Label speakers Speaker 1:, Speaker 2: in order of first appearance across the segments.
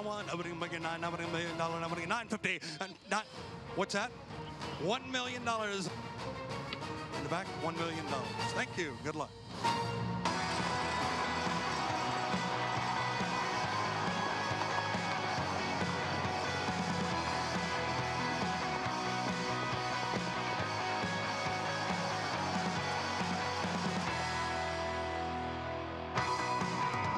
Speaker 1: one. Nobody million nine. Nobody $1 million. Nobody 950. And not. What's that? $1 million. In the back, $1 million. Thank you. Good luck.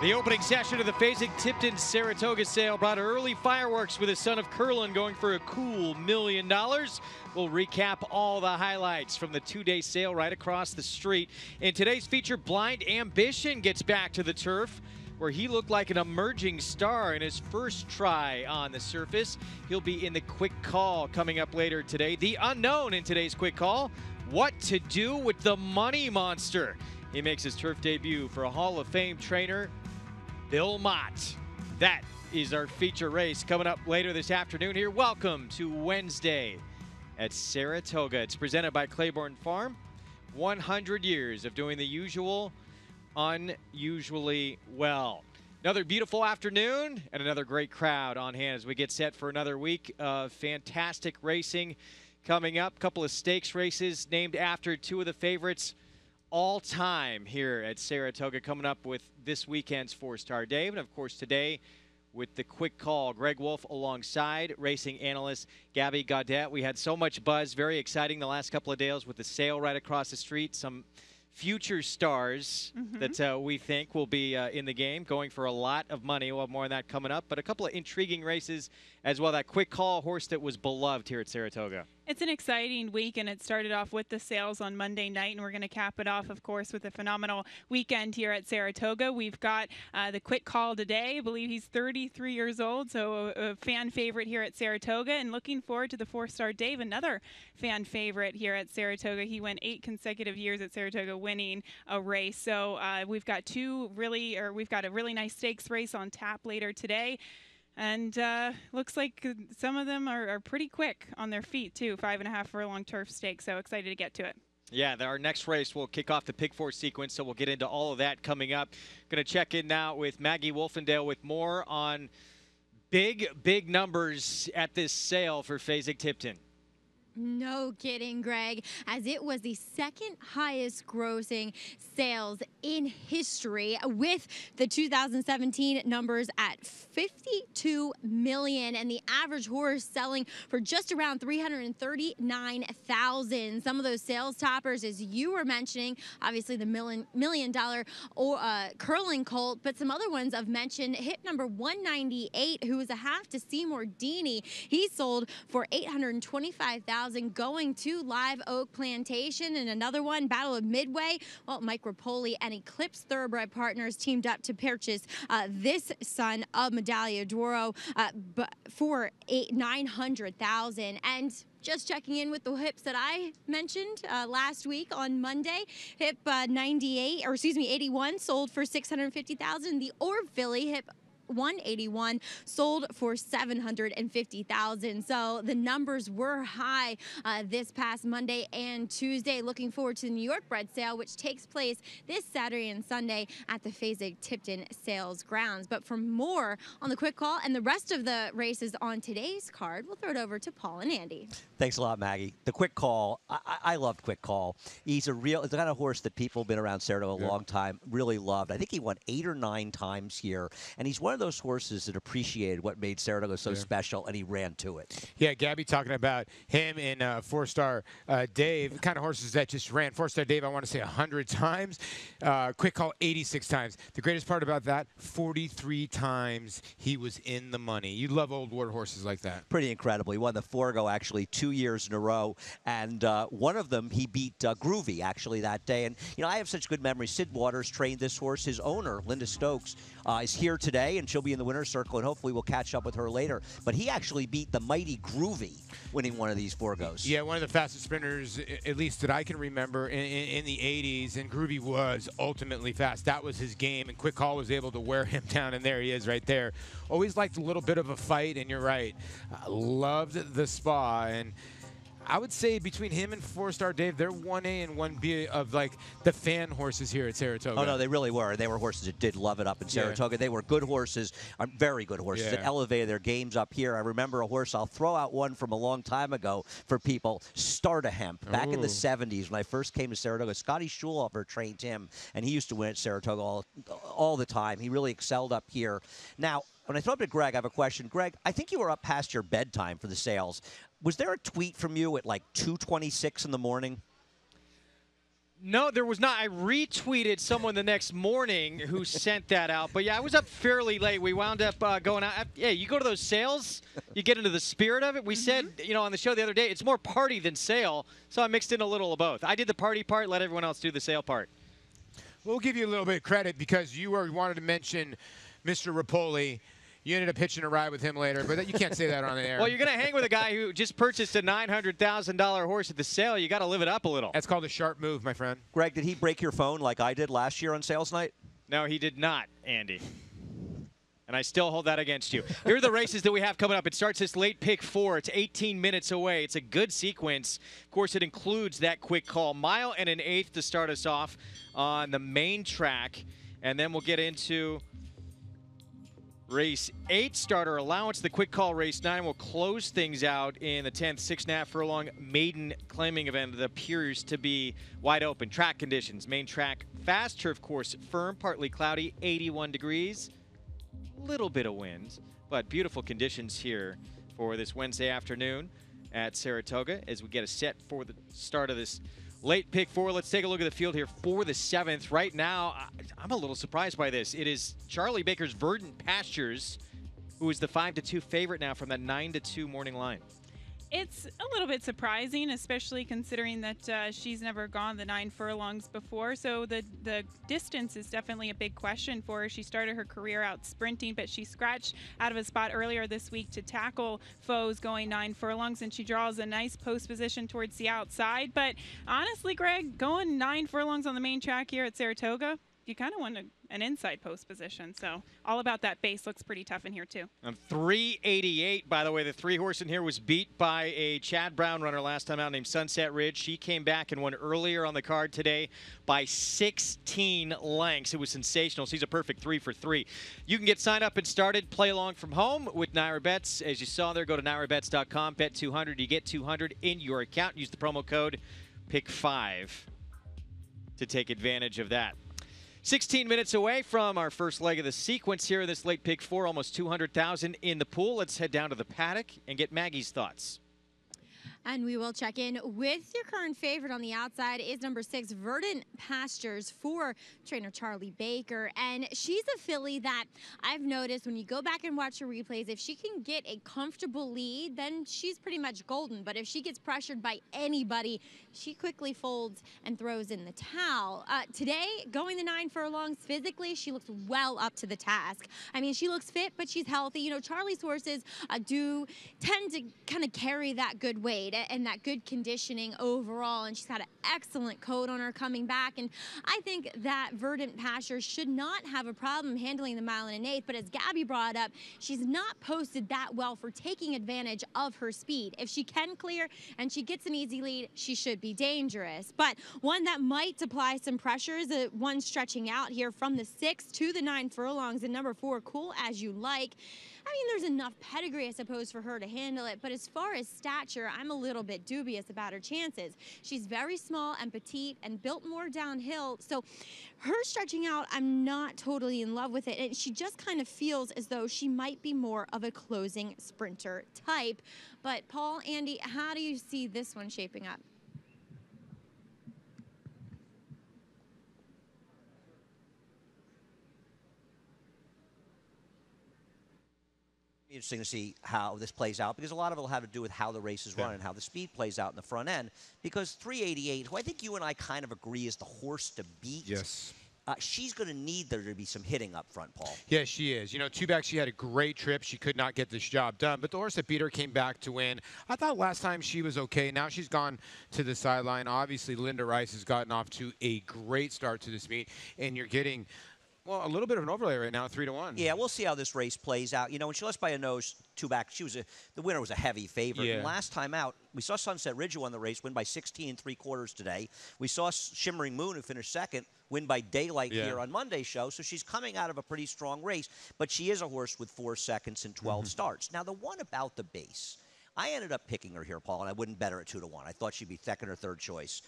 Speaker 2: The opening session of the Fasig-Tipton Saratoga sale brought early fireworks with his son of Curlin going for a cool $1 million. We'll recap all the highlights from the two-day sale right across the street. In today's feature, Blind Ambition gets back to the turf, where he looked like an emerging star in his first try on the surface. He'll be in the quick call coming up later today. The unknown in today's quick call, what to do with the money monster. He makes his turf debut for a Hall of Fame trainer, Bill Mott. That is our feature race coming up later this afternoon here. Welcome to Wednesday at Saratoga. It's presented by Claiborne Farm. 100 years of doing the usual unusually well. Another beautiful afternoon and another great crowd on hand as we get set for another week of fantastic racing coming up. Couple of stakes races named after two of the favorites all time here at Saratoga, coming up with this weekend's four-star Dave. And of course today with the quick call, Greg Wolf alongside racing analyst Gabby Gaudet. We had so much buzz, very exciting the last couple of days with the sale right across the street. Some future stars that we think will be in the game, going for a lot of money. We'll have more on that coming up, but a couple of intriguing races as well. That quick call horse that was beloved here at Saratoga.
Speaker 3: It's an exciting week, and it started off with the sales on Monday night, and we're going to cap it off, of course, with a phenomenal weekend here at Saratoga. We've got the quick call today. I believe he's 33 years old, so a fan favorite here at Saratoga, and looking forward to the four-star Dave, another fan favorite here at Saratoga. He went 8 consecutive years at Saratoga winning a race. So we've got a really nice stakes race on tap later today. And looks like some of them are pretty quick on their feet, too. 5.5 furlong turf stake, so excited to get to it.
Speaker 2: Yeah, our next race will kick off the Pick 4 sequence, so we'll get into all of that coming up. Going to check in now with Maggie Wolfendale with more on big numbers at this sale for Fasig-Tipton.
Speaker 4: No kidding, Greg, as it was the second highest grossing sales in history, with the 2017 numbers at 52 million and the average horse selling for just around 339,000. Some of those sales toppers, as you were mentioning, obviously the $1 million curling colt, but some other ones of mention. Hip number 198, who was a half to Seymour Deeney, he sold for 825,000. Going to Live Oak Plantation. And another one, Battle of Midway, well, Mike Rapoli and Eclipse Thoroughbred Partners teamed up to purchase this son of Medaglia d'Oro for $900,000. And just checking in with the hips that I mentioned last week on Monday, hip 81 sold for $650,000. The Orb filly, hip 181, sold for $750,000. So the numbers were high this past Monday and Tuesday. Looking forward to the New York bred sale, which takes place this Saturday and Sunday at the Fasig-Tipton sales grounds. But for more on the quick call and the rest of the races on today's card, we'll throw it over to Paul and Andy.
Speaker 5: Thanks a lot, Maggie. The quick call, I loved quick call. He's the kind of horse that people have been around Saratoga a long time, really loved. I think he won 8 or 9 times here, and he's one of those horses that appreciated what made Saratoga so special, and he ran to it.
Speaker 6: Yeah, Gabby talking about him and four-star Dave, the kind of horses that just ran. Four-star Dave, I want to say 100 times. Quick call, 86 times. The greatest part about that, 43 times he was in the money. You love old war horses like that.
Speaker 5: Pretty incredible. He won the Forgo, actually, 2 years in a row, and one of them he beat Groovy, actually, that day. And, you know, I have such good memories. Sid Waters trained this horse. His owner, Linda Stokes, is here today, and she'll be in the winner's circle, and hopefully we'll catch up with her later. But he actually beat the mighty Groovy winning one of these Forgos.
Speaker 6: Yeah, one of the fastest sprinters, at least that I can remember, in the 80s, and Groovy was ultimately fast. That was his game, and Quick Call was able to wear him down, and there he is right there. Always liked a little bit of a fight, and you're right. Loved the spa, and I would say between him and 4-star Dave, they're 1A and 1B of like the fan horses here at Saratoga.
Speaker 5: Oh, no, they really were. They were horses that did love it up in Saratoga. They were good horses, very good horses that elevated their games up here. I remember a horse, I'll throw out one from a long time ago for people, Start-A-Hemp. Back in the 70s when I first came to Saratoga, Scotty Schulhofer trained him, and he used to win at Saratoga all the time. He really excelled up here. Now, when I throw up to Greg, I have a question. Greg, I think you were up past your bedtime for the sales. Was there a tweet from you at like 2:26 in the morning?
Speaker 2: No, there was not. I retweeted someone the next morning who sent that out. But, yeah, I was up fairly late. We wound up going out. Yeah, you go to those sales, you get into the spirit of it. We said, you know, on the show the other day, it's more party than sale. So I mixed in a little of both. I did the party part, let everyone else do the sale part.
Speaker 6: We'll give you a little bit of credit because you wanted to mention Mr. Rapoli. You ended up hitching a ride with him later, but you can't say that on the air.
Speaker 2: Well, you're going to hang with a guy who just purchased a $900,000 horse at the sale. You got to live it up a little.
Speaker 6: That's called a sharp move, my friend.
Speaker 5: Greg, did he break your phone like I did last year on sales night?
Speaker 2: No, he did not, Andy. And I still hold that against you. Here are the races that we have coming up. It starts this late pick 4. It's 18 minutes away. It's a good sequence. Of course, it includes that quick call. 1 1/8 to start us off on the main track. And then we'll get into race 8, starter allowance. The quick call race 9 will close things out in the 10th 6.5 furlong maiden claiming event that appears to be wide open. Track conditions, main track, fast turf course, firm, partly cloudy, 81 degrees. Little bit of wind, but beautiful conditions here for this Wednesday afternoon at Saratoga as we get a set for the start of this late pick 4. Let's take a look at the field here for the 7th. Right now, I'm a little surprised by this. It is Charlie Baker's Verdant Pastures, who is the 5-2 favorite now from that 9-2 morning line.
Speaker 3: It's a little bit surprising, especially considering that she's never gone the 9 furlongs before. So the distance is definitely a big question for her. She started her career out sprinting, but she scratched out of a spot earlier this week to tackle foes going 9 furlongs, and she draws a nice post position towards the outside. But honestly, Greg, going 9 furlongs on the main track here at Saratoga, you kind of want an inside post position. So all about that base. Looks pretty tough in here, too.
Speaker 2: On 388, by the way, the 3 horse in here was beat by a Chad Brown runner last time out named Sunset Ridge. She came back and won earlier on the card today by 16 lengths. It was sensational. She's a perfect 3 for 3. You can get signed up and started, play along from home with Naira Bets. As you saw there, go to nairabets.com, bet 200. You get 200 in your account. Use the promo code PICK5 to take advantage of that. 16 minutes away from our first leg of the sequence here in this late pick 4, almost 200,000 in the pool. Let's head down to the paddock and get Maggie's thoughts.
Speaker 4: And we will check in with your current favorite on the outside is number 6, Verdant Pastures for trainer Charlie Baker. And she's a filly that I've noticed when you go back and watch her replays, if she can get a comfortable lead, then she's pretty much golden. But if she gets pressured by anybody, she quickly folds and throws in the towel. Today, going the 9 furlongs, physically, she looks well up to the task. I mean, she looks fit, but she's healthy. You know, Charlie's horses do tend to kind of carry that good weight and that good conditioning overall, and she's got an excellent coat on her coming back, and I think that Verdant Pastures should not have a problem handling the 1 1/8, but as Gabby brought up, she's not posted that well for taking advantage of her speed. If she can clear and she gets an easy lead, she should be dangerous, but one that might apply some pressure is the one stretching out here from the 6 to the 9 furlongs, and number 4, Cool As You Like. I mean, there's enough pedigree, I suppose, for her to handle it, but as far as stature, I'm a little bit dubious about her chances. She's very small and petite and built more downhill, so her stretching out, I'm not totally in love with it, and she just kind of feels as though she might be more of a closing sprinter type. But Paul, Andy, how do you see this one shaping up?
Speaker 5: Interesting to see how this plays out because a lot of it will have to do with how the races run and how the speed plays out in the front end. Because 388, who I think you and I kind of agree is the horse to beat.
Speaker 6: Yes.
Speaker 5: She's going to need there to be some hitting up front, Paul.
Speaker 6: Yeah, she is. You know, two back, she had a great trip. She could not get this job done, but the horse that beat her came back to win. I thought last time she was okay. Now she's gone to the sideline. Obviously, Linda Rice has gotten off to a great start to this meet, and you're getting Well, a little bit of an overlay right now, 3-1.
Speaker 5: Yeah, we'll see how this race plays out. You know, when she lost by a nose, 2 back, the winner was a heavy favorite.
Speaker 6: Yeah.
Speaker 5: And last time out, we saw Sunset Ridge, who won the race, win by 16 3/4 today. We saw Shimmering Moon, who finished second, win by daylight here on Monday's show. So she's coming out of a pretty strong race, but she is a horse with 4 seconds and 12 starts. Now, the one about the base, I ended up picking her here, Paul, and I wouldn't bet her at 2-1. I thought she'd be second or third choice.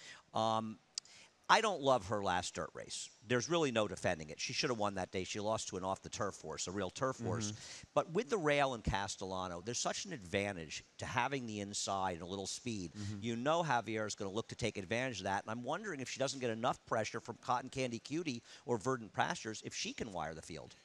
Speaker 5: I don't love her last dirt race. There's really no defending it. She should have won that day. She lost to an off-the-turf horse, a real turf horse. But with the rail and Castellano, there's such an advantage to having the inside and a little speed. You know Javier is going to look to take advantage of that. And I'm wondering if she doesn't get enough pressure from Cotton Candy Cutie or Verdant Pastures, if she can wire the field.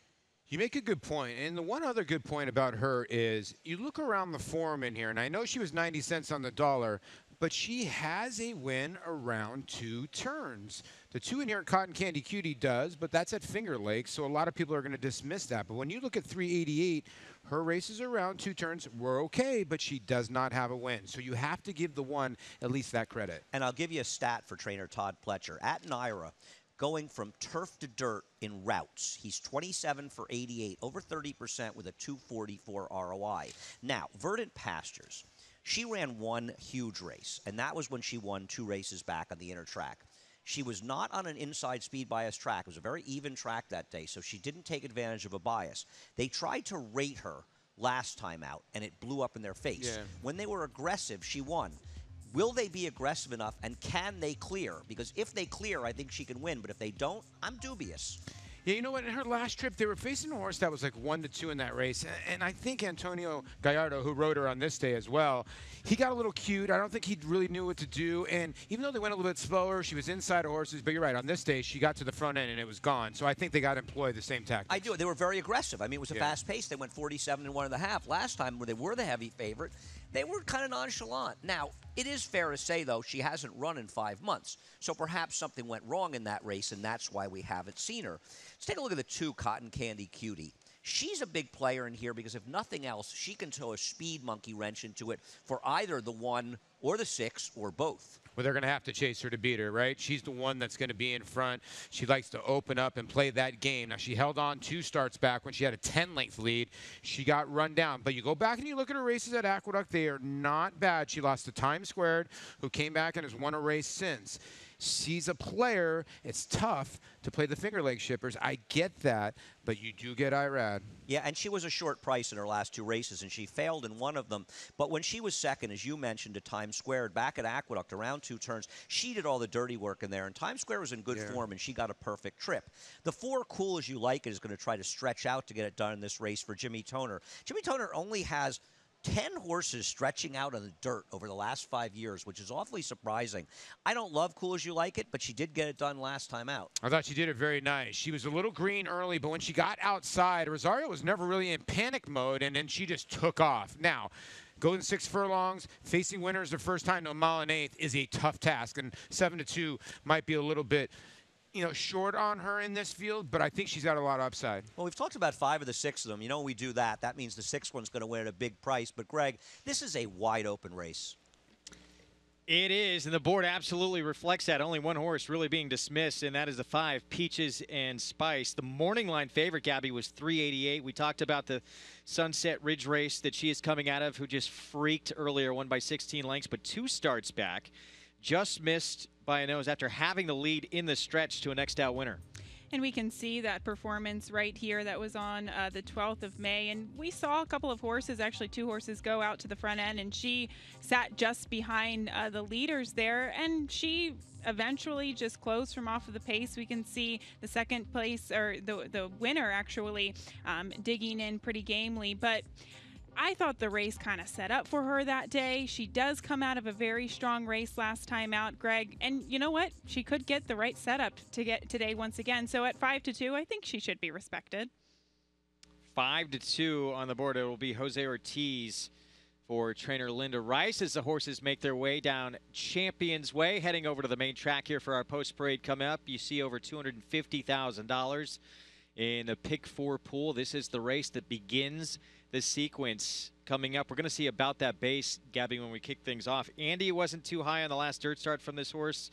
Speaker 6: You make a good point. And the one other good point about her is you look around the form in here, and I know she was 90 cents on the dollar, but she has a win around 2 turns. The 2 in here at Cotton Candy Cutie does, but that's at Finger Lakes, so a lot of people are going to dismiss that. But when you look at 388, her races around 2 turns were okay, but she does not have a win. So you have to give the one at least that credit.
Speaker 5: And I'll give you a stat for trainer Todd Pletcher. At Naira, going from turf to dirt in routes, he's 27 for 88, over 30% with a 244 ROI. Now, Verdant Pastures, she ran one huge race, and that was when she won 2 races back on the inner track. She was not on an inside speed bias track. It was a very even track that day, so she didn't take advantage of a bias. They tried to rate her last time out, and it blew up in their face.
Speaker 6: Yeah.
Speaker 5: When they were aggressive, she won. Will they be aggressive enough, and can they clear? Because if they clear, I think she can win, but if they don't, I'm dubious.
Speaker 6: Yeah, you know what? In her last trip, they were facing a horse that was like 1-2 in that race. And I think Antonio Gallardo, who rode her on this day as well, he got a little cute. I don't think he really knew what to do. And even though they went a little bit slower, she was inside of horses. But you're right. On this day, she got to the front end and it was gone. So I think they got to employ the same tactics.
Speaker 5: I do. They were very aggressive. I mean, it was a fast pace. They went 47 1.5. Last time, where they were the heavy favorite, they were kind of nonchalant. Now, it is fair to say, though, she hasn't run in 5 months. So perhaps something went wrong in that race, and that's why we haven't seen her. Let's take a look at the 2 Cotton Candy Cutie. She's a big player in here because if nothing else, she can throw a speed monkey wrench into it for either the 1 or the 6 or both.
Speaker 6: Well, they're going to have to chase her to beat her, right? She's the one that's going to be in front. She likes to open up and play that game. Now, she held on 2 starts back when she had a 10-length lead. She got run down. But you go back and you look at her races at Aqueduct, they are not bad. She lost to Times Squared, who came back and has won a race since. She's a player. It's tough to play the Finger Lake shippers. I get that, but you do get Irad.
Speaker 5: Yeah, and she was a short price in her last 2 races, and she failed in one of them. But when she was second, as you mentioned, to Times Square, back at Aqueduct, around 2 turns, she did all the dirty work in there, and Times Square was in good form, and she got a perfect trip. The 4 Cool As You Like It is going to try to stretch out to get it done in this race for Jimmy Toner. Jimmy Toner only has 10 horses stretching out on the dirt over the last 5 years, which is awfully surprising. I don't love Cool As You Like It, but she did get it done last time out.
Speaker 6: I thought she did it very nice. She was a little green early, but when she got outside, Rosario was never really in panic mode, and then she just took off. Now, going 6 furlongs, facing winners the first time to a 1.8 is a tough task, and 7-2 might be a little bit, short on her in this field, but I think she's got a lot of upside.
Speaker 5: Well, we've talked about 5 of the 6 of them. You know, when we do that, that means the 6th one's going to win at a big price. But, Greg, this is a wide-open race.
Speaker 2: It is, and the board absolutely reflects that. Only one horse really being dismissed, and that is the 5, Peaches and Spice. The morning line favorite, Gabby, was 388. We talked about the Sunset Ridge race that she is coming out of, who just freaked earlier, won by 16 lengths, but 2 starts back. Just missed by a nose after having the lead in the stretch to a next out winner.
Speaker 3: And we can see that performance right here that was on the 12th of May. And we saw a couple of horses, actually 2 horses, go out to the front end. And she sat just behind the leaders there. And she eventually just closed from off of the pace. We can see the second place, or the winner actually digging in pretty gamely. But I thought the race kind of set up for her that day. She does come out of a very strong race last time out, Greg. And you know what? She could get the right setup to get today once again. So at 5-2, I think she should be respected.
Speaker 2: 5-2 on the board. It will be Jose Ortiz for trainer Linda Rice as the horses make their way down Champions Way, heading over to the main track here for our post parade coming up. You see over $250,000 in the pick 4 pool. This is the race that begins the sequence coming up. We're going to see about that base, Gabby, when we kick things off. Andy wasn't too high on the last dirt start from this horse.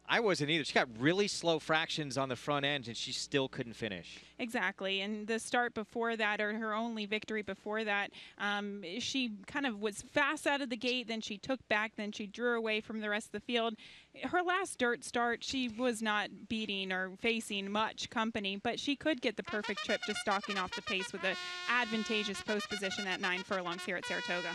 Speaker 2: I wasn't either. She got really slow fractions on the front end, and she still couldn't finish.
Speaker 3: Exactly, and the start before that, or her only victory before that, she kind of was fast out of the gate, then she took back, then she drew away from the rest of the field. Her last dirt start, she was not beating or facing much company, but she could get the perfect trip just stalking off the pace with an advantageous post position at 9 furlongs here at Saratoga.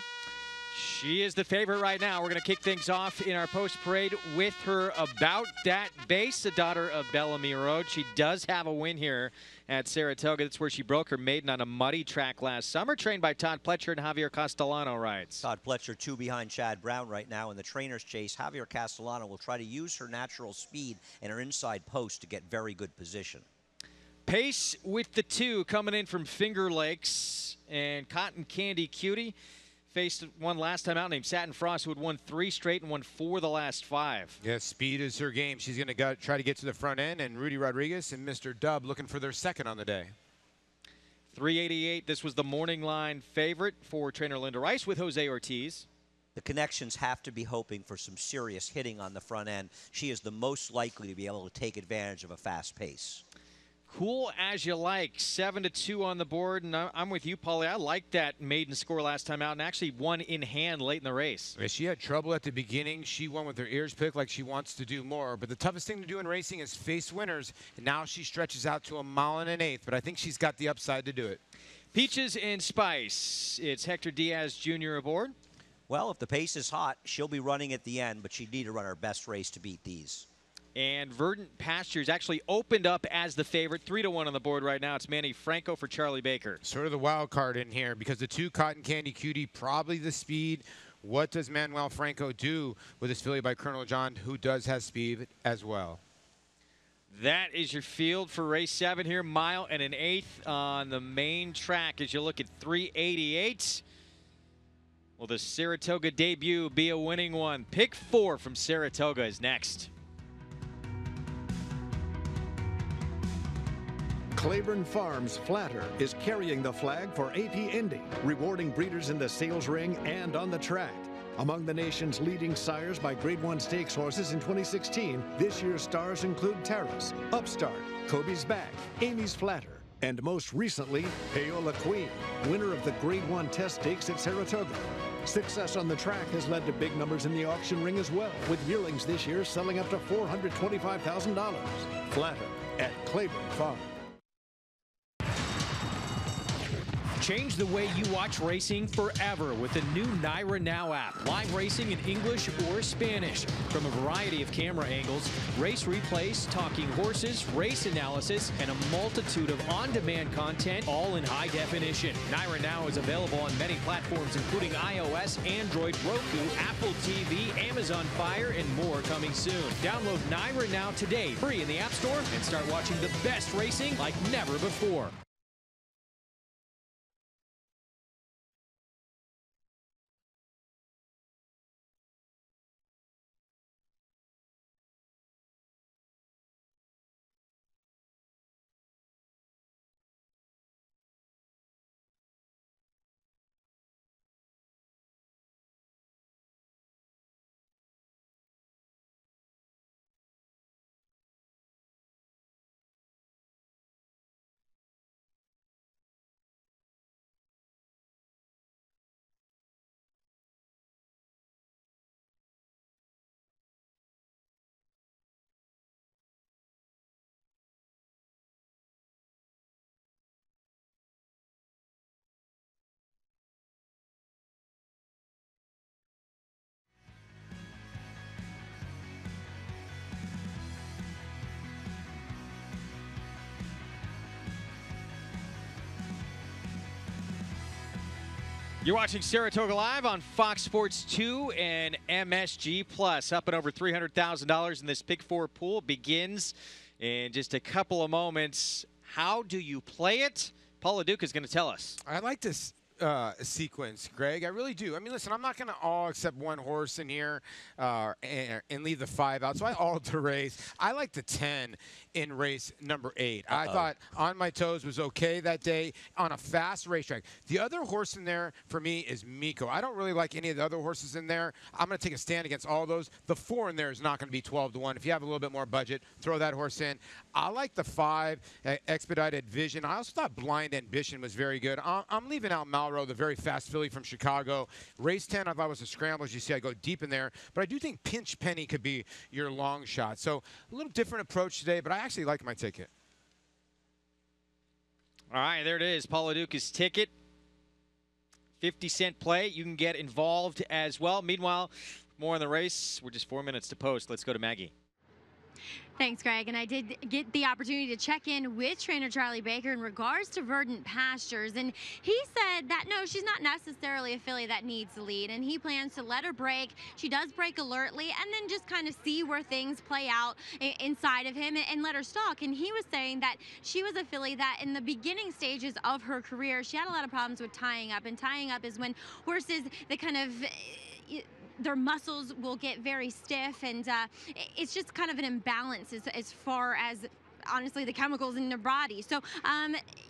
Speaker 2: She is the favorite right now. We're going to kick things off in our post parade with her About That Base, the daughter of Bellamy Road. She does have a win here at Saratoga. That's where she broke her maiden on a muddy track last summer, trained by Todd Pletcher and Javier Castellano rides.
Speaker 5: Todd Pletcher 2 behind Chad Brown right now in the trainer's chase. Javier Castellano will try to use her natural speed and her inside post to get very good position.
Speaker 2: Pace with the 2 coming in from Finger Lakes, and Cotton Candy Cutie faced one last time out named Satin Frost, who had won 3 straight and won 4 the last 5.
Speaker 6: Yeah, speed is her game. She's going to try to get to the front end, and Rudy Rodriguez and Mr. Dub looking for their second on the day.
Speaker 2: 388, this was the morning line favorite for trainer Linda Rice with Jose Ortiz.
Speaker 5: The Connections have to be hoping for some serious hitting on the front end. She is the most likely to be able to take advantage of a fast pace.
Speaker 2: Cool as you like, 7-2 on the board, and I'm with you, Paulie. I liked that maiden score last time out, and actually won in hand late in the race.
Speaker 6: She had trouble at the beginning. She won with her ears picked like she wants to do more. But the toughest thing to do in racing is face winners, and now she stretches out to a 1 1/8. But I think she's got the upside to do it.
Speaker 2: Peaches and Spice. It's Hector Diaz Jr. aboard.
Speaker 5: Well, if the pace is hot, she'll be running at the end, but she'd need to run her best race to beat these.
Speaker 2: And Verdant Pastures actually opened up as the favorite, 3-1 on the board right now. It's Manny Franco for Charlie Baker.
Speaker 6: Sort of the wild card in here because the 2 Cotton Candy Cutie, probably the speed. What does Manuel Franco do with his filly by Colonel John, who does have speed as well?
Speaker 2: That is your field for race 7 here. 1 1/8 on the main track as you look at 388. Will the Saratoga debut be a winning one? Pick 4 from Saratoga is next.
Speaker 7: Claiborne Farms Flatter is carrying the flag for AP Indy, rewarding breeders in the sales ring and on the track. Among the nation's leading sires by Grade 1 stakes horses in 2016, this year's stars include Travers, Upstart, Kobe's Back, Amy's Flatter, and most recently, Paola Queen, winner of the Grade 1 test stakes at Saratoga. Success on the track has led to big numbers in the auction ring as well, with yearlings this year selling up to $425,000. Flatter at Claiborne Farm.
Speaker 8: Change the way you watch racing forever with the new Naira Now app. Live racing in English or Spanish from a variety of camera angles, race replays, talking horses, race analysis, and a multitude of on-demand content, all in high definition. Naira Now is available on many platforms, including iOS, Android, Roku, Apple TV, Amazon Fire, and more coming soon. Download Naira Now today, free in the App Store, and start watching the best racing like never before.
Speaker 2: You're watching Saratoga Live on Fox Sports 2 and MSG Plus. Up and over $300,000 in this Pick 4 pool begins in just a couple of moments. How do you play it? Paula Duke is going to tell us.
Speaker 6: I like to sequence, Greg. I really do. I mean, listen, I'm not going to all accept one horse in here and leave the 5 out. So I altered the race. I like the 10 in race number 8. I thought On My Toes was okay that day on a fast racetrack. The other horse in there for me is Miko. I don't really like any of the other horses in there. I'm going to take a stand against all those. The 4 in there is not going to be 12-1. If you have a little bit more budget, throw that horse in. I like the 5, Expedited Vision. I also thought Blind Ambition was very good. I'm leaving out Malro, the very fast filly from Chicago. Race 10, I thought was a scramble. As you see, I go deep in there. But I do think Pinch Penny could be your long shot. So a little different approach today, but I actually like my ticket.
Speaker 2: All right, there it is. Paula Duca's ticket. 50-cent play. You can get involved as well. Meanwhile, more on the race. We're just 4 minutes to post. Let's go to Maggie.
Speaker 4: Thanks, Greg. And I did get the opportunity to check in with trainer Charlie Baker in regards to Verdant Pastures. And he said that, no, she's not necessarily a filly that needs to lead. And he plans to let her break. She does break alertly and then just kind of see where things play out inside of him and let her stalk. And he was saying that she was a filly that in the beginning stages of her career, she had a lot of problems with tying up. And tying up is when horses, they kind of... their muscles will get very stiff, and it's just kind of an imbalance as far as honestly the chemicals in their body. So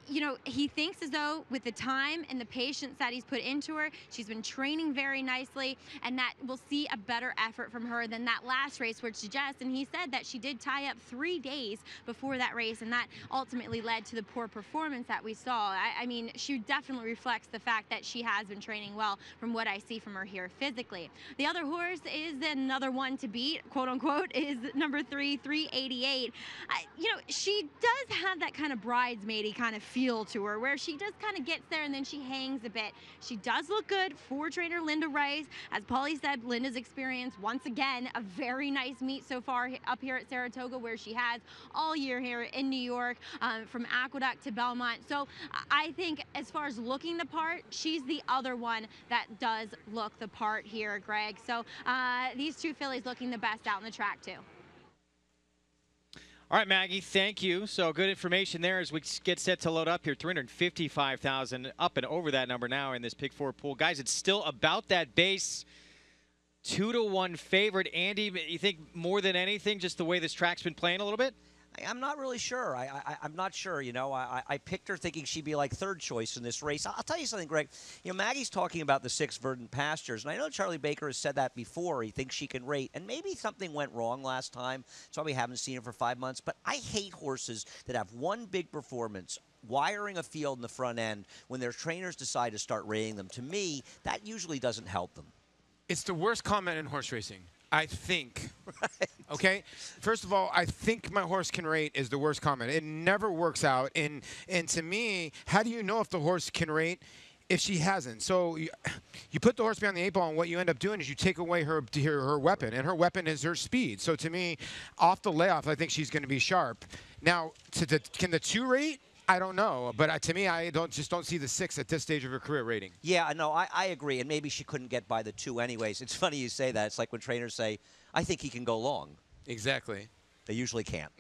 Speaker 4: you know, he thinks as though with the time and the patience that he's put into her, she's been training very nicely, and that we'll see a better effort from her than that last race would suggest. And he said that she did tie up 3 days before that race, and that ultimately led to the poor performance that we saw. I mean, she definitely reflects the fact that she has been training well from what I see from her here physically. The other horse is another one to beat, quote unquote, is number 3, 388. You know, she does have that kind of bridesmaidy kind of feel to her, where she just kind of gets there and then she hangs a bit. She does look good for trainer Linda Rice. As Paulie said, Linda's experienced once again a very nice meet so far up here at Saratoga, where she has all year here in New York, from Aqueduct to Belmont. So I think as far as looking the part, she's the other one that does look the part here, Greg. So these two fillies looking the best out in the track too.
Speaker 2: All right, Maggie, thank you. So good information there as we get set to load up here. 355,000 up and over that number now in this Pick 4 pool. Guys, it's still about that base. 2-1 favorite. Andy, you think more than anything, just the way this track's been playing a little bit?
Speaker 5: I'm not really sure. I'm not sure. You know, I picked her thinking she'd be like 3rd choice in this race. I'll tell you something, Greg. You know, Maggie's talking about the 6 Verdant Pastures, and I know Charlie Baker has said that before. He thinks she can rate, and maybe something went wrong last time, so we haven't seen her for 5 months. But I hate horses that have one big performance, wiring a field in the front end, when their trainers decide to start rating them. To me, that usually doesn't help them. It's
Speaker 6: the worst comment in horse racing. I think. Right. Okay? First of all, I think my horse can rate is the worst comment. It never works out. And to me, how do you know if the horse can rate if she hasn't? So you put the horse behind the 8 ball, and what you end up doing is you take away her weapon, and her weapon is her speed. So to me, off the layoff, I think she's going to be sharp. Now, can the 2 rate? I don't know, but to me, I just don't see the 6 at this stage of her career rating.
Speaker 5: Yeah, no, I agree, and maybe she couldn't get by the 2 anyways. It's funny you say that. It's like when trainers say, I think he can go long.
Speaker 6: Exactly.
Speaker 5: They usually can't.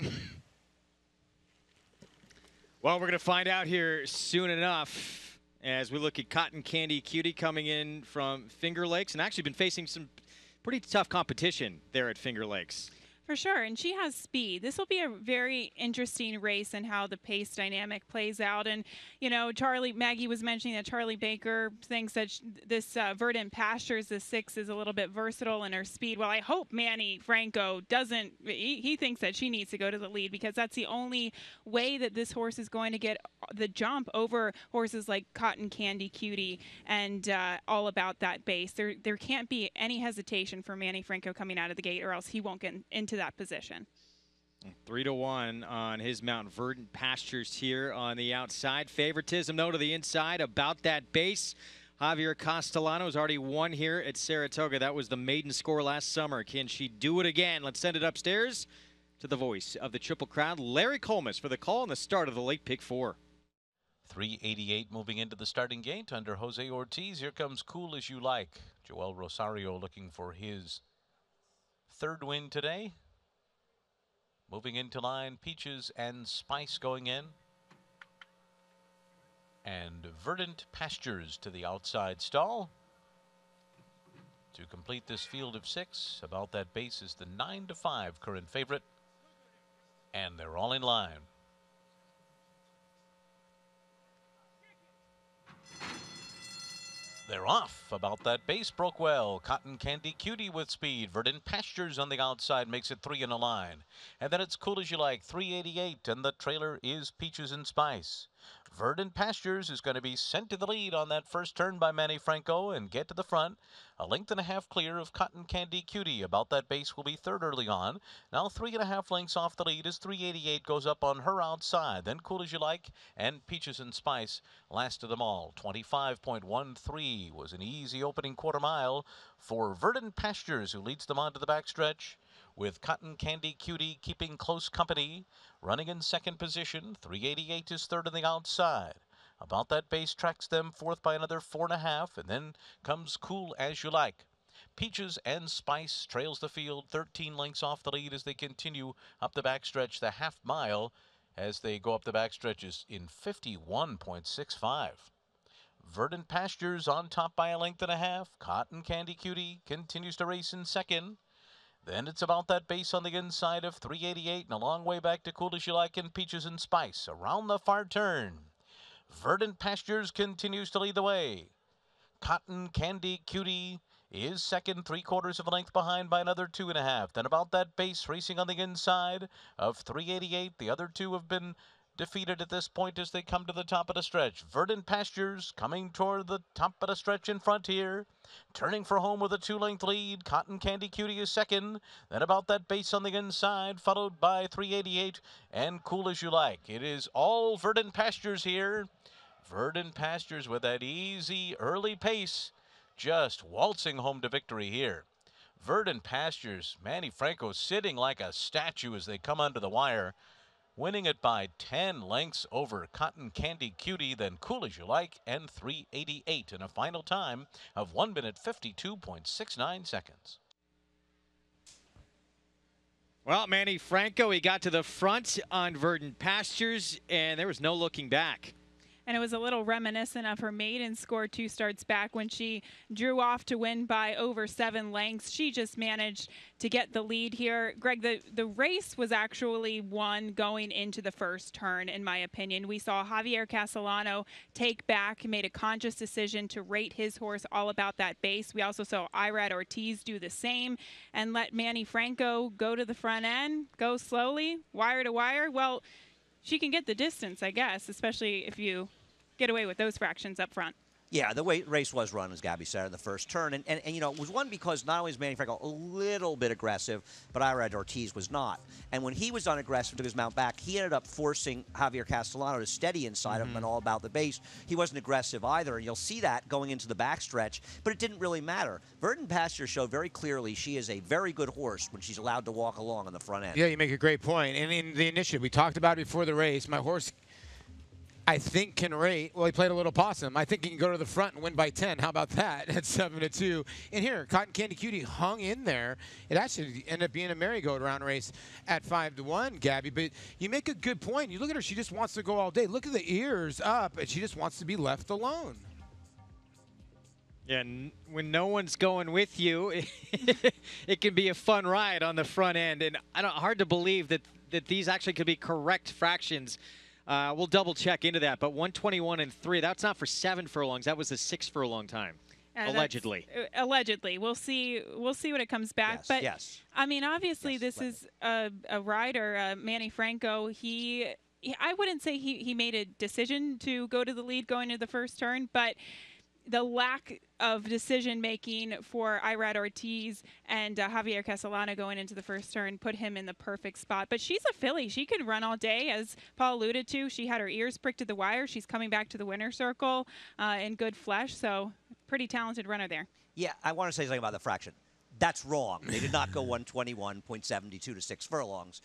Speaker 2: Well, we're going to find out here soon enough as we look at Cotton Candy Cutie coming in from Finger Lakes, and actually been facing some pretty tough competition there at Finger Lakes.
Speaker 3: For sure, and she has speed. This will be a very interesting race and how the pace dynamic plays out. And, you know, Maggie was mentioning that Charlie Baker thinks that this Verdant Pastures, the 6, is a little bit versatile in her speed. Well, I hope Manny Franco doesn't. He thinks that she needs to go to the lead, because that's the only way that this horse is going to get the jump over horses like Cotton Candy Cutie and all about that base. There can't be any hesitation for Manny Franco coming out of the gate, or else he won't get into that position.
Speaker 2: 3-1 on his Mount Verdant Pastures here on the outside. Favoritism, though, to the inside about that base. Javier Castellano has already won here at Saratoga. That was the maiden score last summer. Can she do it again? Let's send it upstairs to the voice of the Triple Crown, Larry Colmus, for the call on the start of the late Pick 4.
Speaker 9: 388 moving into the starting gate under Jose Ortiz. Here comes Cool As You Like. Joel Rosario looking for his 3rd win today. Moving into line, Peaches and Spice going in. And Verdant Pastures to the outside stall. To complete this field of 6, About That Base is the 9-5 current favorite. And they're all in line. They're off. About That Base broke well. Cotton Candy Cutie with speed. Verdant Pastures on the outside makes it 3 in a line. And then it's Cool As You Like, 388, and the trailer is Peaches and Spice. Verdant Pastures is going to be sent to the lead on that first turn by Manny Franco and get to the front. A length and a half clear of Cotton Candy Cutie. About That Base will be third early on. Now 3.5 lengths off the lead as 388 goes up on her outside. Then Cool As You Like and Peaches and Spice last of them all. 25.13 was an easy opening quarter mile for Verdant Pastures, who leads them on to the backstretch, with Cotton Candy Cutie keeping close company. Running in second position, 388 is third on the outside. About That Base tracks them fourth by another 4.5, and then comes Cool As You Like. Peaches and Spice trails the field 13 lengths off the lead as they continue up the backstretch, the half mile, as they go up the backstretches in 51.65. Verdant Pastures on top by a length and a half. Cotton Candy Cutie continues to race in second. Then it's About That Base on the inside of 388 and a long way back to Cool As You Like and Peaches and Spice around the far turn. Verdant Pastures continues to lead the way. Cotton Candy Cutie is second, 3/4 of a length behind by another 2.5. Then About That Base racing on the inside of 388. The other two have been defeated at this point as they come to the top of the stretch. Verdant Pastures coming toward the top of the stretch in front here. Turning for home with a 2-length lead. Cotton Candy Cutie is second. Then About That Base on the inside, followed by 388 and Cool As You Like. It is all Verdant Pastures here. Verdant Pastures with that easy early pace, just waltzing home to victory here. Verdant Pastures, Manny Franco sitting like a statue as they come under the wire, winning it by 10 lengths over Cotton Candy Cutie, then Cool As You Like, and 388 in a final time of 1 minute 52.69 seconds.
Speaker 2: Well, Manny Franco, he got to the front on Verdant Pastures, and there was no looking back.
Speaker 3: And it was a little reminiscent of her maiden score 2 starts back when she drew off to win by over 7 lengths. She just managed to get the lead here. Greg, the race was actually won going into the first turn, in my opinion. We saw Javier Castellano take back, made a conscious decision to rate his horse All About That Base. We also saw Irad Ortiz do the same and let Manny Franco go to the front end, go slowly, wire to wire. Well, she can get the distance, I guess, especially if you get away with those fractions up front.
Speaker 5: Yeah, the way race was run, as Gabby said, in the first turn. And you know, it was won because not only was Manny Franco a little bit aggressive, but Irad Ortiz was not. And when he was unaggressive, took his mount back, he ended up forcing Javier Castellano to steady inside of him and All About the Base. He wasn't aggressive either, and you'll see that going into the backstretch, but it didn't really matter. Verdant Pastures showed very clearly she is a very good horse when she's allowed to walk along on the front end.
Speaker 6: Yeah, you make a great point. And in the initiative, we talked about it before the race, my horse, I think, can rate. Well, he played a little possum. I think he can go to the front and win by 10. How about that at 7-2? And here, Cotton Candy Cutie hung in there. It actually ended up being a merry-go-round race at 5-1, Gabby. But you make a good point. You look at her; she just wants to go all day. Look at the ears up, and she just wants to be left alone.
Speaker 2: Yeah, when no one's going with you, it can be a fun ride on the front end. And hard to believe that these actually could be correct fractions. We'll double check into that, but 121 and 3, that's not for 7 furlongs. That was a 6 furlong time, allegedly.
Speaker 3: Allegedly. We'll see when it comes back.
Speaker 5: Yes,
Speaker 3: but
Speaker 5: yes.
Speaker 3: I mean, obviously, this is a rider, Manny Franco. I wouldn't say he made a decision to go to the lead going into the first turn, but the lack of decision-making for Irad Ortiz and Javier Castellano going into the first turn put him in the perfect spot. But she's a filly. She can run all day, as Paul alluded to. She had her ears pricked to the wire. She's coming back to the winner's circle in good flesh, so pretty talented runner there.
Speaker 5: Yeah, I want to say something about the fraction. That's wrong. They did not go 121.72 to 6 furlongs.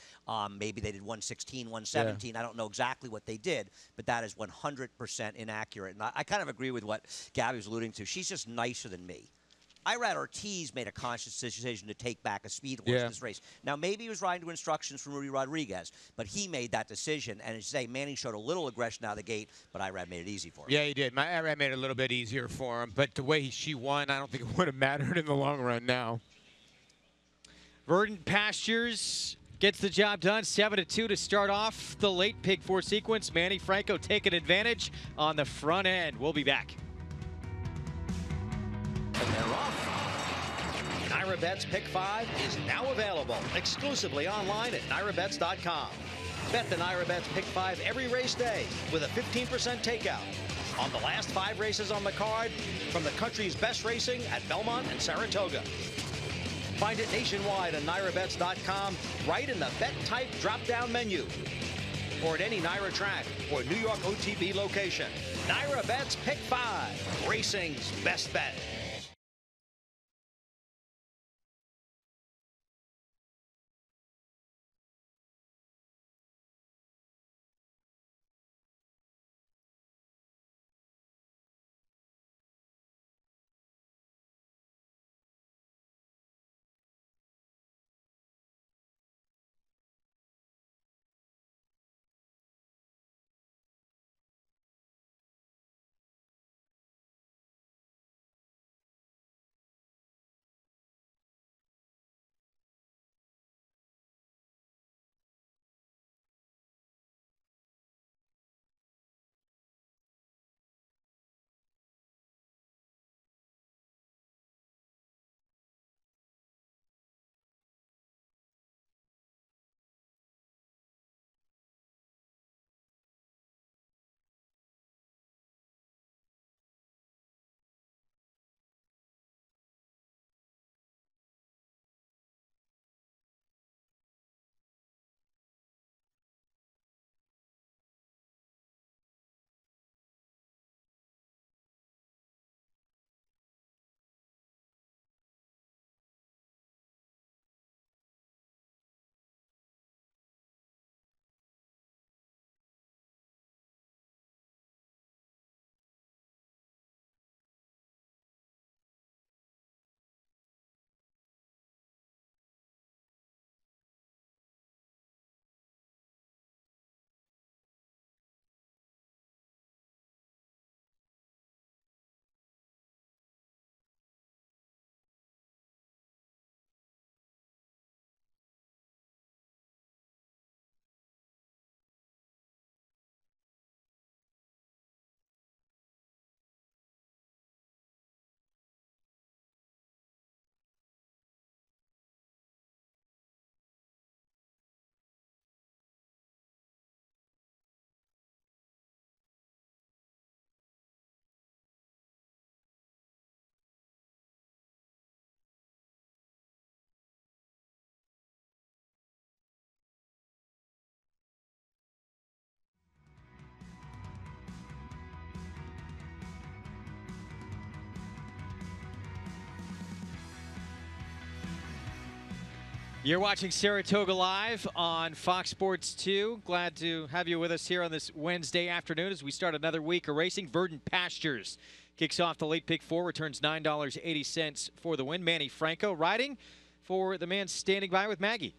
Speaker 5: Maybe they did 116, 117. Yeah. I don't know exactly what they did, but that is 100% inaccurate. And I kind of agree with what Gabby was alluding to. She's just nicer than me. Irad Ortiz made a conscious decision to take back a speed horse in this race. Now, maybe he was riding to instructions from Rudy Rodriguez, but he made that decision. And as you say, Manning showed a little aggression out of the gate, but Irad made it easy for him.
Speaker 6: Yeah, he did. Irad made it a little bit easier for him, but the way she won, I don't think it would have mattered in the long run now.
Speaker 2: Verdant Pastures gets the job done, 7-2 to start off the late Pig 4 sequence. Manny Franco taking advantage on the front end. We'll be back.
Speaker 10: And they're off. NyraBet's Pick 5 is now available exclusively online at nyrabets.com. Bet the NyraBet's Pick 5 every race day with a 15% takeout on the last 5 races on the card from the country's best racing at Belmont and Saratoga. Find it nationwide on nyrabets.com right in the Bet Type drop-down menu or at any Nyra track or New York OTB location. NyraBet's Pick 5, racing's best bet.
Speaker 2: You're watching Saratoga Live on Fox Sports 2. Glad to have you with us here on this Wednesday afternoon as we start another week of racing. Verdant Pastures kicks off the late pick 4, returns $9.80 for the win. Manny Franco riding for the man standing by with Maggie.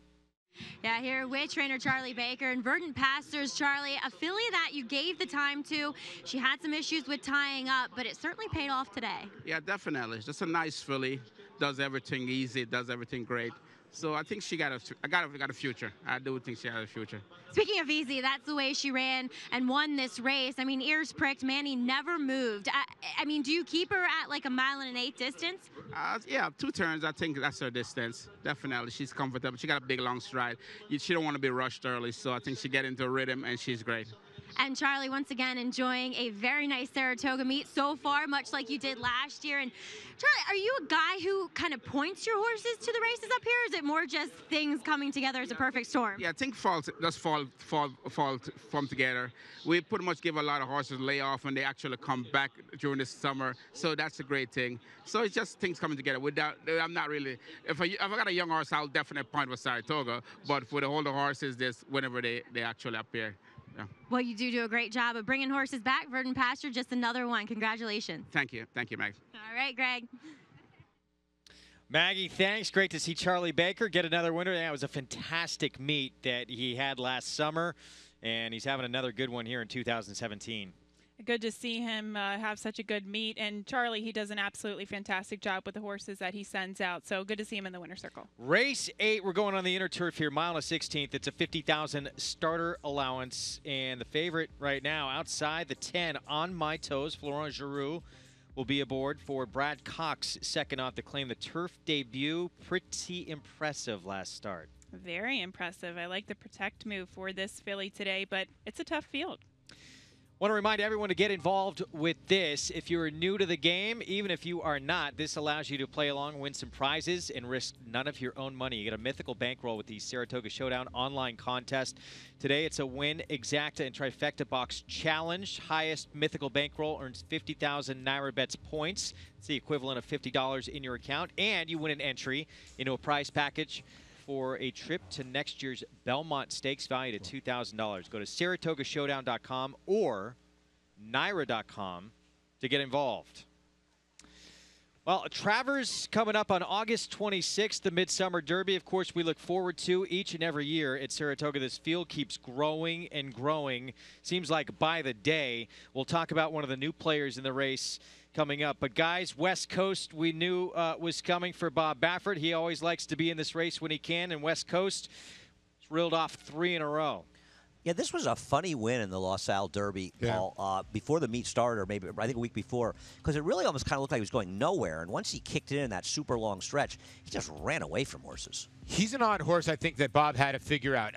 Speaker 4: Yeah, here with trainer Charlie Baker and Verdant Pastures. Charlie, a filly that you gave the time to. She had some issues with tying up, but it certainly paid off today.
Speaker 11: Yeah, definitely. Just a nice filly. Does everything easy. Does everything great. So I think she got a future. I do think she has a future.
Speaker 4: Speaking of easy, that's the way she ran and won this race. I mean, ears pricked. Manny never moved. I mean, do you keep her at like a 1.8 mile distance?
Speaker 11: Yeah, 2 turns. I think that's her distance. Definitely, she's comfortable. She got a big long stride. She don't want to be rushed early, so I think she get into a rhythm and she's great.
Speaker 4: And Charlie, once again, enjoying a very nice Saratoga meet so far, much like you did last year. And Charlie, are you a guy who kind of points your horses to the races up here, or is it more just things coming together as a perfect storm?
Speaker 11: Yeah, I think just fall from together. We pretty much give a lot of horses lay off when they actually come back during the summer, so that's a great thing. So it's just things coming together. I'm not really. If I got a young horse, I'll definitely point with Saratoga. But for the older horses, this whenever they actually appear. Yeah.
Speaker 4: Well, you do a great job of bringing horses back. Verdant Pasture, just another one. Congratulations.
Speaker 11: Thank you, Meg.
Speaker 4: All right, Greg.
Speaker 2: Maggie, thanks. Great to see Charlie Baker get another winner. That was a fantastic meet that he had last summer, and he's having another good one here in 2017.
Speaker 3: Good to see him have such a good meet. And Charlie, he does an absolutely fantastic job with the horses that he sends out. So good to see him in the winner's circle.
Speaker 2: Race 8, we're going on the inner turf here, mile and a 16th. It's a $50,000 starter allowance. And the favorite right now, outside the 10, On My Toes, Florent Giroux, will be aboard for Brad Cox, second off to claim the turf debut. Pretty impressive last start.
Speaker 3: Very impressive. I like the protect move for this filly today, but it's a tough field.
Speaker 2: Want to remind everyone to get involved with this. If you're new to the game, even if you are not, this allows you to play along, win some prizes, and risk none of your own money. You get a mythical bankroll with the Saratoga Showdown online contest. Today, it's a Win, Exacta, and Trifecta Box Challenge. Highest mythical bankroll earns 50,000 Naira Bets points. It's the equivalent of $50 in your account, and you win an entry into a prize package for a trip to next year's Belmont Stakes valued at $2,000. Go to SaratogaShowdown.com or Naira.com to get involved. Well, Travers coming up on August 26th, the Midsummer Derby. Of course, we look forward to each and every year at Saratoga. This field keeps growing and growing. Seems like by the day. We'll talk about one of the new players in the race coming up. But guys, West Coast we knew was coming for Bob Baffert. He always likes to be in this race when he can, and West Coast reeled off 3 in a row.
Speaker 5: Yeah, this was a funny win in the Los Al Derby, Paul, before the meet started, or maybe I think a week before, because it really almost kind of looked like he was going nowhere. And once he kicked it in that super long stretch, he just ran away from horses.
Speaker 6: He's an odd horse, I think, that Bob had to figure out.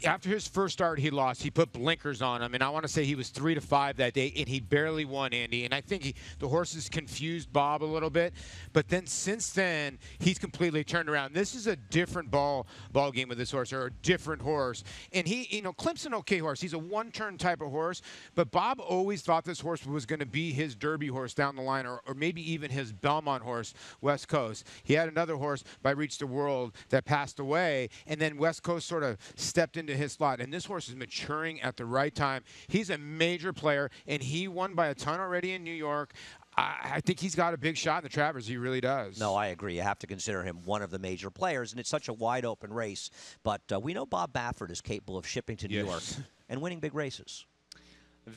Speaker 6: After his first start he lost, he put blinkers on him, and I want to say he was 3-5 that day, and he barely won, Andy. And I think the horses confused Bob a little bit. But then since then, he's completely turned around. This is a different ball game with this horse, or a different horse. And he, Klim's an okay horse. He's a one-turn type of horse. But Bob always thought this horse was going to be his Derby horse down the line, or maybe even his Belmont horse, West Coast. He had another horse by Reach the World that passed away, and then West Coast sort of stepped into his slot, and this horse is maturing at the right time. He's a major player, and he won by a ton already in New York. I think he's got a big shot in the Travers. He really does.
Speaker 5: No, I agree. You have to consider him one of the major players, and it's such a wide-open race. But we know Bob Baffert is capable of shipping to New York and winning big races.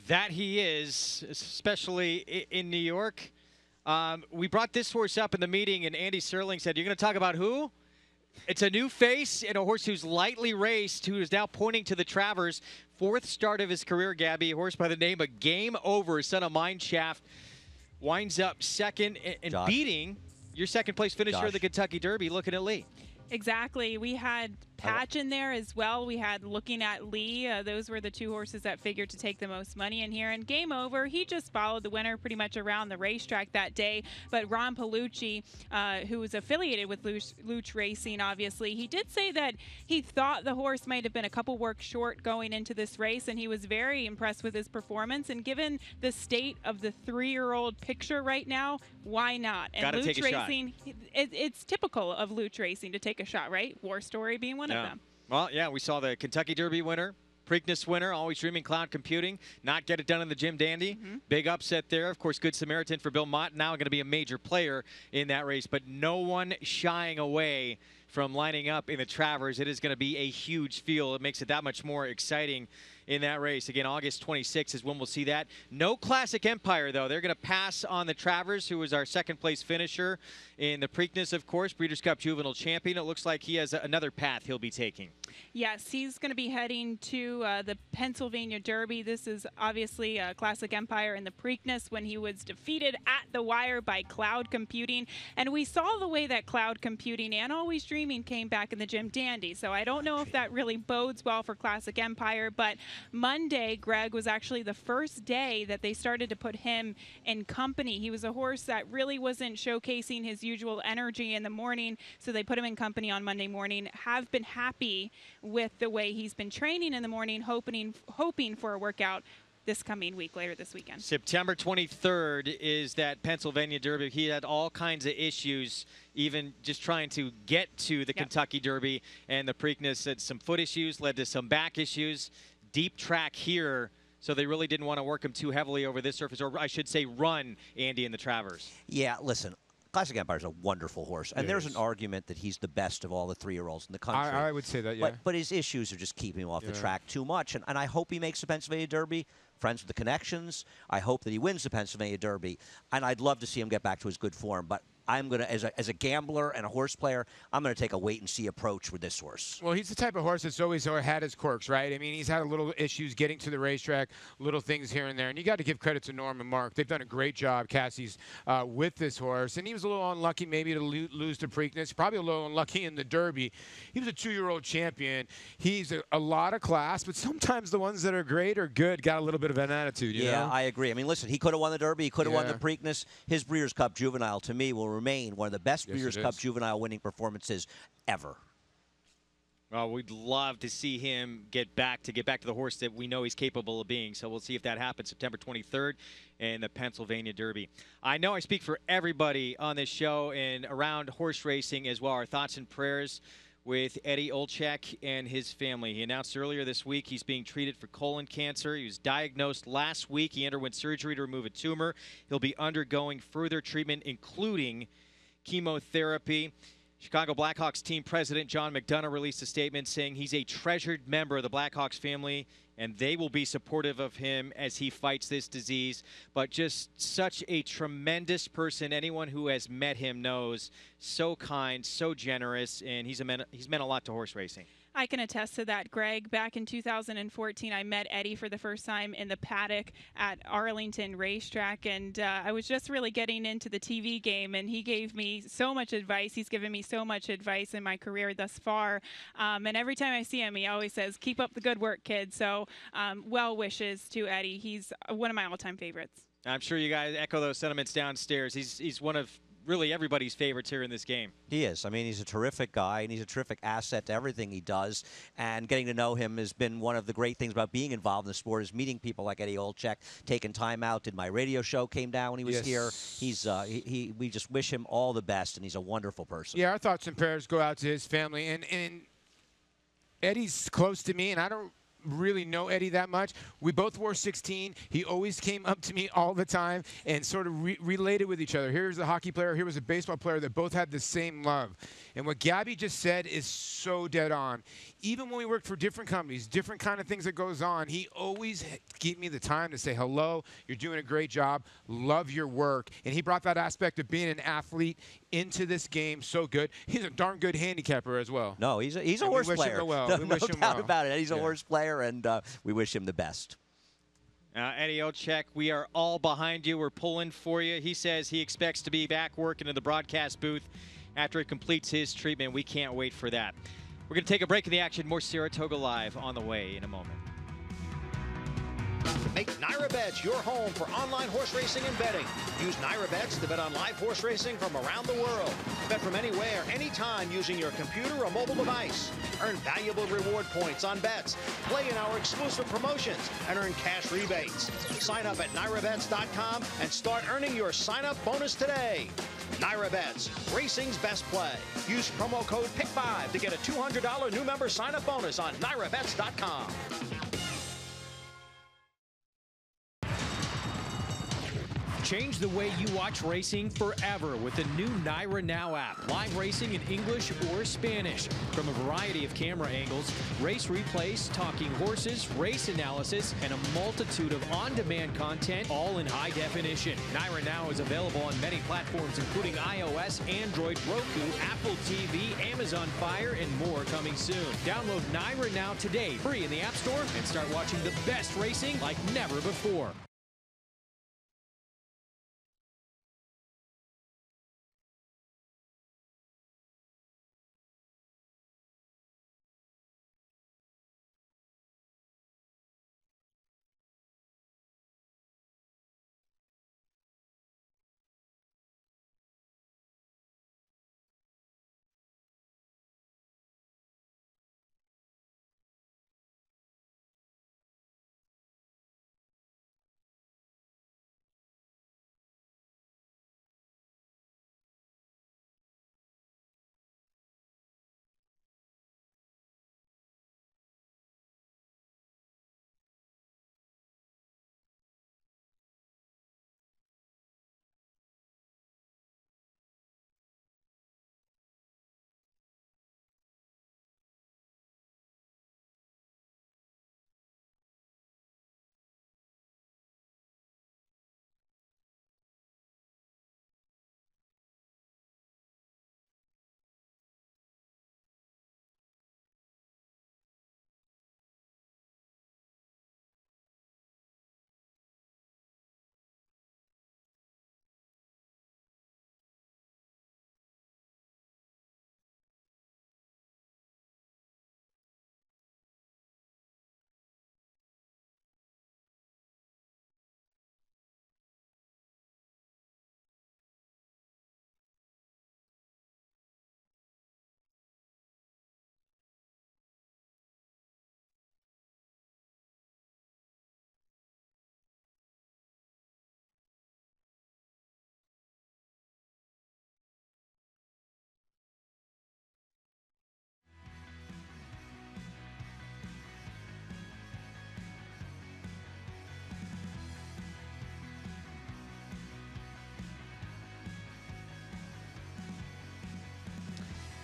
Speaker 2: That he is, especially in New York. We brought this horse up in the meeting, and Andy Serling said, "You're going to talk about who?" It's a new face and a horse who's lightly raced, who is now pointing to the Travers. 4th start of his career, Gabby. A horse by the name of Game Over, son of Mineshaft, winds up second and beating your second-place finisher of the Kentucky Derby, Looking at Lee.
Speaker 3: Exactly. We had Patch in there as well. We had Looking at Lee. Those were the 2 horses that figured to take the most money in here. And Game Over, he just followed the winner pretty much around the racetrack that day. But Ron Palucci, who was affiliated with Luch Racing, obviously, he did say that he thought the horse might have been a couple work short going into this race, and he was very impressed with his performance. And given the state of the 3-year-old picture right now, why not? And Luch Racing, it's typical of Luch Racing to take a shot, right? War Story being one of them.
Speaker 2: Well, yeah, we saw the Kentucky Derby winner, Preakness winner, Always Dreaming Cloud Computing, not get it done in the Jim Dandy. Big upset there. Of course, Good Samaritan for Bill Mott, now going to be a major player in that race, but no one shying away from lining up in the Travers. It is going to be a huge field. It makes it that much more exciting in that race. Again, August 26th is when we'll see that. No Classic Empire, though. They're going to pass on the Travers, who was our second-place finisher in the Preakness, of course, Breeders' Cup Juvenile Champion. It looks like he has another path he'll be taking.
Speaker 3: Yes, he's going to be heading to the Pennsylvania Derby. This is obviously Classic Empire in the Preakness when he was defeated at the wire by Cloud Computing. And we saw the way that Cloud Computing and Always Dreaming came back in the Jim Dandy. So I don't know if that really bodes well for Classic Empire, but Monday, Greg, was actually the first day that they started to put him in company. He was a horse that really wasn't showcasing his usual energy in the morning, so they put him in company on Monday morning. Have been happy with the way he's been training in the morning, hoping for a workout this coming week, later this weekend.
Speaker 2: September 23rd is that Pennsylvania Derby. He had all kinds of issues, even just trying to get to the Kentucky Derby, and the Preakness had some foot issues, led to some back issues. Deep track here, so they really didn't want to work him too heavily over this surface, or I should say run Andy in the Travers.
Speaker 5: Yeah, listen, Classic Empire is a wonderful horse, and there's an argument that he's the best of all the 3-year-olds in the country.
Speaker 6: I would say that, yeah.
Speaker 5: But his issues are just keeping him off the track too much, and I hope he makes the Pennsylvania Derby. Friends with the connections. I hope that he wins the Pennsylvania Derby, and I'd love to see him get back to his good form. But I'm going to, as a gambler and a horse player, I'm going to take a wait-and-see approach with this horse.
Speaker 6: Well, he's the type of horse that's always had his quirks, right? I mean, he's had a little issues getting to the racetrack, little things here and there. And you got to give credit to Norm and Mark. They've done a great job, Cassie's, with this horse. And he was a little unlucky maybe to lose to Preakness. Probably a little unlucky in the Derby. He was a 2-year-old champion. He's a lot of class, but sometimes the ones that are great or good got a little bit of an attitude, you know?
Speaker 5: I agree. I mean, listen, he could have won the Derby. He could have won the Preakness. His Breeders' Cup Juvenile, to me, will remain one of the best Breeders' Cup Juvenile winning performances ever.
Speaker 2: Well, we'd love to see him get back to the horse that we know he's capable of being. So we'll see if that happens September 23rd in the Pennsylvania Derby. I know I speak for everybody on this show and around horse racing as well. Our thoughts and prayers with Eddie Olczyk and his family. He announced earlier this week he's being treated for colon cancer. He was diagnosed last week. He underwent surgery to remove a tumor. He'll be undergoing further treatment, including chemotherapy. Chicago Blackhawks team president John McDonough released a statement saying he's a treasured member of the Blackhawks family and they will be supportive of him as he fights this disease. But just such a tremendous person. Anyone who has met him knows. So kind, so generous, and he's meant a lot to horse racing.
Speaker 3: I can attest to that, Greg. Back in 2014, I met Eddie for the first time in the paddock at Arlington Racetrack, and I was just really getting into the TV game, and he gave me so much advice. He's given me so much advice in my career thus far, and every time I see him, he always says, "Keep up the good work, kid." So well wishes to Eddie. He's one of my all-time favorites.
Speaker 2: I'm sure you guys echo those sentiments downstairs. He's one of really everybody's favorites here in this game.
Speaker 5: He is. I mean, he's a terrific guy, and he's a terrific asset to everything he does. And getting to know him has been one of the great things about being involved in the sport, is meeting people like Eddie Olczyk, taking time out. Did my radio show, came down when he was here. He's we just wish him all the best, and he's a wonderful person.
Speaker 6: Yeah, our thoughts and prayers go out to his family. And Eddie's close to me, and I don't really know Eddie that much. We both wore 16. He always came up to me all the time and sort of related with each other. Here's a hockey player, here was a baseball player that both had the same love. And what Gabby just said is so dead on. Even when we worked for different companies, different kind of things that goes on, he always gave me the time to say, hello, you're doing a great job, love your work. And he brought that aspect of being an athlete into this game so good. He's a darn good handicapper as well.
Speaker 5: No, he's a horse player.
Speaker 6: No
Speaker 5: doubt about it. He's a horse player, and we wish him the best.
Speaker 2: Eddie Olczyk, we are all behind you. We're pulling for you. He says he expects to be back working in the broadcast booth after he completes his treatment. We can't wait for that. We're going to take a break in the action. More Saratoga Live on the way in a moment.
Speaker 10: Make NyraBets your home for online horse racing and betting. Use NyraBets to bet on live horse racing from around the world. Bet from anywhere, anytime using your computer or mobile device. Earn valuable reward points on bets. Play in our exclusive promotions and earn cash rebates. Sign up at NyraBets.com and start earning your sign-up bonus today. NyraBets, racing's best play. Use promo code PICK5 to get a $200 new member sign-up bonus on NyraBets.com.
Speaker 8: Change the way you watch racing forever with the new Nyra Now app. Live racing in English or Spanish. From a variety of camera angles, race replays, talking horses, race analysis, and a multitude of on-demand content, all in high definition. Nyra Now is available on many platforms, including iOS, Android, Roku, Apple TV, Amazon Fire, and more coming soon. Download Nyra Now today, free in the App Store, and start watching the best racing like never before.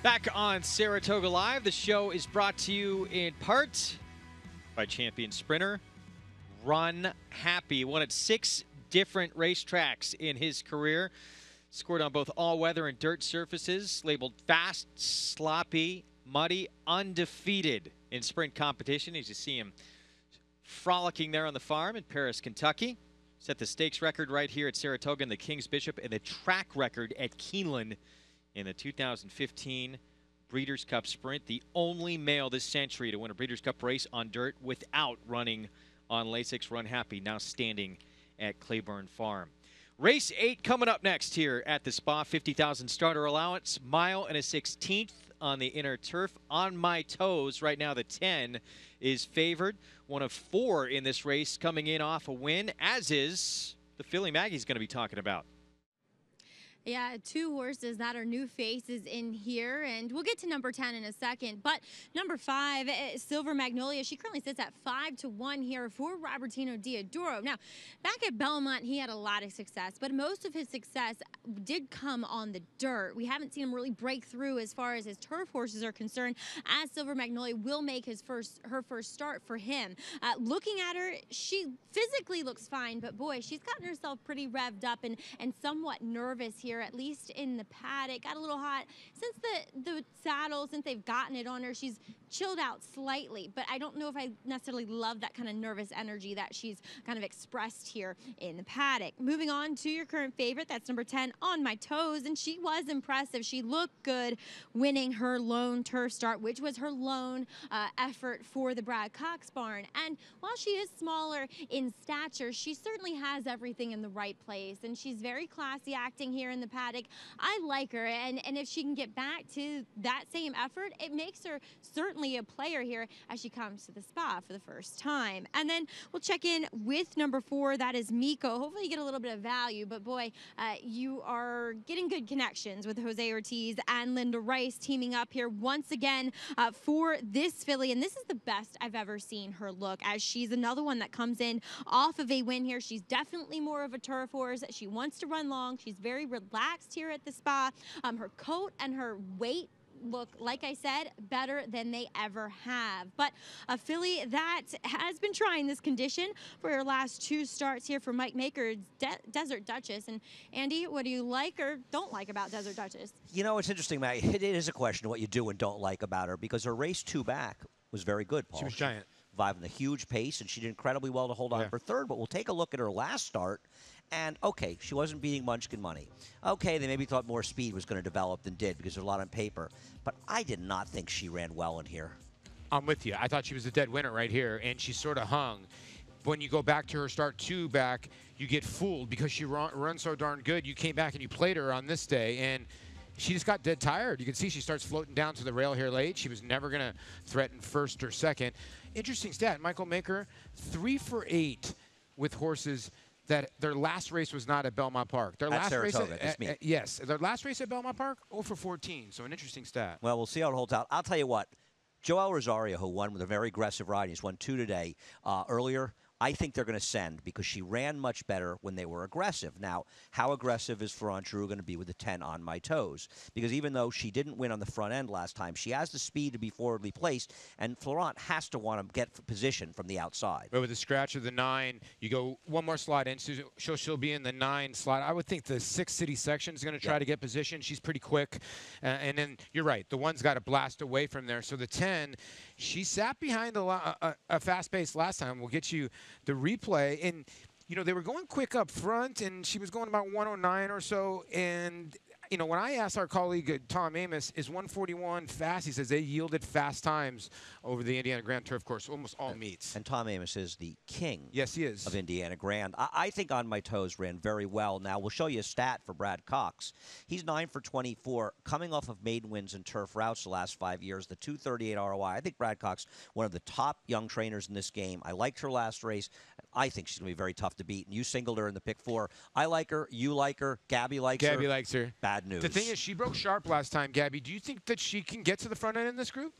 Speaker 2: Back on Saratoga Live, the show is brought to you in part by champion sprinter Run Happy. Won at 6 different racetracks in his career. Scored on both all-weather and dirt surfaces. Labeled fast, sloppy, muddy, undefeated in sprint competition. As you see him frolicking there on the farm in Paris, Kentucky. Set the stakes record right here at Saratoga and the King's Bishop, and the track record at Keeneland in the 2015 Breeders' Cup Sprint. The only male this century to win a Breeders' Cup race on dirt without running on Lasix. Run Happy now standing at Claiborne Farm. Race 8 coming up next here at the Spa. 50,000 starter allowance, mile and a 16th on the inner turf. On My Toes right now, the 10 is favored. One of 4 in this race coming in off a win, as is the filly Maggie's going to be talking about.
Speaker 4: Yeah, 2 horses that are new faces in here, and we'll get to number 10 in a second. But number 5, Silver Magnolia, she currently sits at 5-1 here for Robertino Diodoro. Now, back at Belmont, he had a lot of success, but most of his success did come on the dirt. We haven't seen him really break through as far as his turf horses are concerned, as Silver Magnolia will make her first start for him. Looking at her, she physically looks fine, but boy, she's gotten herself pretty revved up and somewhat nervous here, at least in the paddock. Got a little hot since the saddle, since they've gotten it on her. She's chilled out slightly, but I don't know if I necessarily love that kind of nervous energy that she's kind of expressed here in the paddock. Moving on to your current favorite, that's number 10, On My Toes, and she was impressive. She looked good winning her lone turf start, which was her lone effort for the Brad Cox barn. And while she is smaller in stature, she certainly has everything in the right place, and she's very classy acting here in the paddock. I like her, and if she can get back to that same effort, it makes her certainly a player here as she comes to the Spa for the first time. And then we'll check in with number 4, that is Miko. Hopefully you get a little bit of value, but boy, you are getting good connections with Jose Ortiz and Linda Rice teaming up here once again for this filly, and this is the best I've ever seen her look, as she's another one that comes in off of a win here. She's definitely more of a turf horse. She wants to run long. She's very relaxed here at the Spa. Her coat and her weight look, like I said, better than they ever have. But a filly that has been trying this condition for her last 2 starts here for Mike Maker's Desert Duchess. And Andy, what do you like or don't like about Desert Duchess?
Speaker 5: You know, it's interesting, Matt. It is a question of what you do and don't like about her, because her race 2 back was very good, Paul.
Speaker 6: She was giant.
Speaker 5: Surviving the huge pace, and she did incredibly well to hold on for third. But we'll take a look at her last start. And, okay, she wasn't beating Munchkin Money. Okay, they maybe thought more speed was going to develop than did, because there's a lot on paper. But I did not think she ran well in here.
Speaker 6: I'm with you. I thought she was a dead winner right here, and she sort of hung. When you go back to her start 2 back, you get fooled because she runs so darn good. You came back and you played her on this day, and she just got dead tired. You can see she starts floating down to the rail here late. She was never going to threaten first or second. Interesting stat, Michael Maker, 3 for 8 with horses that their last race was not at Belmont Park. Their last
Speaker 5: Saratoga,
Speaker 6: race yes, their last race at Belmont Park, 0 for 14. So an interesting stat.
Speaker 5: Well, we'll see how it holds out. I'll tell you what, Joel Rosario, who won with a very aggressive ride, he's won 2 today, earlier, I think they're going to send, because she ran much better when they were aggressive. Now, how aggressive is Florent Drew going to be with the 10 On My Toes? Because even though she didn't win on the front end last time, she has the speed to be forwardly placed, and Florent has to want to get position from the outside.
Speaker 6: But with the scratch of the 9, you go 1 more slot in, so she'll be in the 9 slot. I would think the 6 city section is going to try to get position. She's pretty quick. And then you're right, the 1's got to blast away from there. So the 10, she sat behind a fast pace last time. We'll get you the replay, and you know, they were going quick up front, and she was going about 109 or so. And you know, when I asked our colleague Tom Amos, is 141 fast? He says they yielded fast times over the Indiana Grand Turf Course, almost all meets.
Speaker 5: And Tom Amos is the king.
Speaker 6: Yes, he is.
Speaker 5: Of Indiana Grand. I think On My Toes ran very well. Now, we'll show you a stat for Brad Cox. He's 9 for 24, coming off of maiden wins in turf routes the last 5 years, the 238 ROI. I think Brad Cox, one of the top young trainers in this game. I liked her last race. I think she's going to be very tough to beat. And you singled her in the pick 4. I like her. You like her. Gabby likes her.
Speaker 6: Gabby likes her.
Speaker 5: Bad news.
Speaker 6: The thing is, she broke sharp last time, Gabby. Do you think that she can get to the front end in this group?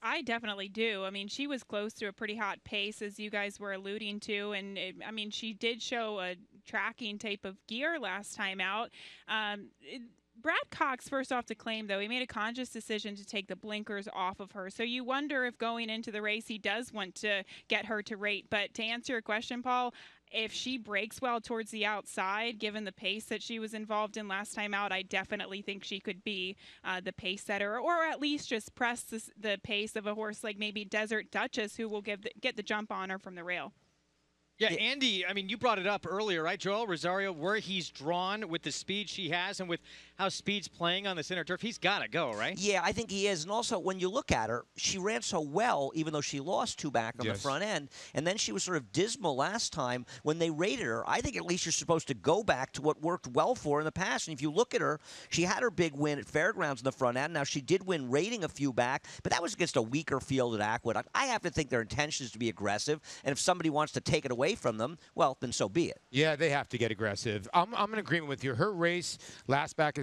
Speaker 3: I definitely do. I mean, she was close to a pretty hot pace, as you guys were alluding to. And, I mean, she did show a tracking type of gear last time out. Brad Cox, first off to claim, though, he made a conscious decision to take the blinkers off of her. So you wonder if going into the race, he does want to get her to rate. But to answer your question, Paul, if she breaks well towards the outside, given the pace that she was involved in last time out, I definitely think she could be the pace setter, or at least just press the pace of a horse like maybe Desert Duchess, who will get the jump on her from the rail.
Speaker 2: Yeah, Andy, I mean, you brought it up earlier, right, Joel Rosario, where he's drawn with the speed she has and with how Speed's playing on the center turf. He's got to go, right?
Speaker 5: Yeah, I think he is. And also, when you look at her, she ran so well, even though she lost 2 back on the front end. And then she was sort of dismal last time when they rated her. I think at least you're supposed to go back to what worked well for her in the past. And if you look at her, she had her big win at Fairgrounds in the front end. Now, she did win rating a few back, but that was against a weaker field at Ackwood. I have to think their intention is to be aggressive. And if somebody wants to take it away from them, well, then so be it.
Speaker 6: Yeah, they have to get aggressive. I'm in agreement with you. Her race last back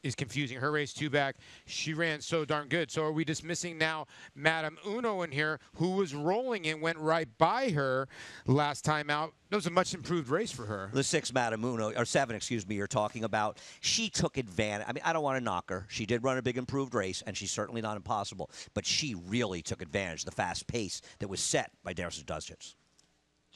Speaker 6: is confusing. Her race 2 back, she ran so darn good. So are we dismissing now Madame Uno in here, who was rolling and went right by her last time out? That was a much improved race for her.
Speaker 5: The 6 Madame Uno, or 7, excuse me, you're talking about. She took advantage. I mean, I don't want to knock her. She did run a big improved race, and she's certainly not impossible. But she really took advantage of the fast pace that was set by Desert Duchess.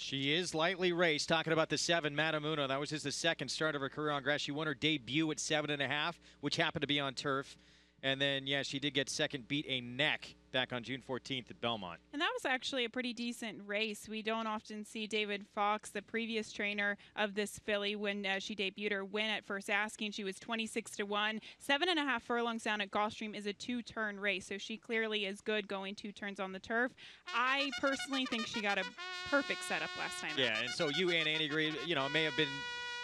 Speaker 2: She is lightly raced. Talking about the 7, Madame Uno. That was just the second start of her career on grass. She won her debut at 7.5, which happened to be on turf. And then, yeah, she did get second, beat a neck back on June 14th at Belmont.
Speaker 3: And that was actually a pretty decent race. We don't often see David Fox, the previous trainer of this filly, when she debuted her, win at first asking. She was 26-1. 7.5 furlongs down at Gulfstream is a 2-turn race, so she clearly is good going 2 turns on the turf. I personally think she got a perfect setup last time.
Speaker 2: Yeah, and so you and Andy agree, you know, it may have been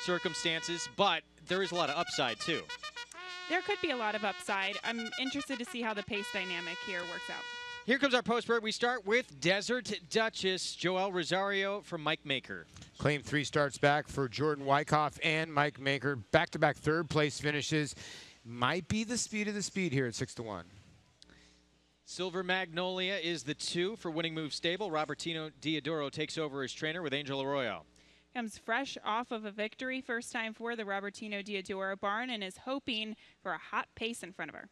Speaker 2: circumstances, but there is a lot of upside, too.
Speaker 3: There could be a lot of upside. I'm interested to see how the pace dynamic here works out.
Speaker 2: Here comes our post break. We start with Desert Duchess, Joel Rosario from Mike Maker.
Speaker 6: Claim 3 starts back for Jordan Wyckoff and Mike Maker. Back-to-back third-place finishes. Might be the speed of the speed here at 6-1.
Speaker 2: Silver Magnolia is the 2 for Winning Move Stable. Robertino Diodoro takes over as trainer with Angel Arroyo.
Speaker 3: Comes fresh off of a victory, first time for the Robertino Diodoro barn, and is hoping for a hot pace in front of her.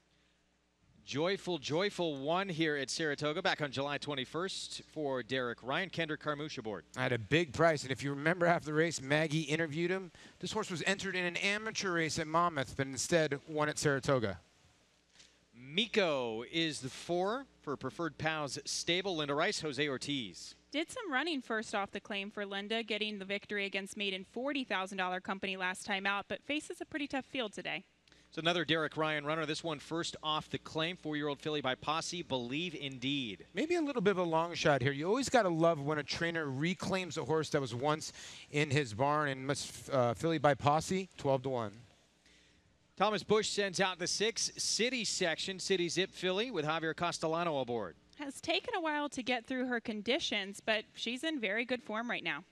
Speaker 2: Joyful won here at Saratoga back on July 21st for Derek Ryan. Kendrick Carmouche aboard.
Speaker 6: I had a big price, and if you remember after the race, Maggie interviewed him. This horse was entered in an amateur race at Monmouth, but instead won at Saratoga.
Speaker 2: Miko is the 4 for Preferred Pals Stable. Linda Rice, Jose Ortiz.
Speaker 3: Did some running first off the claim for Linda, getting the victory against Maiden $40,000 company last time out, but faces a pretty tough field today.
Speaker 2: So another Derek Ryan runner. This one first off the claim. 4-year-old filly by Posse, Believe Indeed.
Speaker 6: Maybe a little bit of a long shot here. You always got to love when a trainer reclaims a horse that was once in his barn, and filly by Posse, 12-1.
Speaker 2: Thomas Bush sends out the 6 City section. City Zip filly with Javier Castellano aboard.
Speaker 3: Has taken a while to get through her conditions, but she's in very good form right now.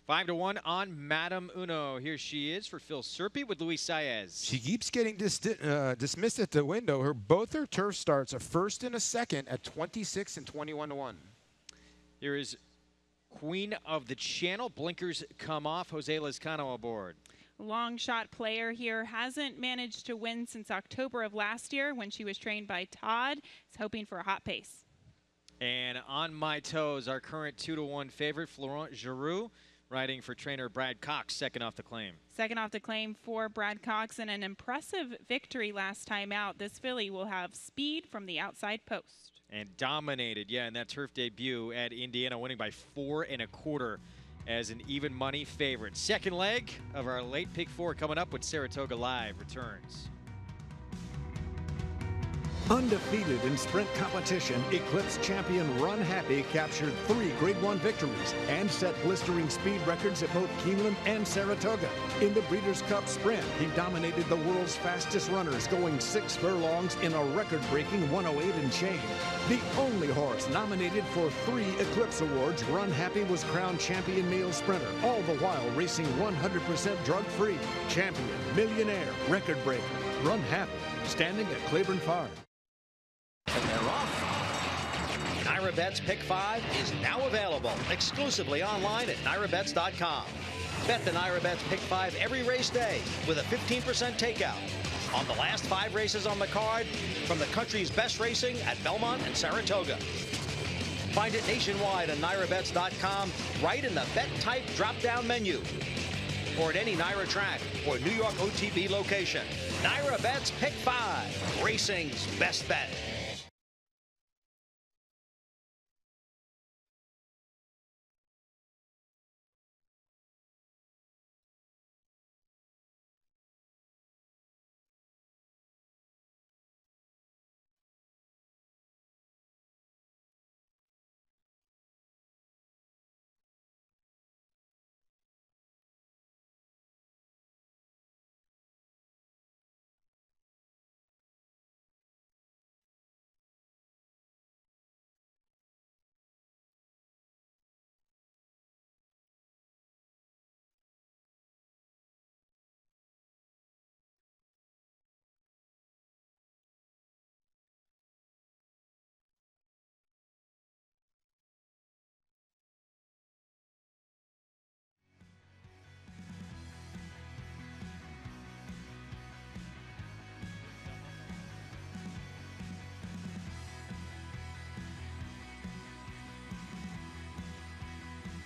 Speaker 2: 5-1 on Madame Uno. Here she is for Phil Serpy with Luis Saez.
Speaker 6: She keeps getting dismissed at the window. Both her turf starts, a first and a second, at 26 and 21-1.
Speaker 2: Here is Queen of the Channel. Blinkers come off. Jose Lezcano aboard.
Speaker 3: Long shot player here, hasn't managed to win since October of last year when she was trained by Todd. Is hoping for a hot pace.
Speaker 2: And on my toes, our current 2-1 favorite, Florent Giroux, riding for trainer Brad Cox, second off the claim.
Speaker 3: Second off the claim for Brad Cox, and an impressive victory last time out. This filly will have speed from the outside post.
Speaker 2: And dominated, yeah, in that turf debut at Indiana, winning by 4 1/4. As an even money favorite. Second leg of our late pick 4 coming up when Saratoga Live returns.
Speaker 7: Undefeated in sprint competition, Eclipse champion Run Happy captured 3 Grade 1 victories and set blistering speed records at both Keeneland and Saratoga. In the Breeders' Cup Sprint, he dominated the world's fastest runners, going 6 furlongs in a record-breaking 108 and change. The only horse nominated for 3 Eclipse Awards, Run Happy was crowned champion male sprinter, all the while racing 100% drug-free. Champion, millionaire, record-breaker, Run Happy, standing at Claiborne Farm.
Speaker 10: And they're off. NyraBet's Pick 5 is now available exclusively online at NyraBets.com. Bet the NyraBets Pick 5 every race day with a 15% takeout on the last 5 races on the card from the country's best racing at Belmont and Saratoga. Find it nationwide on NyraBets.com right in the Bet Type drop-down menu or at any Nyra track or New York OTB location. NyraBets Pick 5, racing's best bet.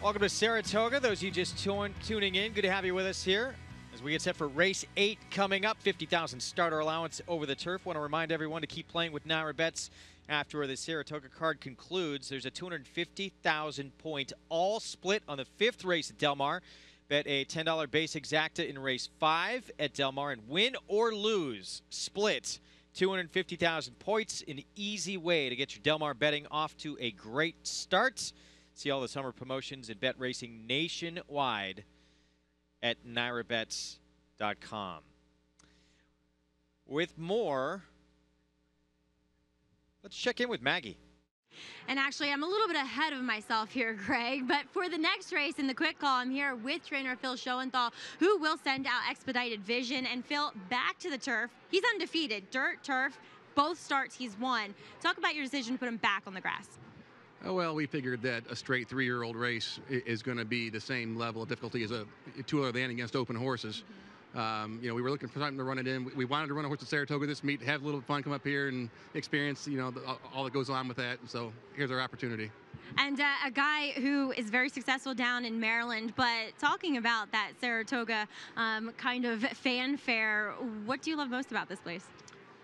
Speaker 2: Welcome to Saratoga. Those of you just tuning in, good to have you with us here as we get set for race 8 coming up. 50,000 starter allowance over the turf. Want to remind everyone to keep playing with NyraBets after the Saratoga card concludes. There's a 250,000 point all split on the 5th race at Del Mar. Bet a $10 base exacta in race 5 at Del Mar and win or lose. Split 250,000 points, an easy way to get your Del Mar betting off to a great start. See all the summer promotions and bet racing nationwide at NyraBets.com. With more, let's check in with Maggie.
Speaker 4: And actually, I'm a little bit ahead of myself here, Greg. But for the next race in the quick call, I'm here with trainer Phil Schoenthal, who will send out Expedited Vision. And Phil, back to the turf. He's undefeated. Dirt, turf, both starts he's won. Talk about your decision to put him back on the grass.
Speaker 12: Oh, well, we figured that a straight 3-year-old race is going to be the same level of difficulty as a 2-year-old against open horses. You know, we were looking for something to run it in. We wanted to run a horse at Saratoga this meet, have a little fun, come up here and experience, you know, all that goes on with that. So here's our opportunity.
Speaker 4: And a guy who is very successful down in Maryland, but talking about that Saratoga kind of fanfare, what do you love most about this place?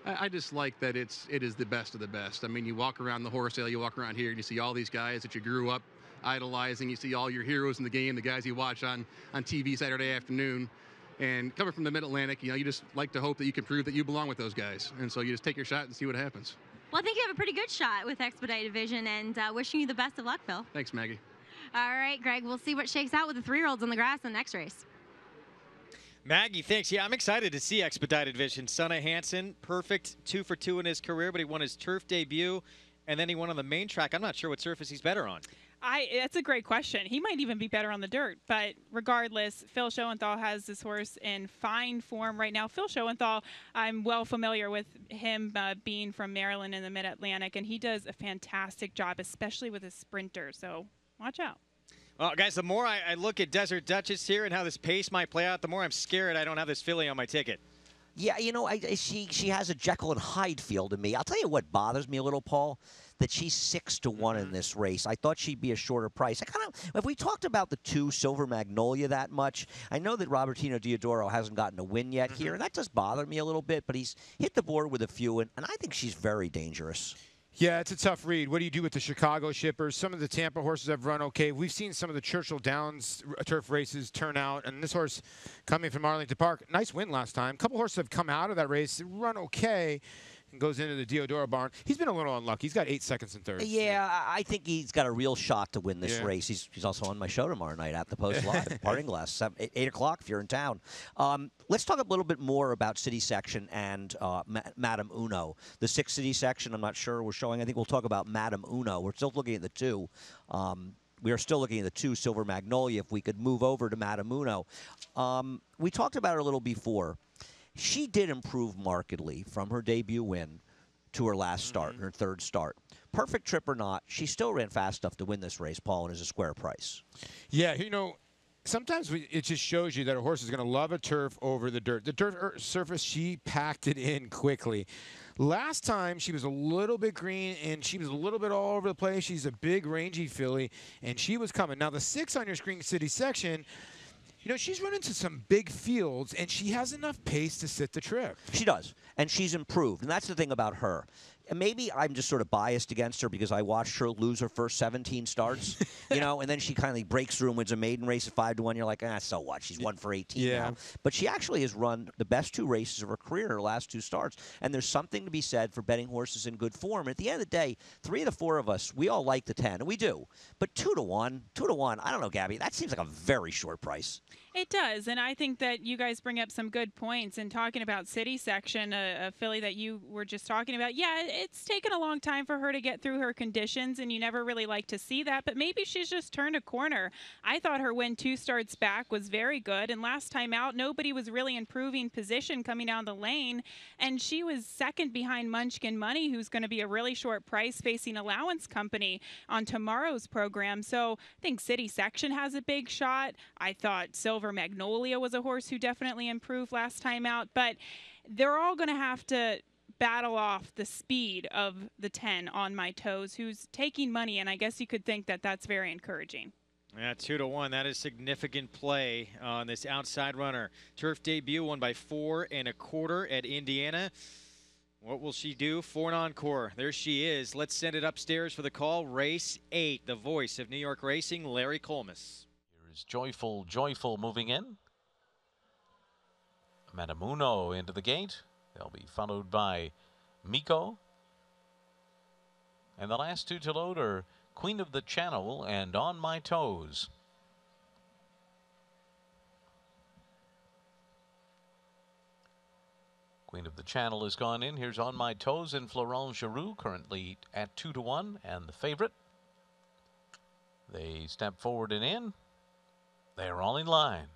Speaker 12: I just like that it is the best of the best. I mean, you walk around the horse sale, you walk around here, and you see all these guys that you grew up idolizing. You see all your heroes in the game, the guys you watch on TV Saturday afternoon. And coming from the Mid-Atlantic, you know, you just like to hope that you can prove that you belong with those guys. And so you just take your shot and see what happens.
Speaker 4: Well, I think you have a pretty good shot with Expedited Vision, and wishing you the best of luck, Phil.
Speaker 12: Thanks, Maggie.
Speaker 4: All right, Greg, we'll see what shakes out with the 3-year-olds on the grass in the next race.
Speaker 2: Maggie, thanks. Yeah, I'm excited to see Expedited Vision. Son of Hansen, perfect 2 for 2 in his career, but he won his turf debut, and then he won on the main track. I'm not sure what surface he's better on.
Speaker 3: That's a great question. He might even be better on the dirt, but regardless, Phil Schoenthal has this horse in fine form right now. Phil Schoenthal, I'm well familiar with him being from Maryland in the Mid-Atlantic, and he does a fantastic job, especially with his sprinter, so watch out.
Speaker 2: Well, guys, the more I look at Desert Duchess here and how this pace might play out, the more I'm scared I don't have this filly on my ticket.
Speaker 5: Yeah, you know, she has a Jekyll and Hyde feel to me. I'll tell you what bothers me a little, Paul, that she's 6-1 in this race. I thought she'd be a shorter price. If we talked about the 2 Silver Magnolia that much, I know that Robertino Diodoro hasn't gotten a win yet here, and that does bother me a little bit, but he's hit the board with a few, and I think she's very dangerous.
Speaker 6: Yeah, it's a tough read. What do you do with the Chicago shippers? Some of the Tampa horses have run okay. We've seen some of the Churchill Downs turf races turn out, and this horse coming from Arlington Park, nice win last time. A couple horses have come out of that race, run okay, and goes into the Diodoro barn. He's been a little unlucky. He's got 8 seconds and thirds.
Speaker 5: Yeah, I think he's got a real shot to win this race. He's also on my show tomorrow night at the Post Live, Parting Glass, 8 o'clock if you're in town. Let's talk a little bit more about City Section and Madame Uno. The 6 City Section, I'm not sure we're showing. I think we'll talk about Madame Uno. We're still looking at the 2. We are still looking at the 2 Silver Magnolia. If we could move over to Madame Uno. We talked about her a little before. She did improve markedly from her debut win to her last start, her 3rd start. Perfect trip or not, she still ran fast enough to win this race, Paul, and is a square price.
Speaker 6: Yeah, you know, sometimes it just shows you that a horse is going to love a turf over the dirt. The dirt surface, she packed it in quickly. Last time, she was a little bit green, and she was a little bit all over the place. She's a big, rangy filly, and she was coming. Now, the 6 on your Screen City section, you know, she's run into some big fields, and she has enough pace to sit the trip.
Speaker 5: She does, and she's improved, and that's the thing about her. And maybe I'm just sort of biased against her because I watched her lose her first 17 starts, you know, and then she kind of breaks through and wins a maiden race at 5-1. You're like, so what? She's 1 for 18 now. But she actually has run the best 2 races of her career, her last 2 starts. And there's something to be said for betting horses in good form. And at the end of the day, 3 of the 4 of us, we all like the 10, and we do. But 2-1, I don't know, Gabby, that seems like a very short price.
Speaker 3: It does, and I think that you guys bring up some good points in talking about City Section, a filly that you were just talking about. Yeah, it's taken a long time for her to get through her conditions, and you never really like to see that, but maybe she's just turned a corner. I thought her win 2 starts back was very good, and last time out, nobody was really improving position coming down the lane, and she was second behind Munchkin Money, who's going to be a really short price facing Allowance Company on tomorrow's program. So I think City Section has a big shot. I thought Silver Magnolia was a horse who definitely improved last time out, but they're all going to have to battle off the speed of the 10 On My Toes, who's taking money, and I guess you could think that that's very encouraging.
Speaker 2: Yeah, 2-1. That is significant play on this outside runner. Turf debut won by 4 1/4 at Indiana. What will she do? 4 encore. There she is. Let's send it upstairs for the call. Race 8. The voice of New York racing, Larry Colmus.
Speaker 9: Joyful, Joyful moving in. Matamuno into the gate. They'll be followed by Miko. And the last 2 to load are Queen of the Channel and On My Toes. Queen of the Channel has gone in. Here's On My Toes and Florent Giroux, currently at 2-1, and the favorite. They step forward and in. They're all in line.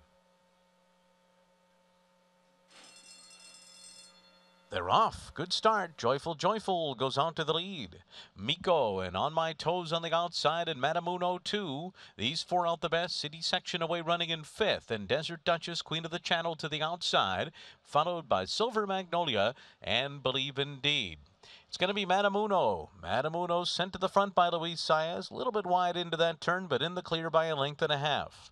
Speaker 9: They're off. Good start. Joyful, Joyful goes on to the lead. Miko and On My Toes on the outside, and Matamuno 2. These 4 out the best. City Section away running in 5th, and Desert Duchess, Queen of the Channel, to the outside, followed by Silver Magnolia and Believe Indeed. It's going to be Matamuno. Matamuno sent to the front by Luis Saez. A little bit wide into that turn, but in the clear by a length and a half.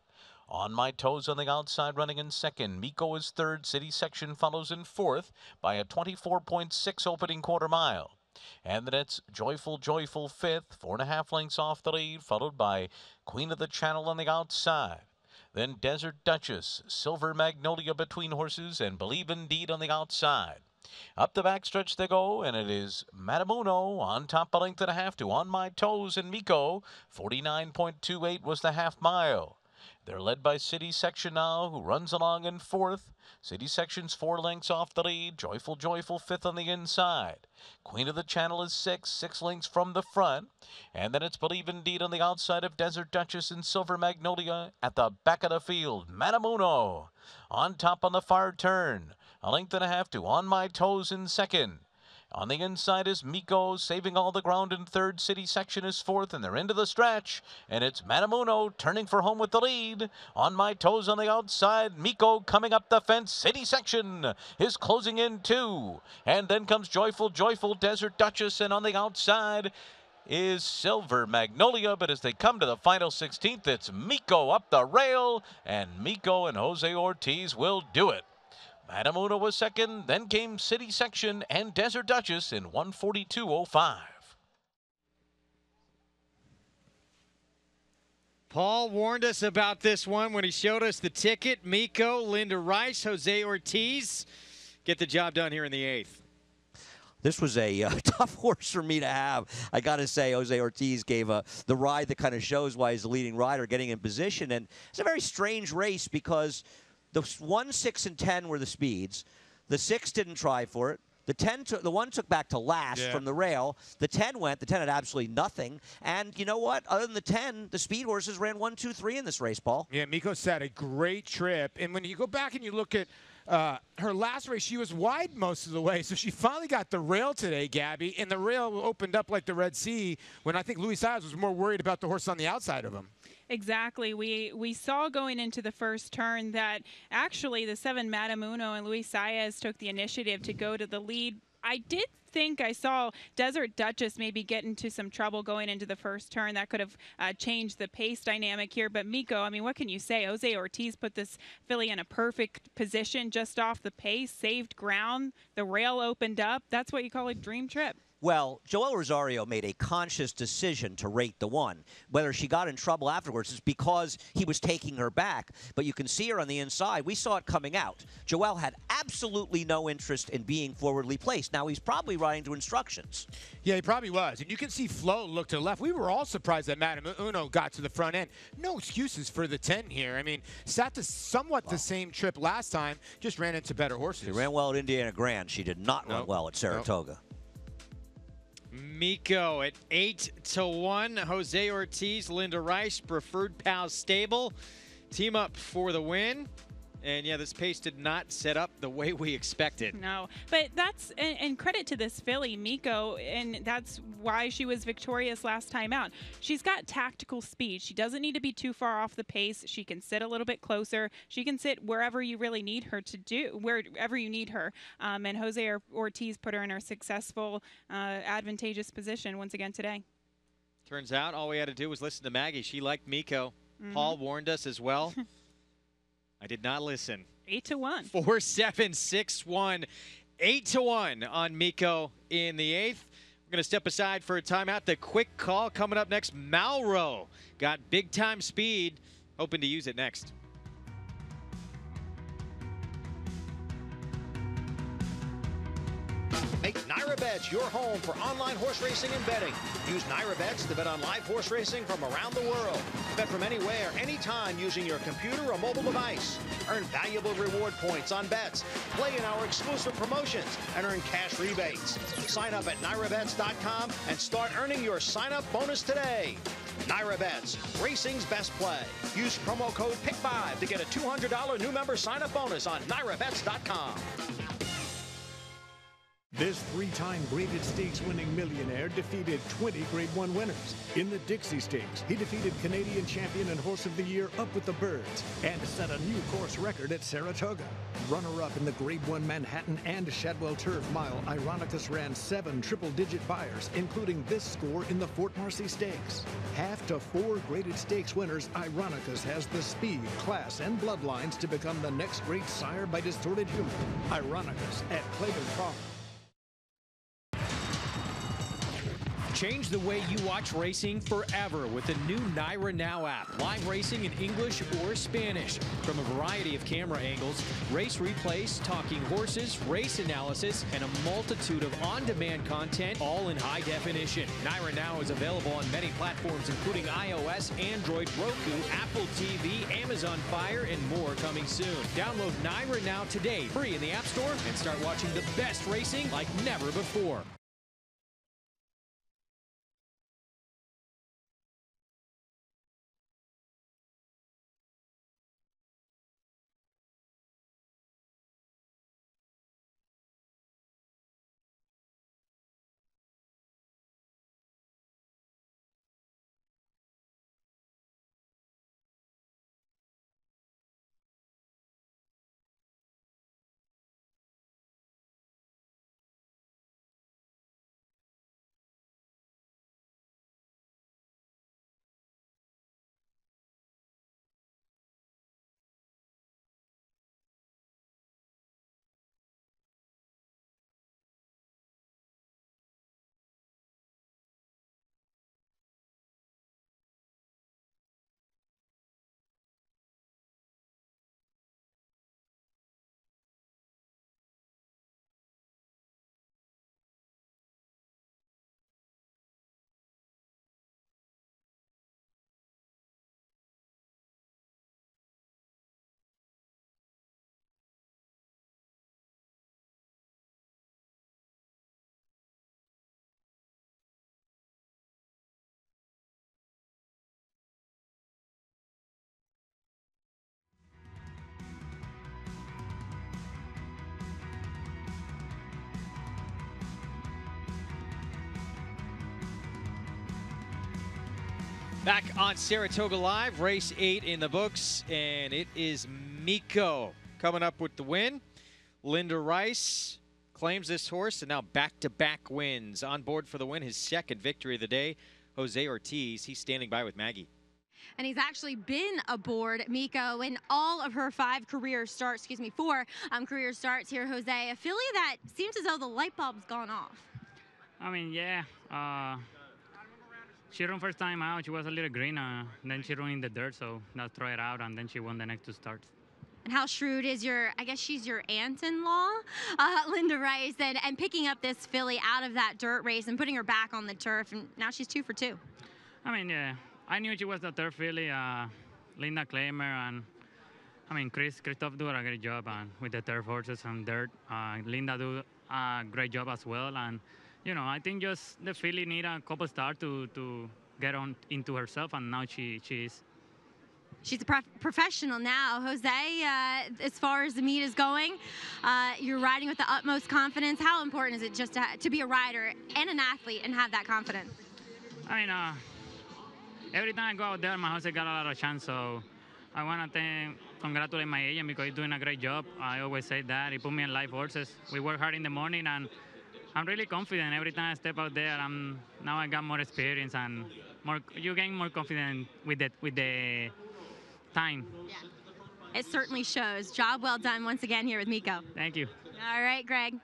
Speaker 9: On My Toes on the outside, running in 2nd. Miko is 3rd. City Section follows in 4th by a 24.6 opening quarter mile. And then it's Joyful, Joyful 5th, 4.5 lengths off the lead, followed by Queen of the Channel on the outside. Then Desert Duchess, Silver Magnolia between horses, and Believe Indeed on the outside. Up the backstretch they go, and it is Matamuno on top a length and a half to On My Toes and Miko. 49.28 was the half mile. They're led by City Section now, who runs along in 4th. City Section's 4 lengths off the lead. Joyful, Joyful 5th on the inside. Queen of the Channel is 6 lengths from the front. And then it's Believe Indeed on the outside of Desert Duchess and Silver Magnolia at the back of the field. Matamuno on top on the far turn. A length and a half to On My Toes in 2nd. On the inside is Miko, saving all the ground in 3rd. City Section is 4th, and they're into the stretch. And it's Matamuno turning for home with the lead. On My Toes on the outside. Miko coming up the fence. City Section is closing in 2. And then comes Joyful, Joyful, Desert Duchess, and on the outside is Silver Magnolia. But as they come to the final 16th, it's Miko up the rail, and Miko and Jose Ortiz will do it. Matamuno was 2nd, then came City Section and Desert Duchess in 142.05.
Speaker 2: Paul warned us about this one when he showed us the ticket. Miko, Linda Rice, Jose Ortiz get the job done here in the 8th.
Speaker 5: This was a tough horse for me to have. I got to say, Jose Ortiz gave the ride that kind of shows why he's the leading rider, getting in position. And it's a very strange race because the 1, 6, and 10 were the speeds. The 6 didn't try for it. The 1 took back to last from the rail. The 10 went. The 10 had absolutely nothing. And you know what? Other than the 10, the speed horses ran 1, 2, 3 in this race, Paul.
Speaker 6: Yeah, Miko had a great trip. And when you go back and you look at her last race, she was wide most of the way. So she finally got the rail today, Gabby. And the rail opened up like the Red Sea when I think Luis Saez was more worried about the horse on the outside of him.
Speaker 3: Exactly. We saw going into the first turn that actually the 7 Matamuno and Luis Saez took the initiative to go to the lead. I did think I saw Desert Duchess maybe get into some trouble going into the first turn. That could have changed the pace dynamic here. But Miko, I mean, what can you say? Jose Ortiz put this filly in a perfect position just off the pace, saved ground. The rail opened up. That's what you call a dream trip.
Speaker 5: Well, Joel Rosario made a conscious decision to rate the 1. Whether she got in trouble afterwards is because he was taking her back. But you can see her on the inside. We saw it coming out. Joel had absolutely no interest in being forwardly placed. Now, he's probably riding to instructions.
Speaker 6: Yeah, he probably was. And you can see Flo look to the left. We were all surprised that Madame Uno got to the front end. No excuses for the 10 here. I mean, sat to somewhat the same trip last time, just ran into better horses.
Speaker 5: She ran well at Indiana Grand. She did not run well at Saratoga.
Speaker 2: Miko at 8-1. Jose Ortiz, Linda Rice, Preferred Pal Stable. Team up for the win. And yeah, this pace did not set up the way we expected.
Speaker 3: No, but that's, and credit to this filly, Miko, and that's why she was victorious last time out. She's got tactical speed. She doesn't need to be too far off the pace. She can sit a little bit closer. She can sit wherever you really need her to do, wherever you need her. And Jose Ortiz put her in her successful, advantageous position once again today.
Speaker 2: Turns out all we had to do was listen to Maggie. She liked Miko. Paul warned us as well. I did not listen.
Speaker 3: 8-1.
Speaker 2: 4-7, 6-1, 8-1 on Miko in the 8th. We're going to step aside for a timeout. The quick call coming up next. Malro got big time speed. Hoping to use it next.
Speaker 10: Make NyraBets your home for online horse racing and betting. Use NyraBets to bet on live horse racing from around the world. Bet from anywhere, anytime using your computer or mobile device. Earn valuable reward points on bets. Play in our exclusive promotions and earn cash rebates. Sign up at NyraBets.com and start earning your sign-up bonus today. NyraBets, racing's best play. Use promo code PICK5 to get a $200 new member sign-up bonus on NyraBets.com.
Speaker 7: This 3-time graded stakes winning millionaire defeated 20 Grade 1 winners. In the Dixie Stakes, he defeated Canadian champion and horse of the year Up With the Birds and set a new course record at Saratoga. Runner-up in the Grade 1 Manhattan and Shadwell Turf Mile, Ironicus ran 7 triple-digit buyers, including this score in the Fort Marcy Stakes. Half to 4 graded stakes winners, Ironicus has the speed, class, and bloodlines to become the next great sire by Distorted Humor. Ironicus at Claiborne Farm.
Speaker 8: Change the way you watch racing forever with the new Naira Now app. Live racing in English or Spanish. From a variety of camera angles, race replays, talking horses, race analysis, and a multitude of on-demand content, all in high definition. Naira Now is available on many platforms, including iOS, Android, Roku, Apple TV, Amazon Fire, and more coming soon. Download Naira Now today, free in the App Store, and start watching the best racing like never before.
Speaker 2: Back on Saratoga Live, race 8 in the books, and it is Miko coming up with the win. Linda Rice claims this horse, and now back-to-back wins. On board for the win, his second victory of the day, Jose Ortiz. He's standing by with Maggie.
Speaker 4: And he's actually been aboard Miko in all of her four career starts here, Jose. A filly that seems as though the light bulb's gone off.
Speaker 13: I mean, yeah. She ran first time out. She was a little green. Then she ran in the dirt, so let's throw it out, and then she won the next 2 starts.
Speaker 4: And how shrewd is I guess she's your aunt-in-law, Linda Rice, and picking up this filly out of that dirt race and putting her back on the turf, and now she's 2 for 2.
Speaker 13: I mean, yeah, I knew she was the third filly. Linda Claiborne, and I mean, Christoph do a great job with the turf horses and dirt. Linda do a great job as well, and you know, I think just the filly need a couple starts to get on into herself, and now she is.
Speaker 4: She's a professional now, Jose. As far as the meet is going, you're riding with the utmost confidence. How important is it just to be a rider and an athlete and have that confidence?
Speaker 13: I mean, every time I go out there, my Jose got a lot of chance. So I want to congratulate my agent because he's doing a great job. I always say that. He put me on live horses. We work hard in the morning, and I'm really confident. Every time I step out there, now I got more experience and you gain more confidence with the time.
Speaker 4: Yeah. It certainly shows. Job well done once again here with Miko.
Speaker 13: Thank you.
Speaker 4: All right, Greg.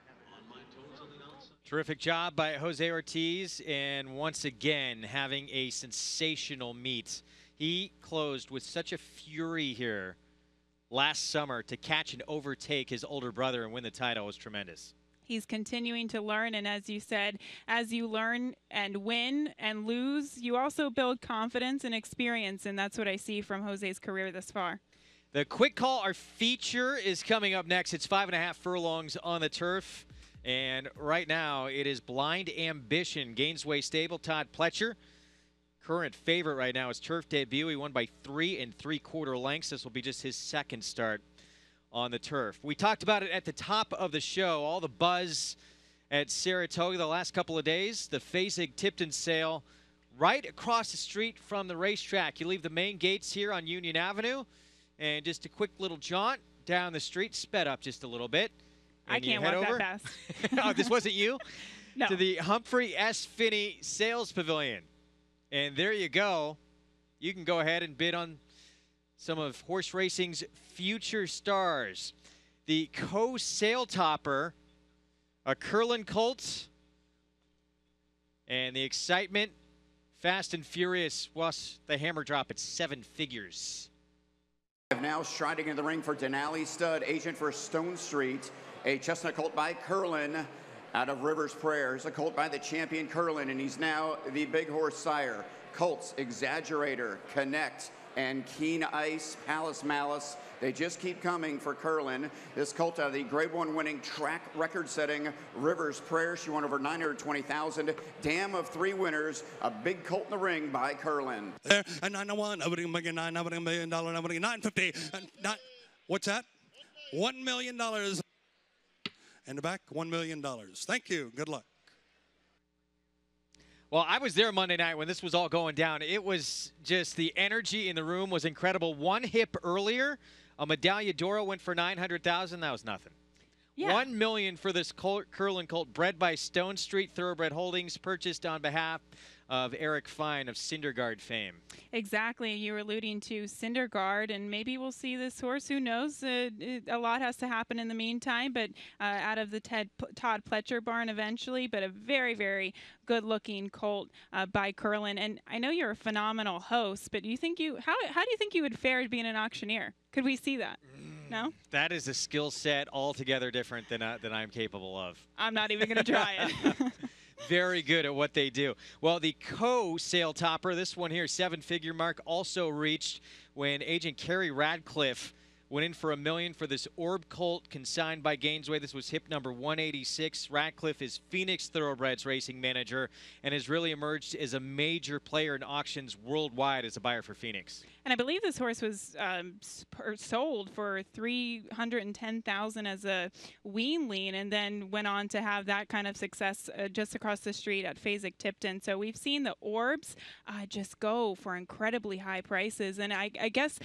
Speaker 2: Terrific job by Jose Ortiz, and once again having a sensational meet. He closed with such a fury here last summer to catch and overtake his older brother and win the title was tremendous.
Speaker 3: He's continuing to learn, and as you said, as you learn and win and lose, you also build confidence and experience, and that's what I see from Jose's career thus far.
Speaker 2: The quick call, our feature, is coming up next. It's 5.5 furlongs on the turf, and right now it is Blind Ambition, Gainesway Stable, Todd Pletcher. Current favorite right now is turf debut. He won by 3 3/4 lengths. This will be just his second start on the turf. We talked about it at the top of the show, all the buzz at Saratoga the last couple of days. The Fasig-Tipton sale right across the street from the racetrack. You leave the main gates here on Union Avenue, and just a quick little jaunt down the street, sped up just a little bit.
Speaker 3: I can't walk that fast.
Speaker 2: Oh, this wasn't you?
Speaker 3: No.
Speaker 2: To the Humphrey S. Finney Sales Pavilion. And there you go. You can go ahead and bid on some of horse racing's future stars. The co-sale topper, a Curlin colt, and the excitement, fast and furious, was the hammer drop at 7 figures.
Speaker 14: Now striding in the ring for Denali Stud, agent for Stone Street, a chestnut colt by Curlin out of Rivers Prayers, a colt by the champion Curlin, and he's now the big horse sire. Colts, Exaggerator, Connect, and Keen Ice, Palace Malice. They just keep coming for Curlin. This colt out of the Grade 1 winning track record-setting Rivers Prayer. She won over 920,000. Dam of 3 winners. A big colt in the ring by Curlin.
Speaker 1: There, and 901, $1 million, $950. What's that? $1 million. In the back, $1 million. Thank you. Good luck.
Speaker 2: Well, I was there Monday night when this was all going down. It was just the energy in the room was incredible. One hip earlier, a Medaglia d'Oro went for $900,000. That was nothing. Yeah. $1 million for this Curlin colt, bred by Stone Street Thoroughbred Holdings, purchased on behalf of Eric Fine of Cindergaard fame.
Speaker 3: Exactly. You were alluding to Cindergaard, and maybe we'll see this horse. Who knows? A lot has to happen in the meantime, but out of the Todd Pletcher barn eventually, but a very, very good-looking colt by Curlin. And I know you're a phenomenal host, but do you think how do you think you would fare being an auctioneer? Could we see that? No?
Speaker 2: That is a skill set altogether different than I'm capable of.
Speaker 3: I'm not even going to try it.
Speaker 2: Very good at what they do. Well, the co-sale topper, this one here, 7-figure mark, also reached when agent Kerry Radcliffe went in for $1 million for this Orb colt consigned by Gainesway. This was hip number 186. Ratcliffe is Phoenix Thoroughbreds racing manager and has really emerged as a major player in auctions worldwide as a buyer for Phoenix.
Speaker 3: And I believe this horse was sold for $310,000 as a weanling, and then went on to have that kind of success just across the street at Fasig-Tipton. So we've seen the Orbs just go for incredibly high prices, and I guess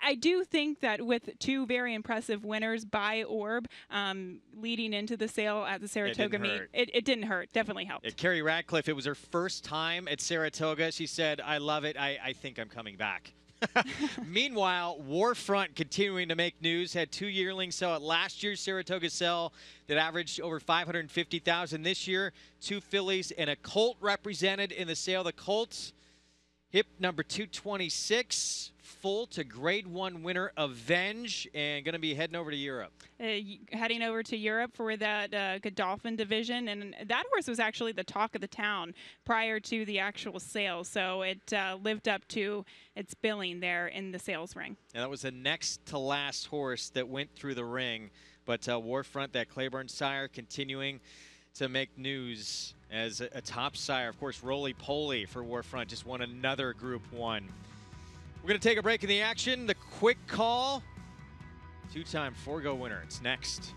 Speaker 3: I do think that with two very impressive winners by Orb leading into the sale at the Saratoga meet, it didn't hurt. Definitely helped.
Speaker 2: Carrie Ratcliffe, it was her first time at Saratoga. She said, I love it. I think I'm coming back. Meanwhile, Warfront continuing to make news. Had 2 yearlings sell at last year's Saratoga sale that averaged over $550,000 this year. 2 fillies and a colt represented in the sale. The colts, hip number 226, full to Grade 1 winner Avenge, and going to be heading over to Europe.
Speaker 3: Heading over to Europe for that Godolphin division, and that horse was actually the talk of the town prior to the actual sale, so it lived up to its billing there in the sales ring.
Speaker 2: And that was the next to last horse that went through the ring, but Warfront, that Claiborne sire, continuing to make news as a top sire. Of course, Roly Poly for Warfront just won another Group 1. We're going to take a break in the action. The quick call. 2-time Forgo winner. It's next.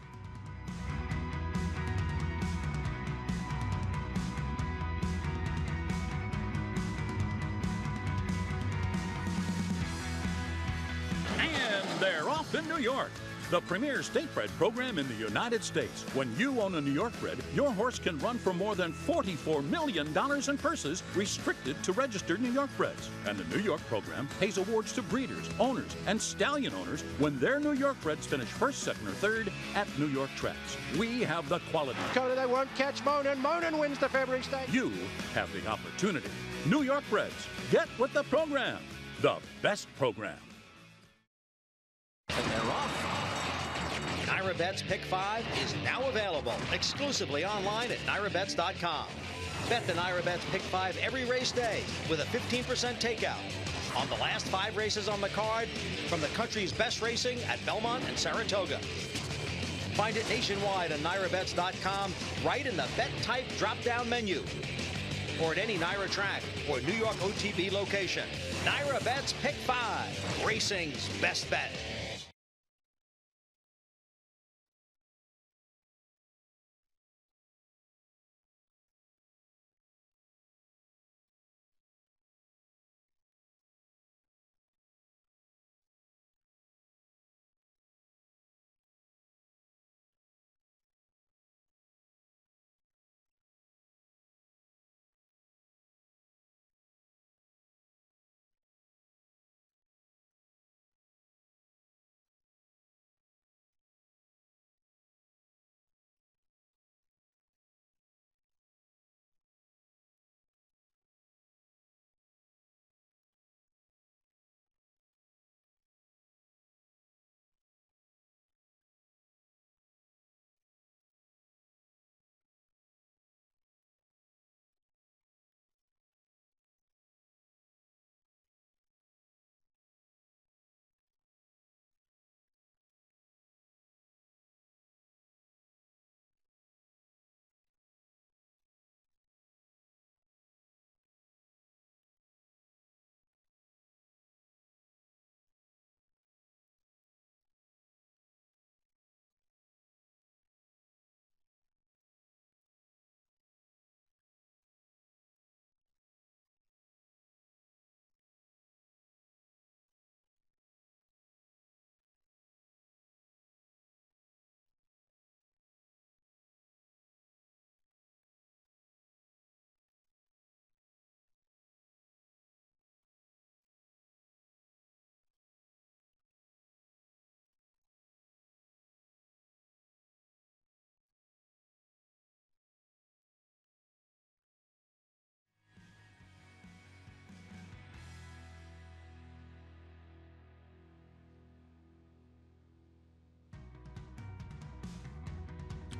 Speaker 15: And they're off in New York. The premier state-bred program in the United States. When you own a New York bred, your horse can run for more than $44 million in purses, restricted to registered New York breds. And the New York program pays awards to breeders, owners, and stallion owners when their New York breds finish first, second, or third at New York tracks. We have the quality.
Speaker 16: Cody, they won't catch Monin. Monin wins the February Stakes.
Speaker 15: You have the opportunity. New York breds, get with the program. The best program.
Speaker 10: And they're off. NyraBet's Pick 5 is now available exclusively online at NyraBets.com. Bet the NyraBet's Pick 5 every race day with a 15% takeout on the last 5 races on the card from the country's best racing at Belmont and Saratoga. Find it nationwide on NyraBets.com right in the Bet Type drop-down menu or at any Nyra track or New York OTB location. NyraBet's Pick 5, racing's best bet.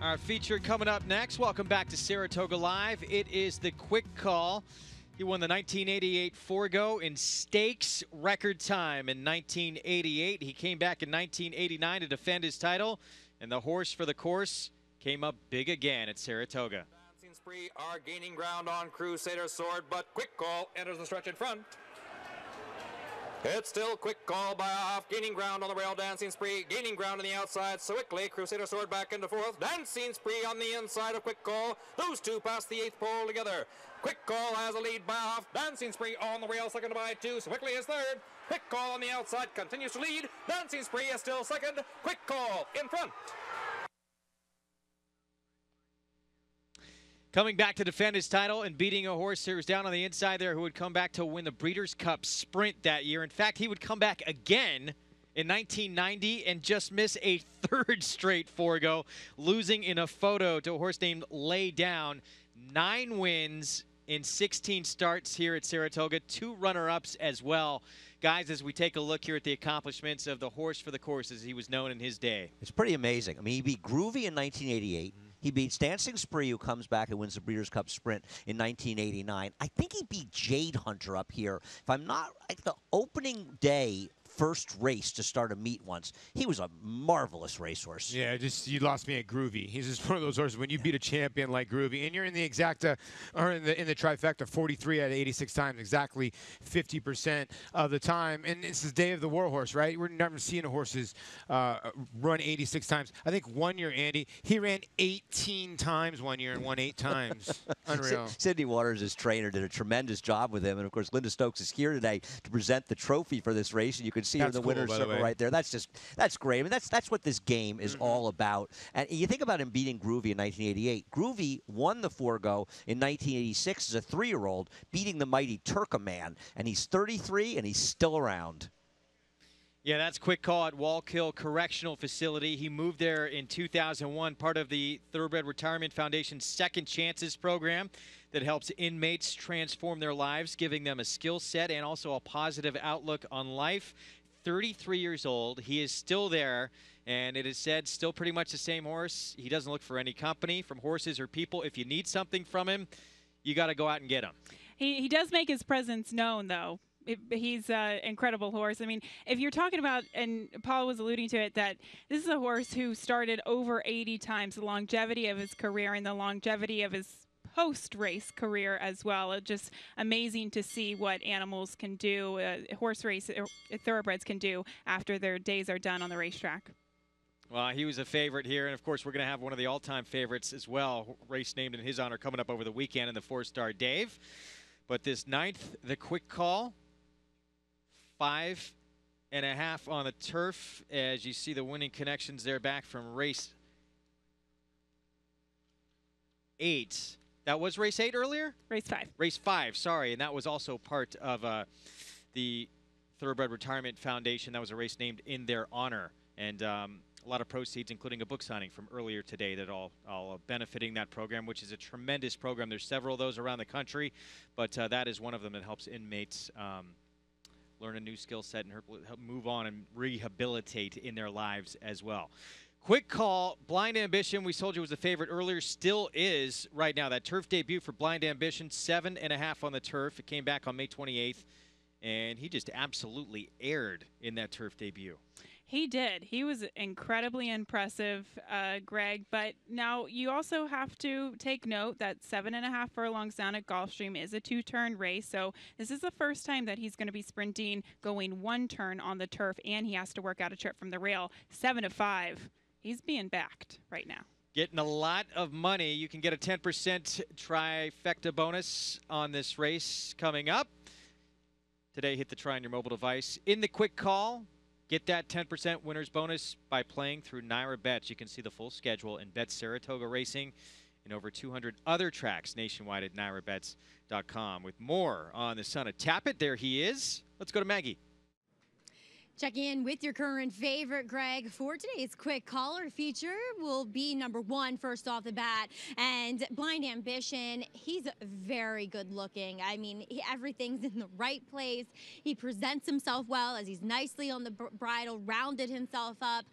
Speaker 2: Our feature coming up next. Welcome back to Saratoga Live. It is the quick call. He won the 1988 Forgo in stakes record time in 1988. He came back in 1989 to defend his title, and the horse for the course came up big again at Saratoga.
Speaker 17: Dancing Spree are gaining ground on Crusader Sword, but Quick Call enters the stretch in front. It's still Quick Call by a half, gaining ground on the rail. Dancing Spree gaining ground on the outside. Quickly, Crusader Sword back into fourth. Dancing Spree on the inside of Quick Call. Those two pass the 8th pole together. Quick Call has a lead by a half. Dancing Spree on the rail, second by 2. Quickly is third. Quick Call on the outside continues to lead. Dancing Spree is still second. Quick Call in front.
Speaker 2: Coming back to defend his title and beating a horse who was down on the inside there who would come back to win the Breeders' Cup Sprint that year. In fact, he would come back again in 1990 and just miss a third straight Forgo, losing in a photo to a horse named Lay Down. 9 wins in 16 starts here at Saratoga, 2 runner-ups as well. Guys, as we take a look here at the accomplishments of the horse for the course as he was known in his day.
Speaker 5: It's pretty amazing. I mean, he beat Groovy in 1988. He beats Dancing Spree, who comes back and wins the Breeders' Cup Sprint in 1989. I think he beat Jade Hunter up here. If I'm not, like the opening day first race to start a meet once. He was a marvelous racehorse.
Speaker 6: Yeah, just you lost me at Groovy. He's just one of those horses when you beat a champion like Groovy, and you're in the exacta or in the trifecta, 43 out of 86 times, exactly 50% of the time. And it's the day of the war horse, right? We're never seeing horses run 86 times. I think one year, Andy, he ran 18 times one year and won 8 times. Unreal.
Speaker 5: Sidney Waters, his trainer, did a tremendous job with him, and of course, Linda Stokes is here today to present the trophy for this race, and you can see her in the winner's circle right there. That's great. I mean, that's what this game is all about. And you think about him beating Groovy in 1988. Groovy won the Forgo in 1986 as a 3-year-old, beating the mighty Turkoman, and he's 33 and he's still around.
Speaker 2: Yeah, that's Quick Call at Wallkill Correctional Facility. He moved there in 2001, part of the Thoroughbred Retirement Foundation's Second Chances program that helps inmates transform their lives, giving them a skill set and also a positive outlook on life. 33 years old. He is still there, and it is said still pretty much the same horse. He doesn't look for any company from horses or people. If you need something from him, you got to go out and get him.
Speaker 3: He does make his presence known, though. He's an incredible horse. I mean, if you're talking about, and Paul was alluding to it, that this is a horse who started over 80 times, the longevity of his career and the longevity of his post-race career as well. It's just amazing to see what animals can do, horse race thoroughbreds can do after their days are done on the racetrack.
Speaker 2: Well, he was a favorite here, and of course we're going to have one of the all-time favorites as well, race named in his honor coming up over the weekend in the 4-star Dave. But this 9th, the Quick Call, 5.5 on the turf, as you see the winning connections there back from race 8. That was race 8 earlier?
Speaker 3: Race 5.
Speaker 2: Race 5, sorry. And that was also part of the Thoroughbred Retirement Foundation. That was a race named in their honor. And a lot of proceeds, including a book signing from earlier today, that all benefiting that program, which is a tremendous program. There's several of those around the country, but that is one of them that helps inmates learn a new skill set and help move on and rehabilitate in their lives as well. Quick Call, Blind Ambition, we told you was the favorite earlier, still is right now. That turf debut for Blind Ambition, 7.5 on the turf. It came back on May 28th, and he just absolutely aired in that turf debut.
Speaker 3: He did. He was incredibly impressive, Greg. But now you also have to take note that 7.5 furlongs down at Gulfstream is a 2-turn race. So this is the first time that he's going to be sprinting, going 1 turn on the turf, and he has to work out a trip from the rail. 7 to 5. He's being backed right now.
Speaker 2: Getting a lot of money. You can get a 10% trifecta bonus on this race coming up. Today, hit the try on your mobile device. In the Quick Call, get that 10% winner's bonus by playing through Naira Bets. You can see the full schedule and bet Saratoga Racing and over 200 other tracks nationwide at NairaBets.com. With more on the son of Tappet, there he is. Let's go to Maggie.
Speaker 4: Checking in with your current favorite, Greg, for today's Quick Caller feature will be number 1 first off the bat. And Blind Ambition, he's very good looking. I mean, everything's in the right place. He presents himself well as he's nicely on the bridle, rounded himself up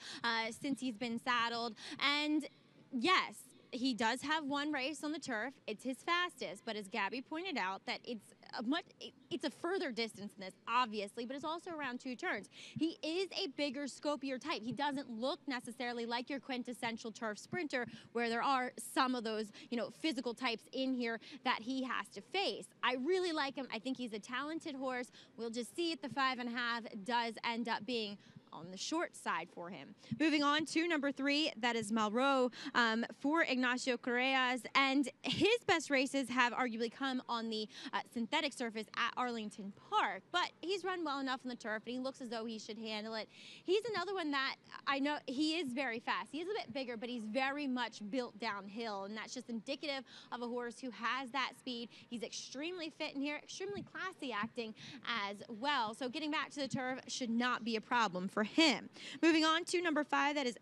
Speaker 4: since he's been saddled. And yes, he does have one race on the turf. It's his fastest, but as Gabby pointed out, that it's a further distance than this, obviously, but it's also around 2 turns. He is a bigger, scopier type. He doesn't look necessarily like your quintessential turf sprinter, where there are some of those, physical types in here that he has to face. I really like him. I think he's a talented horse. We'll just see if the 5.5 does end up being on the short side for him. Moving on to number 3, that is Malraux for Ignacio Correas, and his best races have arguably come on the synthetic surface at Arlington Park, but he's run well enough on the turf, and he looks as though he should handle it. He's another one that I know he is very fast. He is a bit bigger, but he's very much built downhill, and that's just indicative of a horse who has that speed. He's extremely fit in here, extremely classy acting as well, so getting back to the turf should not be a problem for him. Moving on to number 5, that is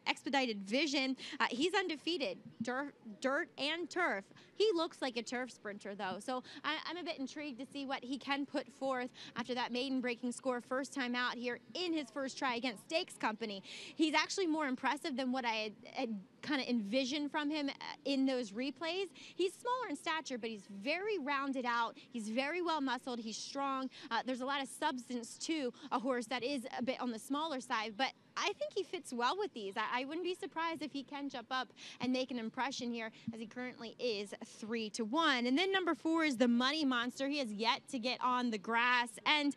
Speaker 4: Expedited Vision. He's undefeated, dirt and turf. He looks like a turf sprinter, though, so I'm a bit intrigued to see what he can put forth after that maiden-breaking score first time out here in his first try against Stakes Company. He's actually more impressive than what I had kind of envisioned from him in those replays. He's smaller in stature, but he's very rounded out. He's very well muscled. He's strong. There's a lot of substance to a horse that is a bit on the smaller side, but I think he fits well with these. I wouldn't be surprised if he can jump up and make an impression here, as he currently is 3-1. And then number 4 is the Money Monster. He has yet to get on the grass, and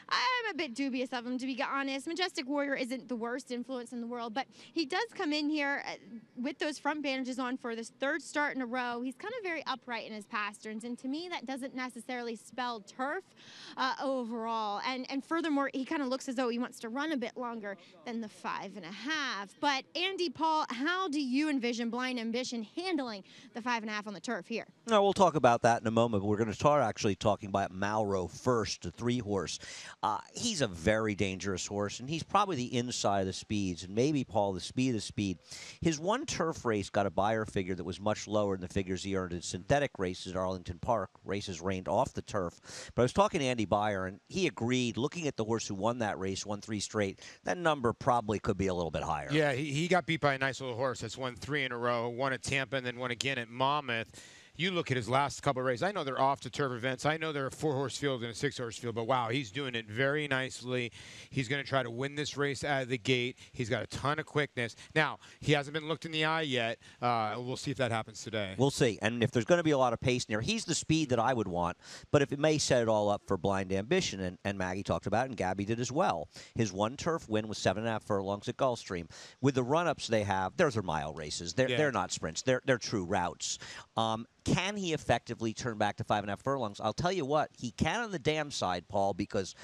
Speaker 4: I'm a bit dubious of him, to be honest. Majestic Warrior isn't the worst influence in the world, but he does come in here with those front bandages on for this 3rd start in a row. He's kind of very upright in his pasterns, and to me, that doesn't necessarily spell turf overall. And furthermore, he kind of looks as though he wants to run a bit longer than the 5.5. But Andy, Paul, how do you envision Blind Ambition handling the 5.5 on the turf here?
Speaker 5: No, we'll talk about that in a moment, but we're going to start actually talking about Malraux first, the 3-horse. He's a very dangerous horse, and he's probably the inside of the speeds, and maybe, Paul, the speed of the speed. His one turf race got a buyer figure that was much lower than the figures he earned in synthetic races at Arlington Park, races rained off the turf. But I was talking to Andy Beyer, and he agreed, looking at the horse who won that race, won 3 straight, that number probably could be a little bit higher.
Speaker 6: Yeah, he got beat by a nice little horse that's won 3 in a row, one at Tampa and then one again at Monmouth. You look at his last couple of races. I know they're off to turf events. I know they're a 4-horse field and a 6-horse field, but wow, he's doing it very nicely. He's going to try to win this race out of the gate. He's got a ton of quickness. Now, he hasn't been looked in the eye yet. We'll see if that happens today.
Speaker 5: We'll see. And if there's going to be a lot of pace in there, he's the speed that I would want, but if it may set it all up for Blind Ambition, and Maggie talked about it, and Gabby did as well. His one turf win was 7.5 furlongs at Gulfstream. With the run-ups they have, those are mile races. They're not sprints. They're true routes. Can he effectively turn back to 5.5 furlongs? I'll tell you what, he can on the dam side, Paul, because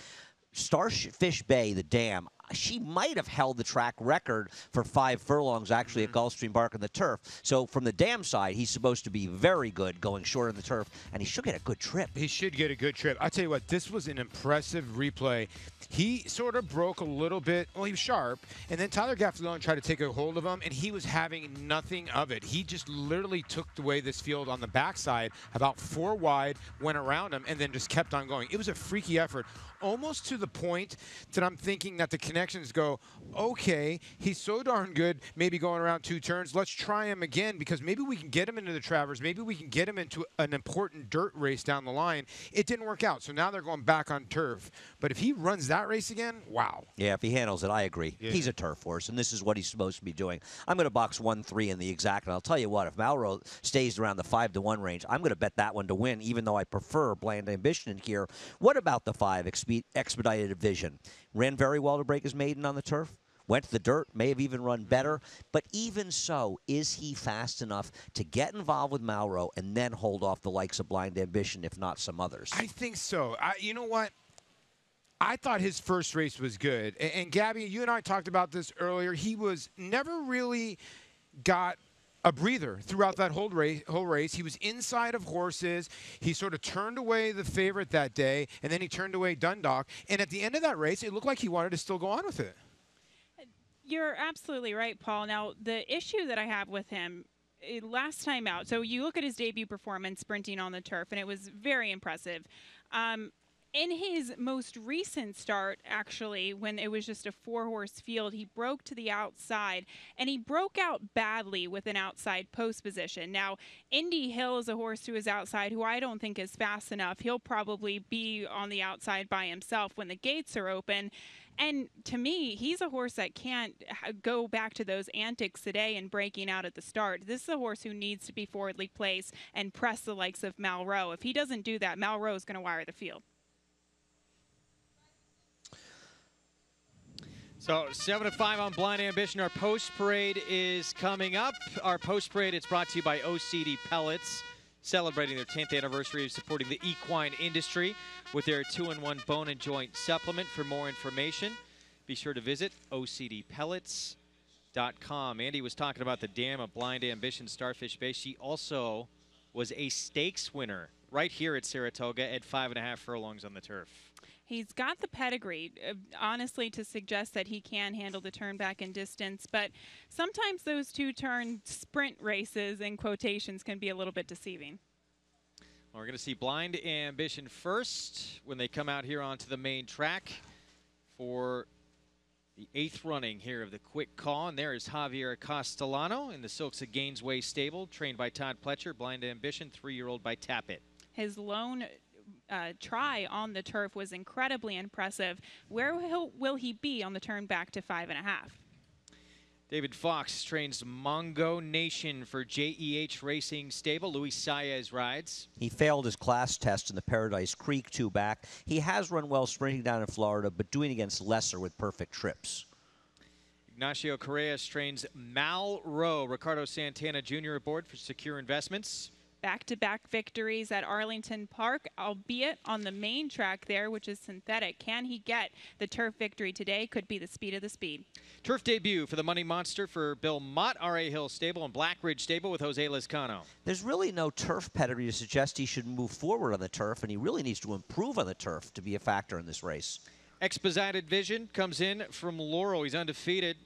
Speaker 5: Starfish Bay, the dam, she might have held the track record for 5 furlongs actually at Gulfstream Park on the turf. So from the dam side, he's supposed to be very good going short on the turf, and he should get a good trip.
Speaker 6: He should get a good trip. I'll tell you what, this was an impressive replay. He sort of broke a little bit. Well, he was sharp, and then Tyler Gaffalone tried to take a hold of him, and he was having nothing of it. He just literally took away this field on the backside, about 4 wide, went around him, and then just kept on going. It was a freaky effort, almost to the point that I'm thinking that the connections go, okay, he's so darn good, maybe going around 2 turns. Let's try him again, because maybe we can get him into the Travers. Maybe we can get him into an important dirt race down the line. It didn't work out, so now they're going back on turf. But if he runs that race again, wow.
Speaker 5: Yeah, if he handles it, I agree.
Speaker 6: Yeah.
Speaker 5: He's a turf horse, and this is what he's supposed to be doing. I'm going to box 1-3 in the exact, and I'll tell you what, if Malraux stays around the 5-1 range, I'm going to bet that one to win, even though I prefer Blind Ambition in here. What about the 5 Expedited Vision? Ran very well to break his maiden on the turf. Went to the dirt, may have even run better. But even so, is he fast enough to get involved with Malraux and then hold off the likes of Blind Ambition, if not some others?
Speaker 6: I think so. You know what? I thought his first race was good. And Gabby, you and I talked about this earlier. He was never really got a breather throughout that whole race. He was inside of horses. He sort of turned away the favorite that day, and then he turned away Dundalk. And at the end of that race, it looked like he wanted to still go on with it.
Speaker 3: You're absolutely right, Paul. Now, the issue that I have with him last time out, so you look at his debut performance sprinting on the turf, and it was very impressive. In his most recent start, actually, when it was just a 4-horse field, he broke to the outside, and he broke out badly with an outside post position. Now, Indy Hill is a horse who is outside, who I don't think is fast enough. He'll probably be on the outside by himself when the gates are open. And to me, he's a horse that can't go back to those antics today and breaking out at the start. This is a horse who needs to be forwardly placed and press the likes of Malraux. If he doesn't do that, Malraux is going to wire the field.
Speaker 2: So 7 to 5 on Blind Ambition. Our post parade is coming up. Our post parade is brought to you by OCD Pellets, celebrating their 10th anniversary of supporting the equine industry with their 2-in-1 bone and joint supplement. For more information, be sure to visit OCDpellets.com. Andy was talking about the dam of Blind Ambition Starfish Bay. She also was a stakes winner right here at Saratoga at 5.5 furlongs on the turf.
Speaker 3: He's got the pedigree, honestly, to suggest that he can handle the turn back and distance, but sometimes those 2-turn sprint races, in quotations, can be a little bit deceiving.
Speaker 2: Well, we're going to see Blind Ambition first when they come out here onto the main track for the 8th running here of the Quick Call. And there is Javier Castellano in the Silks of Gainesway stable, trained by Todd Pletcher. Blind Ambition, 3-year-old by Tappet.
Speaker 3: His lone try on the turf was incredibly impressive. Where will he be on the turn back to 5.5?
Speaker 2: David Fox trains Mongo Nation for JEH Racing Stable. Luis Saez rides.
Speaker 5: He failed his class test in the Paradise Creek 2-back. He has run well sprinting down in Florida, but doing against lesser with perfect trips.
Speaker 2: Ignacio Correas trains Malraux. Ricardo Santana Jr. aboard for Secure Investments.
Speaker 3: Back-to-back victories at Arlington Park, albeit on the main track there, which is synthetic. Can he get the turf victory today? Could be the speed of the speed.
Speaker 2: Turf debut for the Money Monster for Bill Mott, R.A. Hill Stable, and Black Ridge Stable with Jose Lezcano.
Speaker 5: There's really no turf pedigree to suggest he should move forward on the turf, and he really needs to improve on the turf to be a factor in this race.
Speaker 2: Exposited Vision comes in from Laurel. He's undefeated.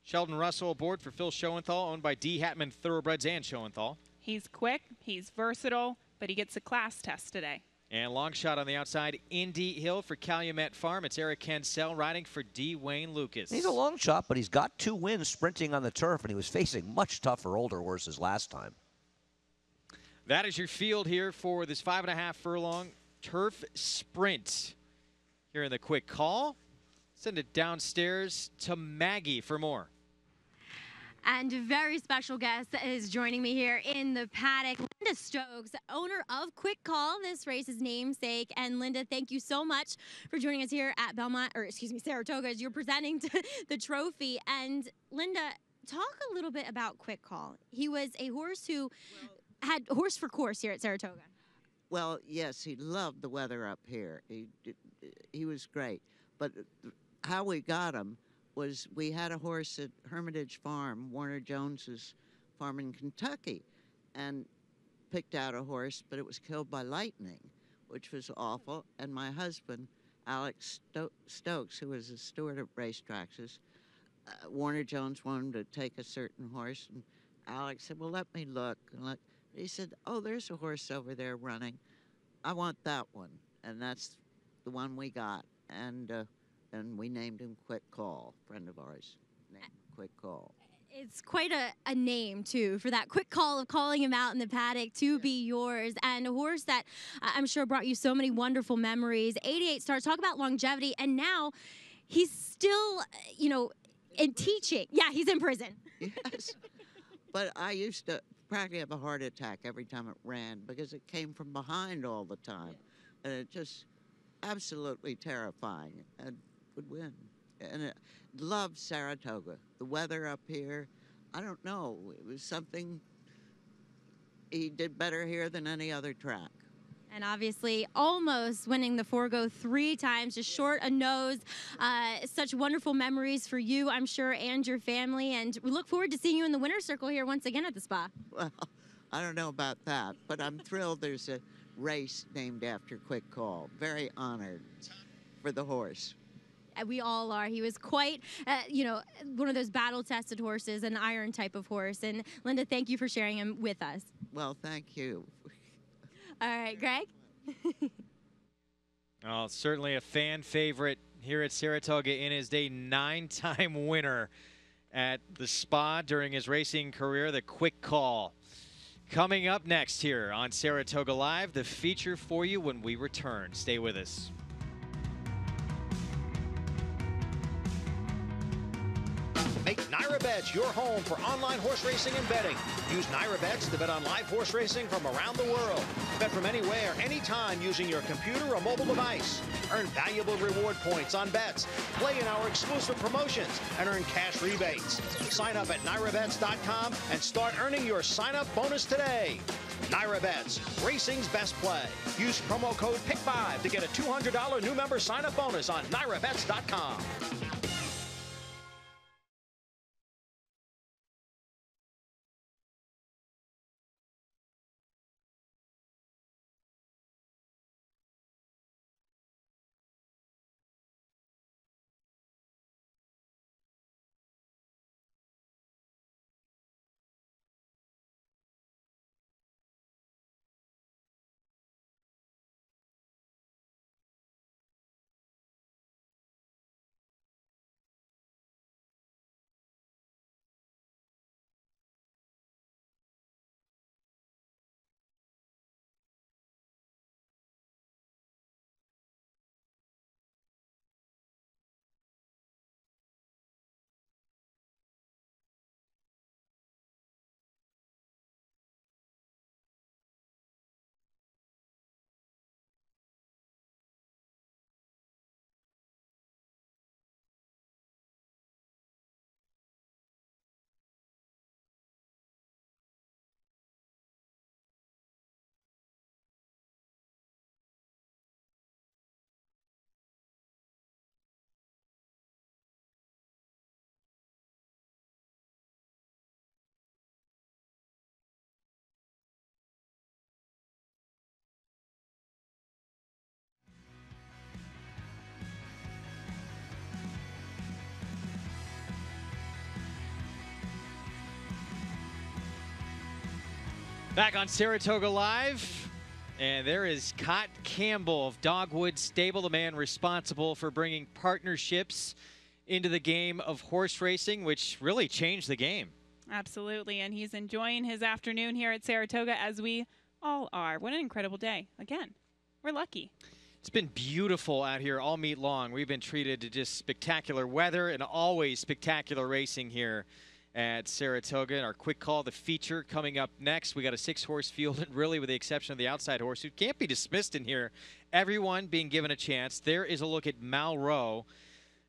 Speaker 2: Sheldon Russell aboard for Phil Schoenthal, owned by D. Hatman Thoroughbreds and Schoenthal.
Speaker 3: He's quick, he's versatile, but he gets a class test today.
Speaker 2: And long shot on the outside, Indy Hill for Calumet Farm. It's Eric Cancel riding for D. Wayne Lucas.
Speaker 5: He's a long shot, but he's got 2 wins sprinting on the turf, and he was facing much tougher older horses last time.
Speaker 2: That is your field here for this 5.5 furlong turf sprint. Here in the Quick Call. Send it downstairs to Maggie for more.
Speaker 4: And a very special guest is joining me here in the paddock, Linda Stokes, owner of Quick Call, this race's namesake. And Linda, thank you so much for joining us here at Saratoga as you're presenting the trophy. And Linda, talk a little bit about Quick Call. He was a horse who had horse for course here at Saratoga.
Speaker 18: Well, yes, he loved the weather up here. He was great. But how we got him was we had a horse at Hermitage Farm, Warner Jones's farm in Kentucky, and picked out a horse, but it was killed by lightning, which was awful. And my husband, Alex Stokes, who was a steward at racetracks, Warner Jones wanted to take a certain horse, and Alex said, well, let me look. And look. He said, oh, there's a horse over there running. I want that one. And that's the one we got. And we named him Quick Call, friend of ours, named Quick Call.
Speaker 4: It's quite a name, too, for that quick call of calling him out in the paddock to be yours. And a horse that I'm sure brought you so many wonderful memories. 88 starts, talk about longevity, and now he's still, in teaching. Yeah, he's in prison.
Speaker 18: Yes. But I used to practically have a heart attack every time it ran because it came from behind all the time. And it just absolutely terrifying and would win. And loved Saratoga. The weather up here, I don't know. It was something he did better here than any other track.
Speaker 4: And obviously almost winning the Forgo 3 times, just short a nose. Such wonderful memories for you, I'm sure, and your family. And we look forward to seeing you in the winner's circle here once again at the spa.
Speaker 18: Well, I don't know about that, but I'm thrilled there's a race named after Quick Call. Very honored for the horse.
Speaker 4: We all are. He was quite, one of those battle-tested horses, an iron type of horse. And Linda, thank you for sharing him with us.
Speaker 18: Well, thank you.
Speaker 4: All right, Greg?
Speaker 2: Well, certainly a fan favorite here at Saratoga in his day, 9-time winner at the Spa during his racing career, the Quick Call. Coming up next here on Saratoga Live, the feature for you when we return. Stay with us.
Speaker 10: Make NyraBets your home for online horse racing and betting. Use NyraBets to bet on live horse racing from around the world. Bet from anywhere, anytime using your computer or mobile device. Earn valuable reward points on bets. Play in our exclusive promotions and earn cash rebates. Sign up at NyraBets.com and start earning your sign-up bonus today. NyraBets, racing's best play. Use promo code PICK5 to get a $200 new member sign-up bonus on NyraBets.com.
Speaker 2: Back on Saratoga Live, and there is Cott Campbell of Dogwood Stable, the man responsible for bringing partnerships into the game of horse racing, which really changed the game.
Speaker 3: Absolutely, and he's enjoying his afternoon here at Saratoga, as we all are. What an incredible day. Again, we're lucky.
Speaker 2: It's been beautiful out here all meet long. We've been treated to just spectacular weather and always spectacular racing here at Saratoga. And our Quick Call, the feature, coming up next. We got a 6-horse field, and really with the exception of the outside horse, who can't be dismissed in here, everyone being given a chance. There is a look at Malraux.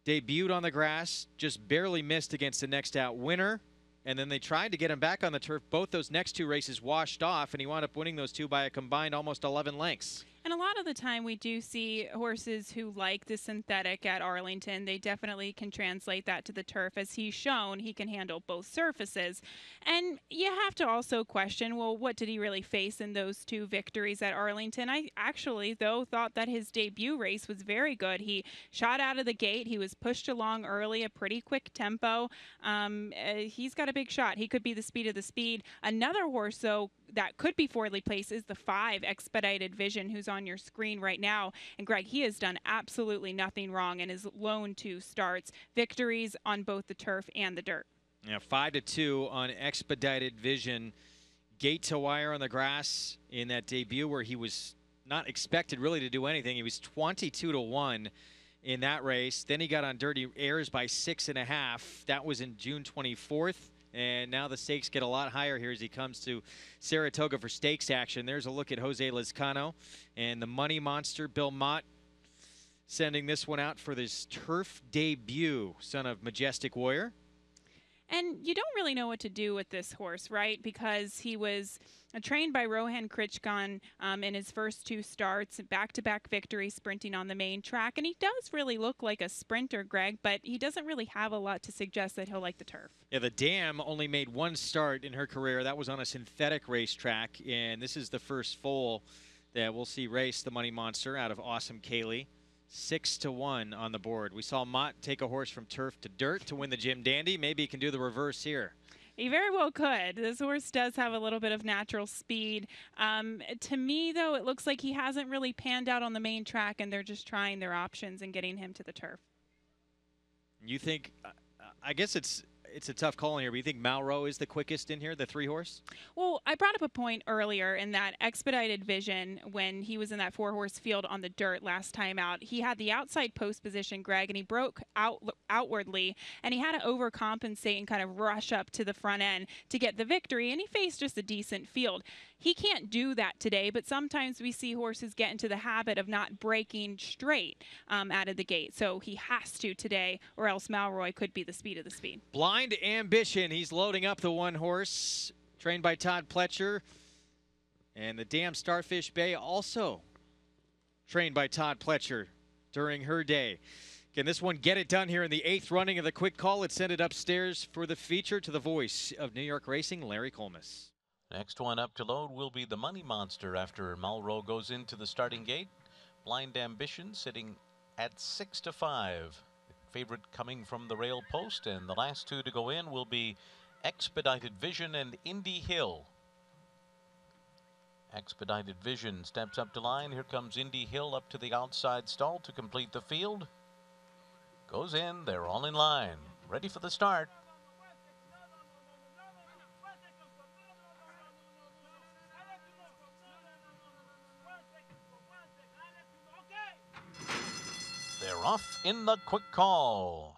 Speaker 2: Debuted on the grass, just barely missed against the next out winner. And then they tried to get him back on the turf. Both those next 2 races washed off, and he wound up winning those 2 by a combined almost 11 lengths.
Speaker 3: And a lot of the time we do see horses who like the synthetic at Arlington. They definitely can translate that to the turf. As he's shown, he can handle both surfaces. And you have to also question, well, what did he really face in those 2 victories at Arlington? I actually, though, thought that his debut race was very good. He shot out of the gate. He was pushed along early, a pretty quick tempo. He's got a big shot. He could be the speed of the speed. Another horse, though, that could be forwardly placed is the 5, Expedited Vision, who's on your screen right now. And Greg, he has done absolutely nothing wrong in his lone 2 starts. Victories on both the turf and the dirt.
Speaker 2: Yeah, 5-2 on Expedited Vision. Gate to wire on the grass in that debut where he was not expected really to do anything. He was 22-1 in that race. Then he got on Dirty Airs by 6.5. That was in June 24th. And now the stakes get a lot higher here as he comes to Saratoga for stakes action. There's a look at Jose Lizcano and the Money Monster, Bill Mott, sending this one out for this turf debut, son of Majestic Warrior.
Speaker 3: And you don't really know what to do with this horse, right? Because he was trained by Rohan Krichkan in his first 2 starts, back-to-back victories sprinting on the main track. And he does really look like a sprinter, Greg, but he doesn't really have a lot to suggest that he'll like the turf.
Speaker 2: Yeah, the Dam only made 1 start in her career. That was on a synthetic racetrack, and this is the first foal that we'll see race the Money Monster out of Awesome Kaylee. 6-1 on the board. We saw Mott take a horse from turf to dirt to win the Jim Dandy. Maybe he can do the reverse here.
Speaker 3: He very well could. This horse does have a little bit of natural speed. To me, though, it looks like he hasn't really panned out on the main track, and they're just trying their options and getting him to the turf.
Speaker 2: You think, I guess it's a tough call in here, but you think Malraux is the quickest in here, the 3-horse?
Speaker 3: Well, I brought up a point earlier in that Expedited Vision, when he was in that 4-horse field on the dirt last time out, he had the outside post position, Greg, and he broke outwardly, and he had to overcompensate and kind of rush up to the front end to get the victory, and he faced just a decent field. He can't do that today, but sometimes we see horses get into the habit of not breaking straight out of the gate. So he has to today, or else Malroy could be the speed of the speed.
Speaker 2: Blind Ambition. He's loading up the 1-horse, trained by Todd Pletcher. And the Dam Starfish Bay, also trained by Todd Pletcher during her day. Can this one get it done here in the 8th running of the quick call? Let's send it upstairs for the feature to the voice of New York Racing, Larry Colmus.
Speaker 9: Next one up to load will be the Money Monster after Malraux goes into the starting gate. Blind Ambition sitting at 6-5. The favorite coming from the rail post, and the last 2 to go in will be Expedited Vision and Indy Hill. Expedited Vision steps up to line. Here comes Indy Hill up to the outside stall to complete the field. Goes in. They're all in line. Ready for the start. They're off in the quick call.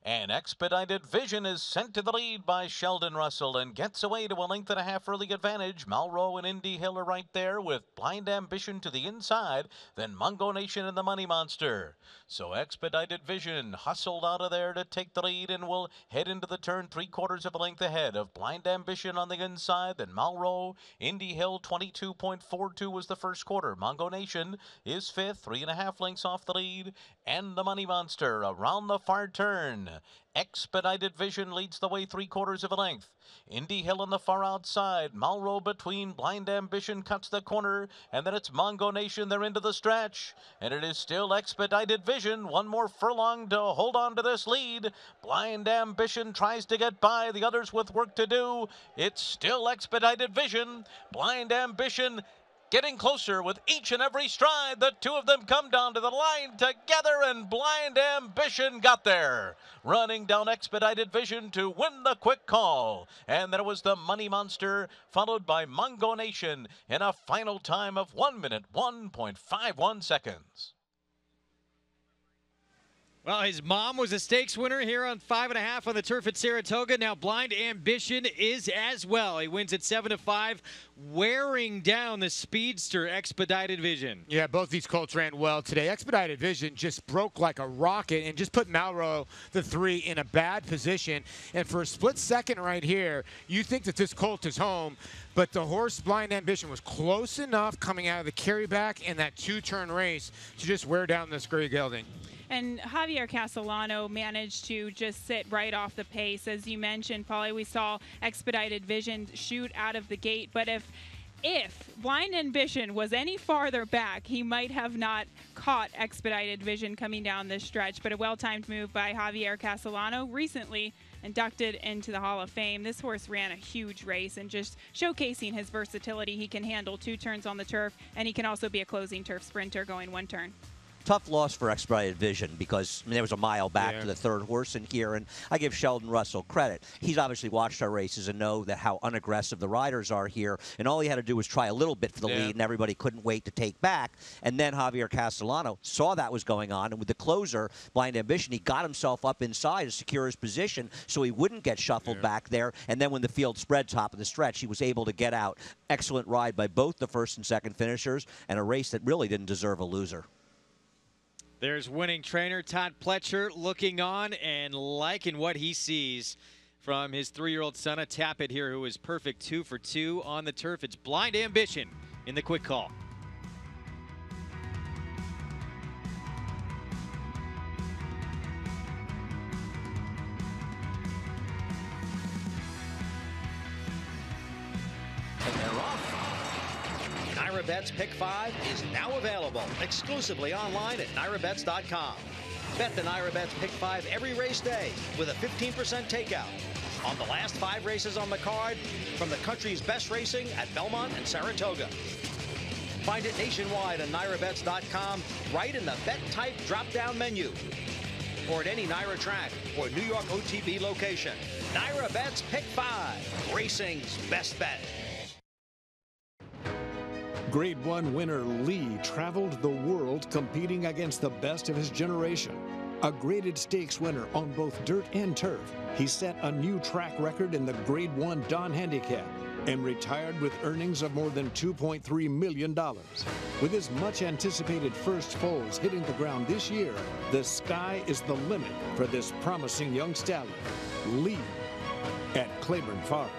Speaker 9: And Expedited Vision is sent to the lead by Sheldon Russell and gets away to a 1.5 length early advantage. Malraux and Indy Hill are right there with Blind Ambition to the inside, then Mungo Nation and the Money Monster. So Expedited Vision hustled out of there to take the lead and will head into the turn 3/4 of a length ahead of Blind Ambition on the inside, then Malraux. Indy Hill 22.42 was the first quarter. Mungo Nation is 5th, 3.5 lengths off the lead, and the Money Monster around the far turn. Expedited Vision leads the way 3/4 of a length. Indy Hill on the far outside. Malraux between. Blind Ambition cuts the corner, and then it's Mungo Nation. They're into the stretch, and it is still Expedited Vision. One more furlong to hold on to this lead. Blind Ambition tries to get by. The others with work to do. It's still Expedited Vision. Blind Ambition getting closer with each and every stride. The 2 of them come down to the line together, and Blind Ambition got there. Running down Expedited Vision to win the quick call. And then it was the Money Monster, followed by Mungo Nation in a final time of 1 minute, 1.51 seconds.
Speaker 2: Well, his mom was a stakes winner here on 5.5 on the turf at Saratoga. Now Blind Ambition is as well. He wins at 7-5, wearing down the speedster Expedited Vision.
Speaker 6: Yeah, both these colts ran well today. Expedited Vision just broke like a rocket and just put Malraux, the 3, in a bad position. And for a split second right here, you think that this colt is home, but the horse Blind Ambition was close enough coming out of the carryback in that 2-turn race to just wear down this gray gelding.
Speaker 3: And Javier Castellano managed to just sit right off the pace. As you mentioned, Paulie, we saw Expedited Vision shoot out of the gate. But if Blind Ambition was any farther back, he might have not caught Expedited Vision coming down this stretch. But a well-timed move by Javier Castellano, recently inducted into the Hall of Fame. This horse ran a huge race and just showcasing his versatility. He can handle 2 turns on the turf, and he can also be a closing turf sprinter going 1 turn.
Speaker 5: Tough loss for Expedited Vision because there was a mile back to the 3rd horse in here, and I give Sheldon Russell credit. He's obviously watched our races and know that how unaggressive the riders are here, and all he had to do was try a little bit for the lead, and everybody couldn't wait to take back. And then Javier Castellano saw that was going on, and with the closer, Blind Ambition, he got himself up inside to secure his position so he wouldn't get shuffled back there. And then when the field spread top of the stretch, he was able to get out. Excellent ride by both the 1st and 2nd finishers, and a race that really didn't deserve a loser.
Speaker 2: There's winning trainer Todd Pletcher looking on and liking what he sees from his 3-year-old son, a Tappet here, who is perfect 2 for 2 on the turf. It's Blind Ambition in the quick call.
Speaker 10: And they're off. NyraBet's Pick 5 is now available exclusively online at NyraBets.com. Bet the NyraBet's Pick 5 every race day with a 15% takeout. on the last 5 races on the card from the country's best racing at Belmont and Saratoga. Find it nationwide on NYRABets.com, right in the Bet Type drop-down menu, or at any NYRA track or New York OTB location. NYRA Bets Pick 5, racing's best bet.
Speaker 7: Grade 1 winner Lee traveled the world competing against the best of his generation. A graded stakes winner on both dirt and turf, he set a new track record in the Grade 1 Don Handicap and retired with earnings of more than $2.3 million. With his much-anticipated first foals hitting the ground this year, the sky is the limit for this promising young stallion, Lee, at Claiborne Farm.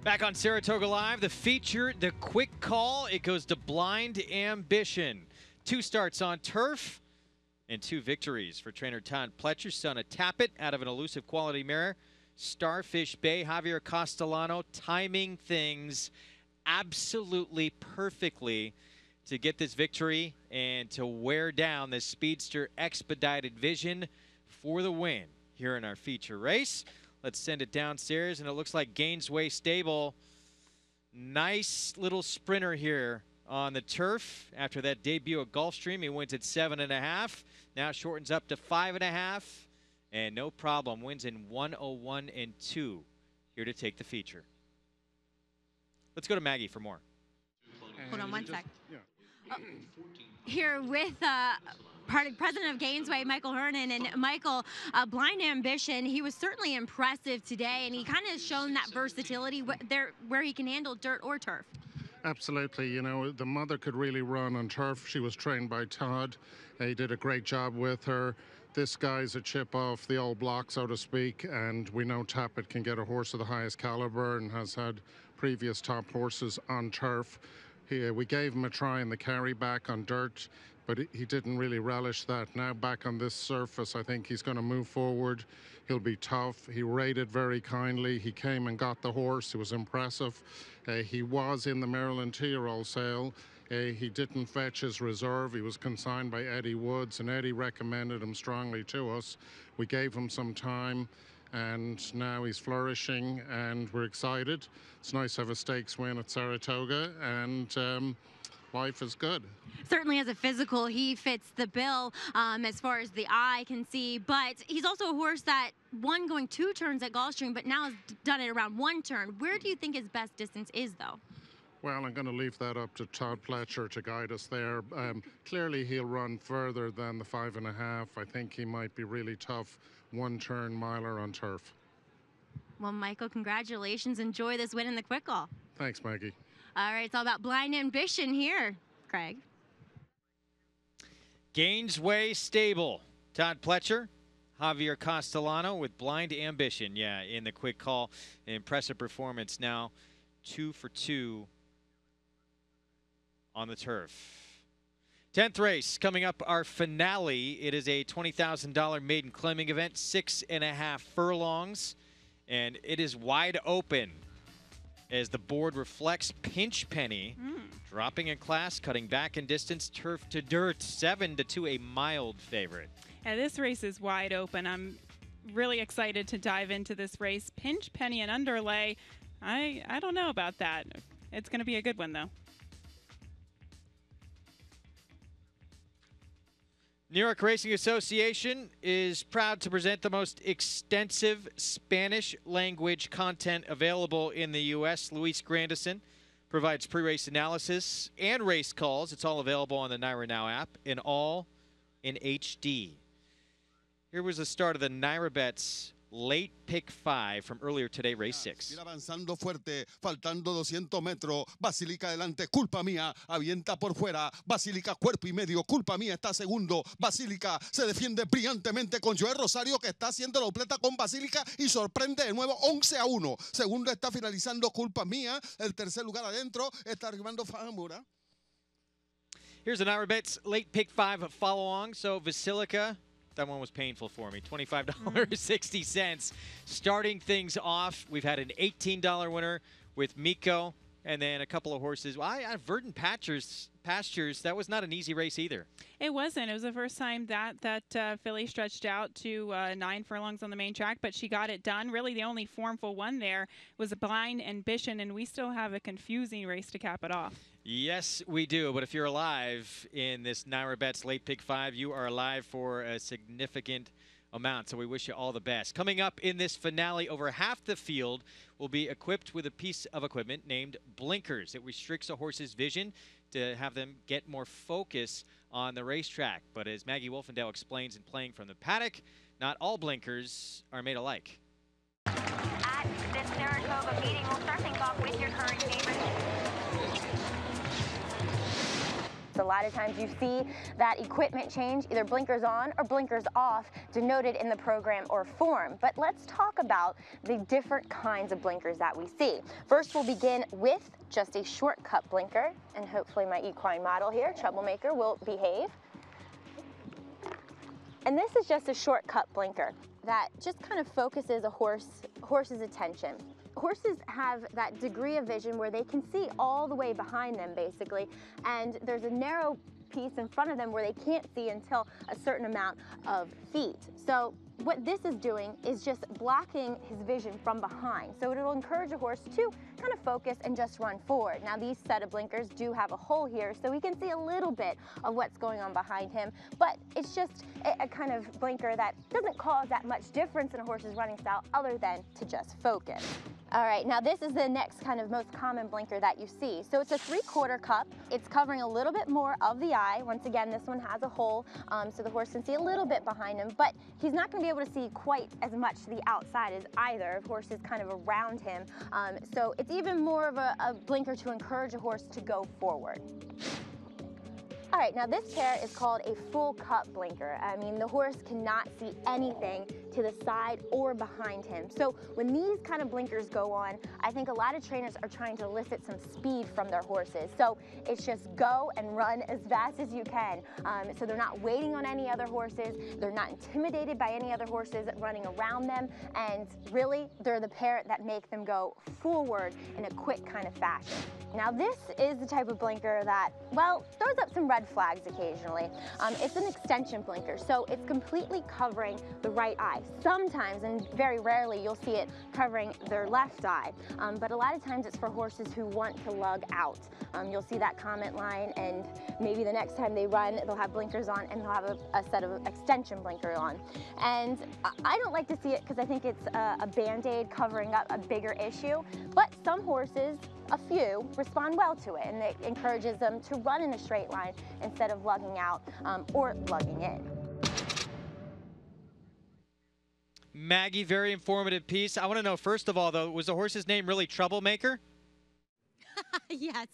Speaker 2: Back on Saratoga Live, the feature, the quick call, it goes to Blind Ambition. 2 starts on turf and 2 victories for trainer Todd Pletcher, son of Tappet, out of an elusive quality mare. Starfish Bay, Javier Castellano, timing things absolutely perfectly to get this victory and to wear down this speedster Expedited Vision for the win here in our feature race. Let's send it downstairs, and it looks like Gainesway Stable. Nice little sprinter here on the turf. After that debut at Gulfstream, he wins at 7.5. Now shortens up to 5.5, and no problem. Wins in 1:01 and 2 here to take the feature. Let's go to Maggie for more.
Speaker 4: Hold on one sec. Here with president of Gainesway, Michael Hernan. And Michael, Blind Ambition, he was certainly impressive today, and he kind of shown that versatility where he can handle dirt or turf.
Speaker 19: Absolutely. You know, the mother could really run on turf. She was trained by Todd. He did a great job with her. This guy's a chip off the old block, so to speak, and we know Tappet can get a horse of the highest caliber and has had previous top horses on turf. We gave him a try in the carry back on dirt, but he didn't really relish that. Now back on this surface, I think he's going to move forward. He'll be tough. He rated very kindly. He came and got the horse. It was impressive. He was in the Maryland 2-year-old sale. He didn't fetch his reserve. He was consigned by Eddie Woods, and Eddie recommended him strongly to us. We gave him some time, and now he's flourishing, and we're excited. It's nice to have a stakes win at Saratoga, and life is good.
Speaker 4: Certainly as a physical, he fits the bill as far as the eye can see, but he's also a horse that won going 2 turns at Gulfstream, but now has done it around 1 turn. Where do you think his best distance is, though?
Speaker 19: Well, I'm going to leave that up to Todd Pletcher to guide us there. Clearly, he'll run further than the 5.5. I think he might be really tough one-turn miler on turf.
Speaker 4: Well, Michael, congratulations. Enjoy this win in the quick call.
Speaker 19: Thanks, Maggie.
Speaker 4: All right, it's all about blind ambition here, Craig.
Speaker 2: Gainesway Stable. Todd Pletcher, Javier Castellano with Blind Ambition. Yeah, in the quick call. Impressive performance now. 2 for 2 on the turf. 10th race coming up, our finale. It is a $20,000 maiden claiming event, 6.5 furlongs, and it is wide open as the board reflects Pinch Penny dropping in class, cutting back in distance, turf to dirt, 7-2, a mild favorite.
Speaker 3: Yeah, this race is wide open. I'm really excited to dive into this race. Pinch Penny and underlay, I don't know about that. It's going to be a good one, though.
Speaker 2: New York Racing Association is proud to present the most extensive Spanish language content available in the U.S. Luis Grandison provides pre-race analysis and race calls. It's all available on the NYRA Now app, and all in HD. Here was the start of the NYRA Bets late pick 5 from earlier today, race 6.
Speaker 20: Avanzando fuerte, faltando 200 metros. Basílica adelante, culpa mía. Avienta por fuera. Basílica cuerpo y medio, culpa mía. Está segundo. Basílica se defiende brillantemente con Joel Rosario, que está haciendo la dobleta con Basílica y sorprende de nuevo 11-1. Segundo está finalizando culpa mía. El tercer lugar adentro está arribando Famura.
Speaker 2: Here's the NYRA Bets late pick 5 follow-on. So Basilica, that one was painful for me. $25.60. Starting things off, we've had an $18 winner with Miko, and then a couple of horses. Well, Verdant pastures, that was not an easy race either.
Speaker 3: It wasn't. It was the first time that filly stretched out to 9 furlongs on the main track, but she got it done. Really, the only formful one there was a Blind Ambition, and we still have a confusing race to cap it off.
Speaker 2: Yes, we do. But if you're alive in this NYRA Bets late pick 5, you are alive for a significant amount. So we wish you all the best. Coming up in this finale, over half the field will be equipped with a piece of equipment named blinkers. It restricts a horse's vision to have them get more focus on the racetrack. But as Maggie Wolfendale explains in Playing from the Paddock, not all blinkers are made alike.
Speaker 21: At this Saratoga meeting, we'll start things off with your current neighbors.
Speaker 22: A lot of times you see that equipment change, either blinkers on or blinkers off, denoted in the program or form. But let's talk about the different kinds of blinkers that we see. First, we'll begin with just a shortcut blinker, and hopefully my equine model here, Troublemaker, will behave. And this is just a shortcut blinker that just kind of focuses a horse's attention. Horses have that degree of vision where they can see all the way behind them, basically, and there's a narrow piece in front of them where they can't see until a certain amount of feet. So what this is doing is just blocking his vision from behind. So it'll encourage a horse to kind of focus and just run forward. Now these set of blinkers do have a hole here, so he can see a little bit of what's going on behind him, but it's just a kind of blinker that doesn't cause that much difference in a horse's running style other than to just focus. All right, now this is the next kind of most common blinker that you see. So it's a 3/4 cup. It's covering a little bit more of the eye. Once again, this one has a hole, so the horse can see a little bit behind him, but he's not gonna be able to see quite as much to the outside as either of horses kind of around him. So it's even more of a blinker to encourage a horse to go forward. All right, now this pair is called a full cup blinker. I mean, the horse cannot see anything to the side or behind him. So when these kind of blinkers go on, I think a lot of trainers are trying to elicit some speed from their horses. So it's just go and run as fast as you can. So they're not waiting on any other horses. They're not intimidated by any other horses running around them. And really, they're the pair that make them go forward in a quick kind of fashion. Now this is the type of blinker that, well, throws up some red flags occasionally. It's an extension blinker, so it's completely covering the right eye. eye. Sometimes, and very rarely, you'll see it covering their left eye. But a lot of times it's for horses who want to lug out. You'll see that comment line, and maybe the next time they run, they'll have blinkers on and they'll have a set of extension blinkers on. And I don't like to see it because I think it's a Band-Aid covering up a bigger issue. But some horses, a few, respond well to it, and it encourages them to run in a straight line instead of lugging out or lugging in.
Speaker 2: Maggie, very informative piece. I want to know, first of all, though, was the horse's name really Troublemaker?
Speaker 4: Yes,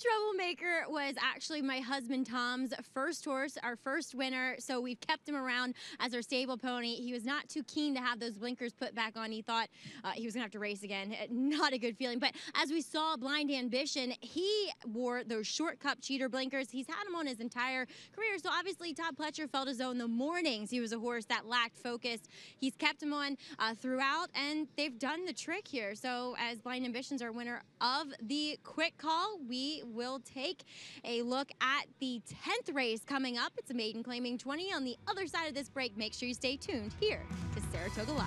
Speaker 4: Troublemaker was actually my husband Tom's first horse, our first winner, so we've kept him around as our stable pony. He was not too keen to have those blinkers put back on. He thought he was going to have to race again. Not a good feeling. But as we saw Blind Ambition, he wore those short cup cheater blinkers. He's had them on his entire career, so obviously Todd Pletcher felt as though in the mornings he was a horse that lacked focus. He's kept him on throughout, and they've done the trick here. So as Blind Ambition's our winner of the quick call, we will take a look at the 10th race coming up. It's a maiden claiming 20 on the other side of this break. Make sure you stay tuned here to Saratoga Live.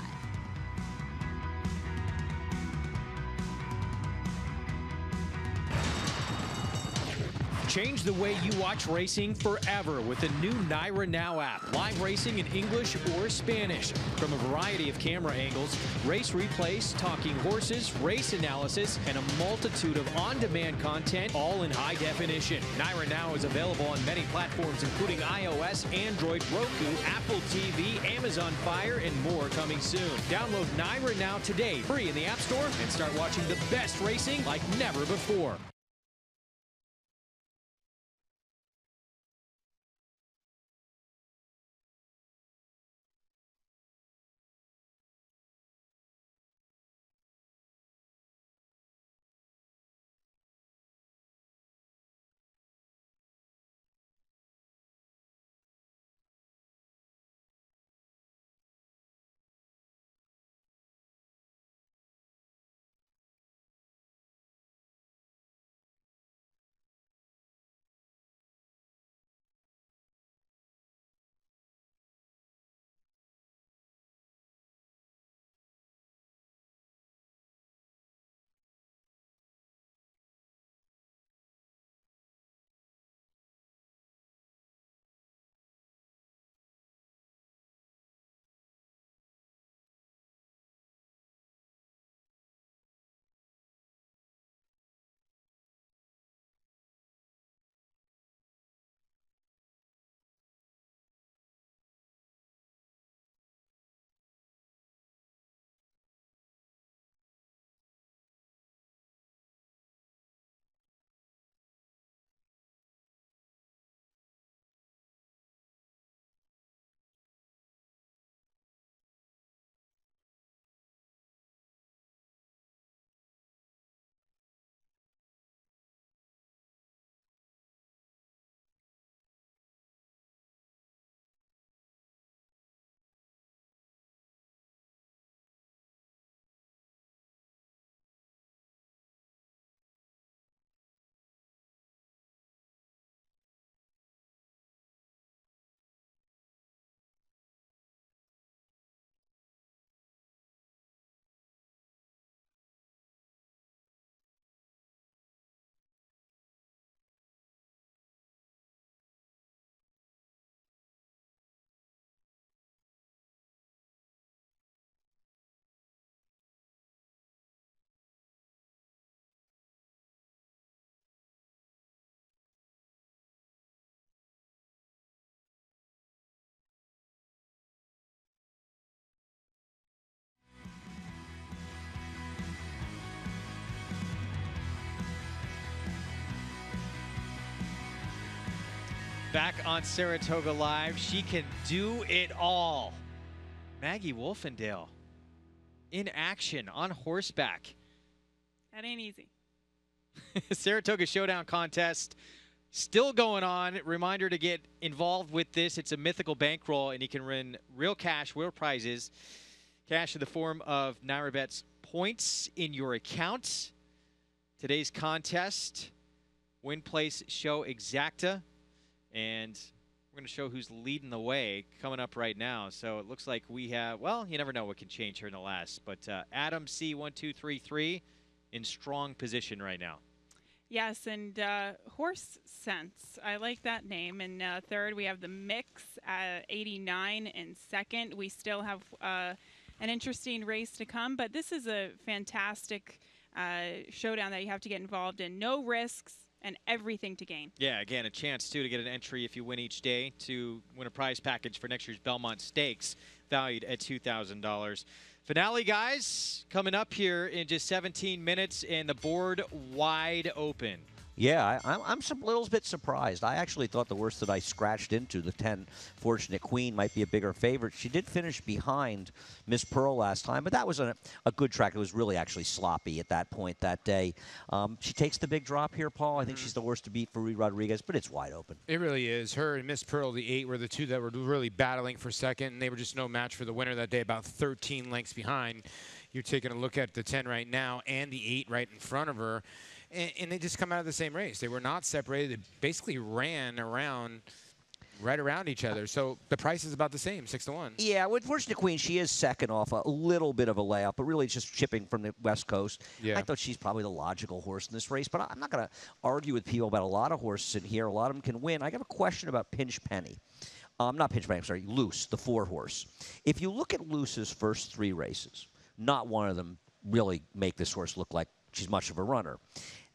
Speaker 8: Change the way you watch racing forever with the new NYRA Now app. Live racing in English or Spanish. From a variety of camera angles, race replays, talking horses, race analysis, and a multitude of on-demand content, all in high definition. NYRA Now is available on many platforms, including iOS, Android, Roku, Apple TV, Amazon Fire, and more coming soon. Download NYRA Now today, free in the App Store, and start watching the best racing like never before.
Speaker 2: Back on Saratoga Live, she can do it all. Maggie Wolfendale in action on horseback.
Speaker 3: That ain't easy.
Speaker 2: Saratoga Showdown contest still going on. Reminder to get involved with this. It's a mythical bankroll, and you can win real cash, real prizes. Cash in the form of NYRA points in your account. Today's contest, win, place, show exacta. And We're going to show who's leading the way coming up right now. So it looks like we have, well, you never know what can change here in the last. But Adam C1233 in strong position right now.
Speaker 3: Yes, and Horse Sense. I like that name. And third, we have the Mix at 89 in second. We still have an interesting race to come, but this is a fantastic showdown that you have to get involved in. No risks and everything to gain.
Speaker 2: Yeah, again, a chance, too, to get an entry if you win each day to win a prize package for next year's Belmont Stakes, valued at $2,000. Finale, guys, coming up here in just 17 minutes, and the board wide open.
Speaker 5: Yeah, I'm a little bit surprised. I actually thought the worst that I scratched into, the 10 Fortunate Queen, might be a bigger favorite. She did finish behind Miss Pearl last time, but that was a good track. It was really actually sloppy at that point that day. She takes the big drop here, Paul. I think she's the worst to beat for Reed Rodriguez, but it's wide open.
Speaker 6: It really is. Her and Miss Pearl, the 8, were the two that were really battling for second, and they were just no match for the winner that day, about 13 lengths behind. You're taking a look at the 10 right now and the 8 right in front of her. And they just come out of the same race. They were not separated. They basically ran right around each other. So the price is about the same, 6-1.
Speaker 5: Yeah, with Fortunate Queen, she is second off a little bit of a layup, but really just chipping from the West Coast.
Speaker 6: Yeah.
Speaker 5: I thought she's probably the logical horse in this race, but I'm not going to argue with people about a lot of horses in here. A lot of them can win. I got a question about Pinch Penny. Not Pinch Penny, I'm sorry, Loose, the 4 horse. If you look at Loose's first 3 races, not one of them really make this horse look like she's much of a runner.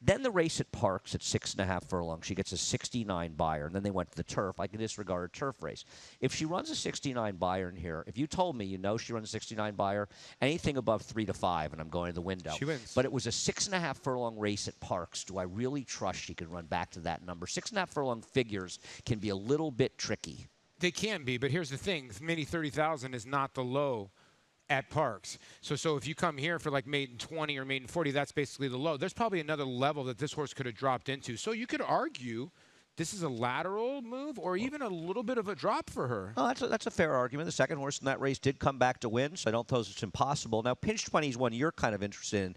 Speaker 5: Then the race at Parks at 6.5 furlongs, she gets a 69 buyer, and then they went to the turf. I can disregard a turf race. If she runs a 69 buyer in here, if you told me you know she runs a 69 buyer, anything above 3 to 5, and I'm going to the window.
Speaker 6: She wins.
Speaker 5: But it was a 6.5 furlong race at Parks. Do I really trust she can run back to that number? 6.5 furlong figures can be a little bit tricky.
Speaker 6: They can be, but here's the thing. Mini 30,000 is not the low at Parks. So if you come here for like maiden 20 or maiden 40, that's basically the low. There's probably another level that this horse could have dropped into. So you could argue this is a lateral move or even a little bit of a drop for her.
Speaker 5: Oh, that's a fair argument. The second horse in that race did come back to win, so I don't suppose it's impossible. Now, Pinch 20 is one you're kind of interested in.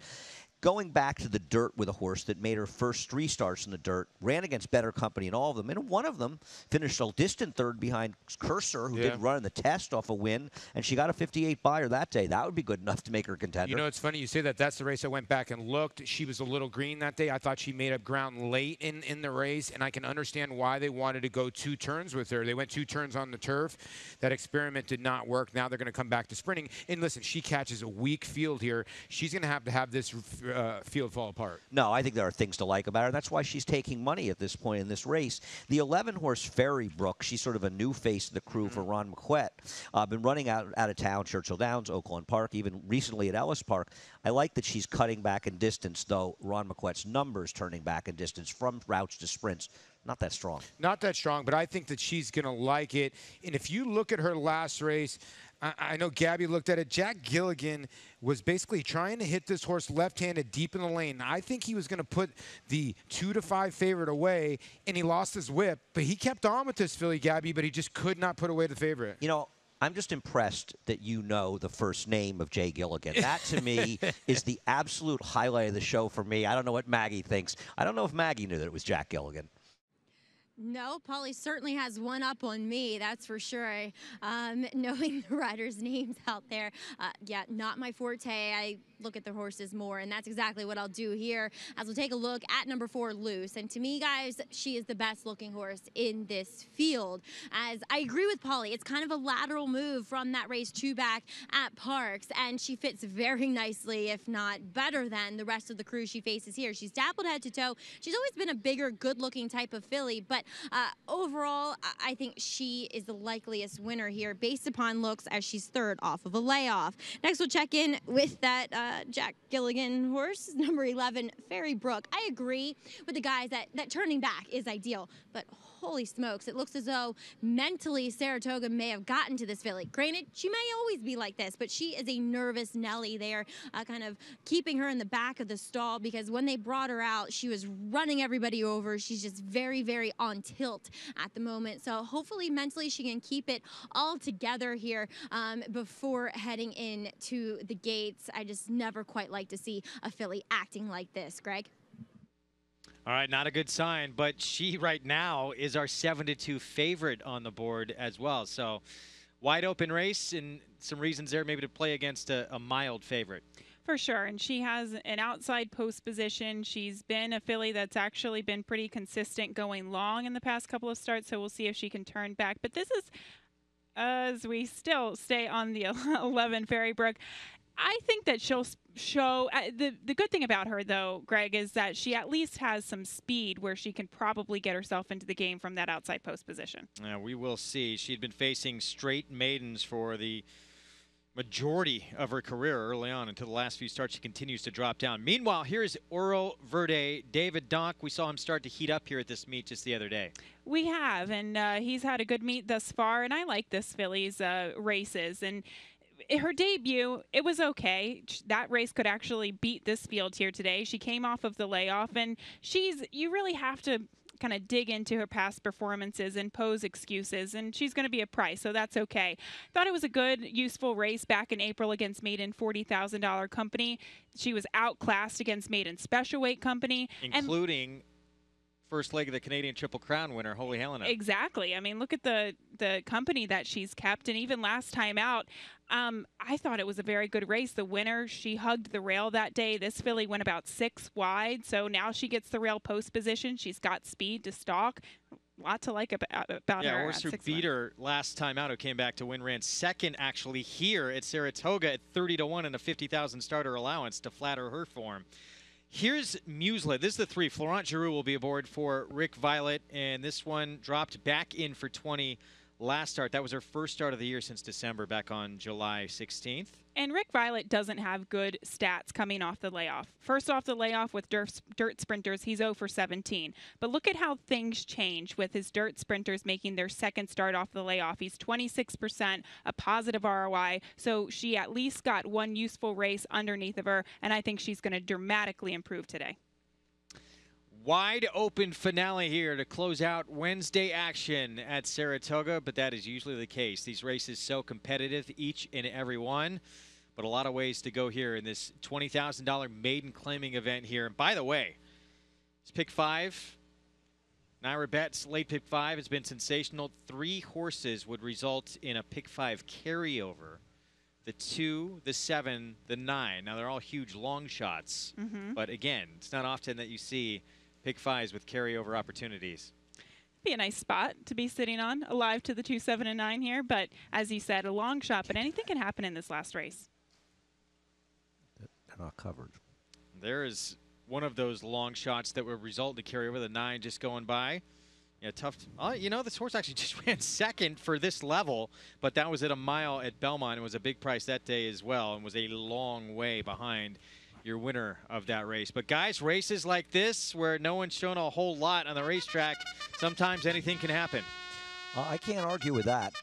Speaker 5: Going back to the dirt with a horse that made her first 3 starts in the dirt, ran against better company in all of them, and one of them finished a distant third behind Cursor, who did run in the test off a win, and she got a 58 buyer that day. That would be good enough to make her a contender.
Speaker 6: You know, it's funny you say that. That's the race I went back and looked. She was a little green that day. I thought she made up ground late in the race, and I can understand why they wanted to go 2 turns with her. They went 2 turns on the turf. That experiment did not work. Now they're going to come back to sprinting. And listen, she catches a weak field here. She's going to have this field fall apart.
Speaker 5: No, I think there are things to like about her. That's why she's taking money at this point in this race. The 11-horse Fairy Brook, she's sort of a new face of the crew for Ron McQuett. Been running out of town, Churchill Downs, Oakland Park, even recently at Ellis Park. I like that she's cutting back in distance, though Ron McQuett's numbers turning back in distance from routes to sprints. Not that strong.
Speaker 6: Not that strong, but I think that she's going to like it. And if you look at her last race, I know Gabby looked at it. Jack Gilligan was basically trying to hit this horse left-handed deep in the lane. I think he was going to put the 2 to 5 favorite away, and he lost his whip. But he kept on with this filly, Gabby, but he just could not put away the favorite.
Speaker 5: You know, I'm just impressed that you know the first name of Jay Gilligan. That, to me, is the absolute highlight of the show for me. I don't know what Maggie thinks. I don't know if Maggie knew that it was Jack Gilligan.
Speaker 4: No, Polly certainly has one up on me, that's for sure. Knowing the riders' names out there, yeah, not my forte. I look at the horses more, and that's exactly what I'll do here as we'll take a look at number 4, Loose. And to me, guys, she is the best-looking horse in this field. As I agree with Polly, it's kind of a lateral move from that race 2 back at Parks, and she fits very nicely, if not better than the rest of the crew she faces here. She's dappled head to toe. She's always been a bigger, good-looking type of filly, but overall, I think she is the likeliest winner here based upon looks as she's third off of a layoff. Next, we'll check in with that Jack Gilligan horse, number 11, Fairy Brook. I agree with the guys that turning back is ideal, but holy smokes, it looks as though mentally Saratoga may have gotten to this filly. Granted, she may always be like this, but she is a nervous Nelly there, kind of keeping her in the back of the stall because when they brought her out, she was running everybody over. She's just very, very on tilt at the moment. So hopefully mentally she can keep it all together here before heading into the gates. I just never quite like to see a filly acting like this. Greg?
Speaker 2: All right, not a good sign, but she right now is our 7-2 favorite on the board as well. So wide open race and some reasons there maybe to play against a mild favorite.
Speaker 3: For sure, and she has an outside post position. She's been a filly that's actually been pretty consistent going long in the past couple of starts, so we'll see if she can turn back. But this is, as we still stay on the 11 Ferrybrook, I think that she'll show the good thing about her, though, Greg, is that she at least has some speed where she can probably get herself into the game from that outside post position.
Speaker 2: Yeah, we will see. She'd been facing straight maidens for the majority of her career early on until the last few starts. She continues to drop down. Meanwhile, here's Oro Verde, David Donk. We saw him start to heat up here at this meet just the other day.
Speaker 3: We have, and he's had a good meet thus far, and I like this filly's races. And her debut, it was okay. That race could actually beat this field here today. She came off of the layoff, and you really have to kind of dig into her past performances and pose excuses, and she's going to be a price, so that's okay. Thought it was a good, useful race back in April against Maiden $40,000 Company. She was outclassed against Maiden Special Weight Company,
Speaker 2: including first leg of the Canadian Triple Crown winner, Holy Helena.
Speaker 3: Exactly. I mean, look at the company that she's kept, and even last time out, I thought it was a very good race. The winner, she hugged the rail that day. This filly went about 6 wide, so now she gets the rail post position. She's got speed to stalk. A lot to like about her.
Speaker 2: Yeah, horse who beat her last time out, who came back to win, ran second actually here at Saratoga at 30-1 and a 50,000 starter allowance to flatter her form. Here's Muselet. This is the 3. Florent Giroux will be aboard for Rick Violet, and this one dropped back in for 20 last start. That was her first start of the year since December, back on July 16th.
Speaker 3: And Rick Violet doesn't have good stats coming off the layoff. First off the layoff with dirt sprinters, he's 0 for 17. But look at how things change with his dirt sprinters making their second start off the layoff. He's 26%, a positive ROI. So she at least got one useful race underneath of her, and I think she's going to dramatically improve today.
Speaker 2: Wide open finale here to close out Wednesday action at Saratoga, but that is usually the case. These races so competitive, each and every one, but a lot of ways to go here in this $20,000 maiden claiming event here. And by the way, it's pick 5. Naira Betts late pick 5 has been sensational. 3 horses would result in a pick 5 carryover. The 2, the 7, the 9. Now they're all huge long shots, but again, it's not often that you see pick 5s with carryover opportunities.
Speaker 3: Be a nice spot to be sitting on, alive to the 2, 7, and 9 here. But as you said, a long shot, but anything can happen in this last race.
Speaker 5: They're not covered.
Speaker 2: There is one of those long shots that would result in a carryover, the 9 just going by. Yeah, tough. You know, this horse actually just ran second for this level, but that was at a mile at Belmont. It was a big price that day as well and was a long way behind your winner of that race. But guys, races like this where no one's shown a whole lot on the racetrack, sometimes anything can happen.
Speaker 5: I can't argue with that,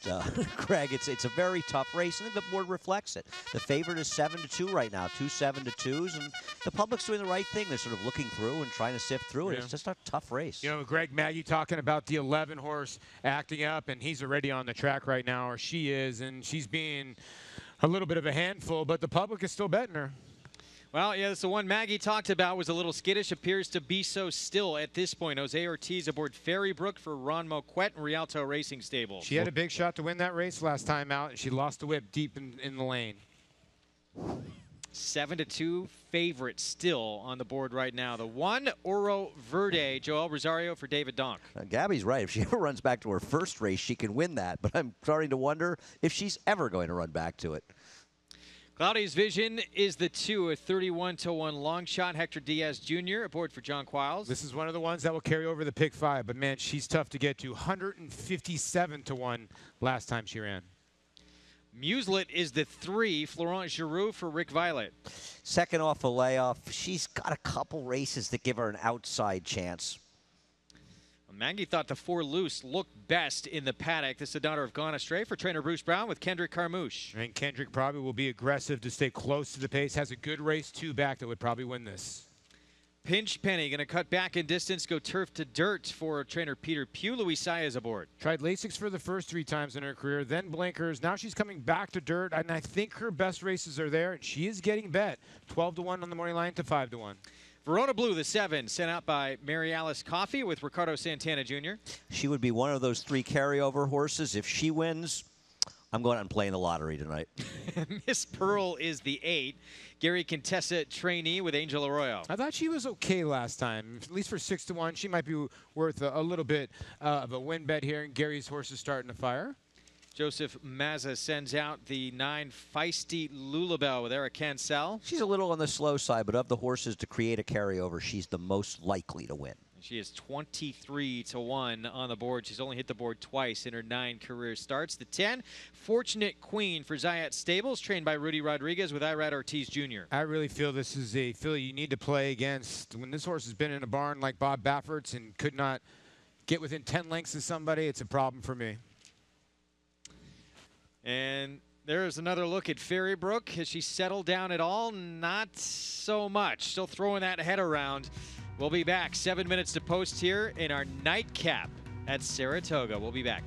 Speaker 5: Greg. It's a very tough race, and the board reflects it. The favorite is 7-2 right now, 2 7-2s, and the public's doing the right thing. They're sort of looking through and trying to sift through it.
Speaker 6: Yeah.
Speaker 5: It's just a tough race.
Speaker 6: You know, Greg Maggie talking about the 11 horse acting up, and he's already on the track right now, or she is, and she's being a little bit of a handful, but the public is still betting her.
Speaker 2: Well, yeah, that's the one Maggie talked about, was a little skittish, appears to be so still at this point. Jose Ortiz aboard Ferrybrook for Ron Moquette and Rialto Racing Stable.
Speaker 6: She had a big shot to win that race last time out, and she lost the whip deep in the lane.
Speaker 2: 7-2 favorite still on the board right now. The 1, Oro Verde, Joel Rosario for David Donk.
Speaker 5: Gabby's right. If she ever runs back to her first race, she can win that, but I'm starting to wonder if she's ever going to run back to it.
Speaker 2: Cloudy's Vision is the 2, a 31-1 long shot. Hector Diaz Jr. aboard for John Quiles.
Speaker 6: This is one of the ones that will carry over the pick 5, but man, she's tough to get to. 157-1 last time she ran.
Speaker 2: Muselet is the 3, Florent Giroux for Rick Violet.
Speaker 5: Second off the layoff, she's got a couple races that give her an outside chance.
Speaker 2: Maggie thought the 4 Loose looked best in the paddock. This is the daughter of Gone Astray for trainer Bruce Brown with Kendrick Carmouche.
Speaker 6: And Kendrick probably will be aggressive to stay close to the pace. Has a good race 2 back that would probably win this.
Speaker 2: Pinch Penny going to cut back in distance, go turf to dirt for trainer Peter Pugh. Luis Saez aboard.
Speaker 6: Tried Lasix for the first 3 times in her career, then blinkers. Now she's coming back to dirt, and I think her best races are there, and she is getting bet. 12-1 on the morning line to 5-1.
Speaker 2: Verona Blue, the 7, sent out by Mary Alice Coffey with Ricardo Santana Jr.
Speaker 5: She would be one of those 3 carryover horses. If she wins, I'm going out and playing the lottery tonight.
Speaker 2: Miss Pearl is the 8. Gary Contessa trainee with Angel Arroyo.
Speaker 6: I thought she was okay last time, at least for 6-1. She might be worth a little bit of a win bet here, and Gary's horse is starting to fire.
Speaker 2: Joseph Mazza sends out the 9 Feisty Lulabelle with Eric Cancel.
Speaker 5: She's a little on the slow side, but of the horses to create a carryover, she's the most likely to win.
Speaker 2: She is 23-1 on the board. She's only hit the board twice in her 9 career starts. The 10, Fortunate Queen for Zayat Stables, trained by Rudy Rodriguez with Irad Ortiz Jr.
Speaker 6: I really feel this is a filly you need to play against. When this horse has been in a barn like Bob Baffert's and could not get within 10 lengths of somebody, it's a problem for me.
Speaker 2: And there's another look at Ferrybrook. Has she settled down at all? Not so much. Still throwing that head around. We'll be back. 7 minutes to post here in our nightcap at Saratoga. We'll be back.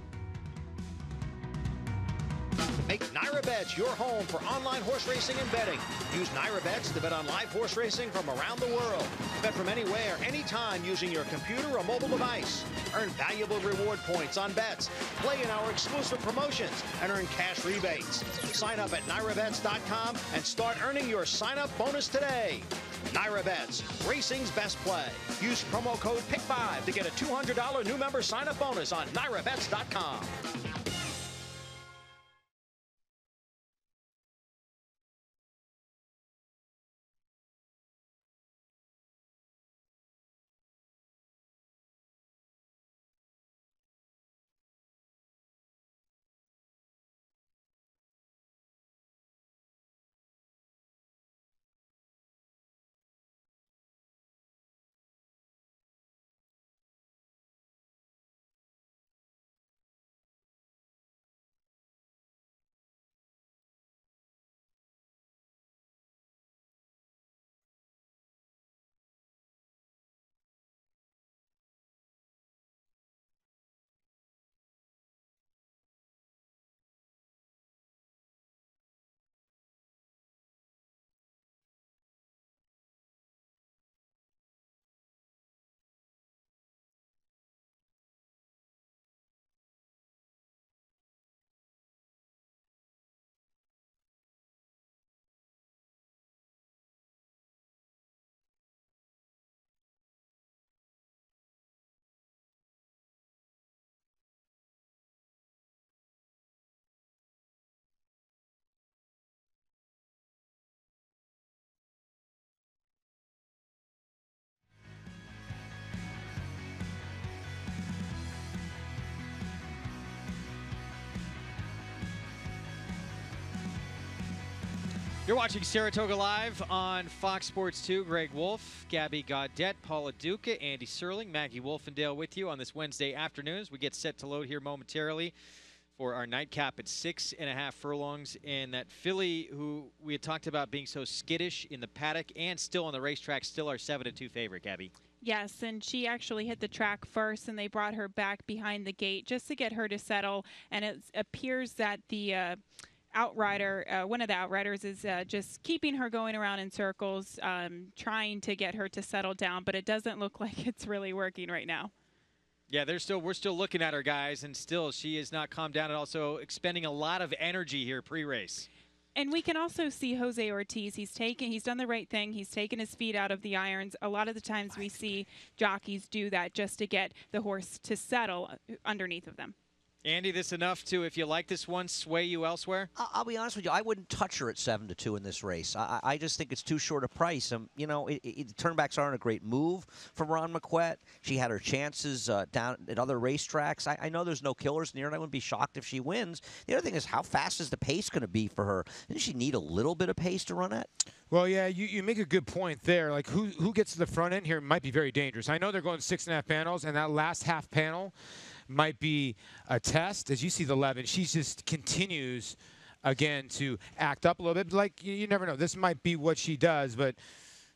Speaker 10: Make NyraBets your home for online horse racing and betting. Use NyraBets to bet on live horse racing from around the world. Bet from anywhere, anytime using your computer or mobile device. Earn valuable reward points on bets. Play in our exclusive promotions and earn cash rebates. Sign up at NyraBets.com and start earning your sign-up bonus today. NyraBets, racing's best play. Use promo code PICK5 to get a $200 new member sign-up bonus on NyraBets.com.
Speaker 2: You're watching Saratoga Live on Fox Sports 2. Greg Wolf, Gabby Gaudet, Paula Duca, Andy Serling, Maggie Wolfendale with you on this Wednesday afternoon as we get set to load here momentarily for our nightcap at 6.5 furlongs. And that filly who we had talked about being so skittish in the paddock and still on the racetrack, still our 7-2 favorite, Gabby.
Speaker 3: Yes, and she actually hit the track first, and they brought her back behind the gate just to get her to settle. And it appears that the outrider, one of the outriders is just keeping her going around in circles, trying to get her to settle down, but it doesn't look like it's really working right now.
Speaker 2: Yeah, we're still looking at her, guys, and still she is not calmed down at all, so expending a lot of energy here pre-race.
Speaker 3: And we can also see Jose Ortiz. He's done the right thing. He's taken his feet out of the irons. A lot of the times we see jockeys do that just to get the horse to settle underneath of them.
Speaker 2: Andy, this enough to, if you like this one, sway you elsewhere?
Speaker 5: I'll be honest with you. I wouldn't touch her at 7-2 in this race. I just think it's too short a price. You know, turnbacks aren't a great move from Ron McQuett. She had her chances down at other racetracks. I know there's no killers near, and I wouldn't be shocked if she wins. The other thing is, how fast is the pace going to be for her? Doesn't she need a little bit of pace to run at?
Speaker 6: Well, yeah, you make a good point there. Like, who gets to the front end here might be very dangerous. I know they're going 6.5 panels, and that last half panel might be a test. As you see the 11, she just continues again to act up a little bit. Like, you never know. This might be what she does, but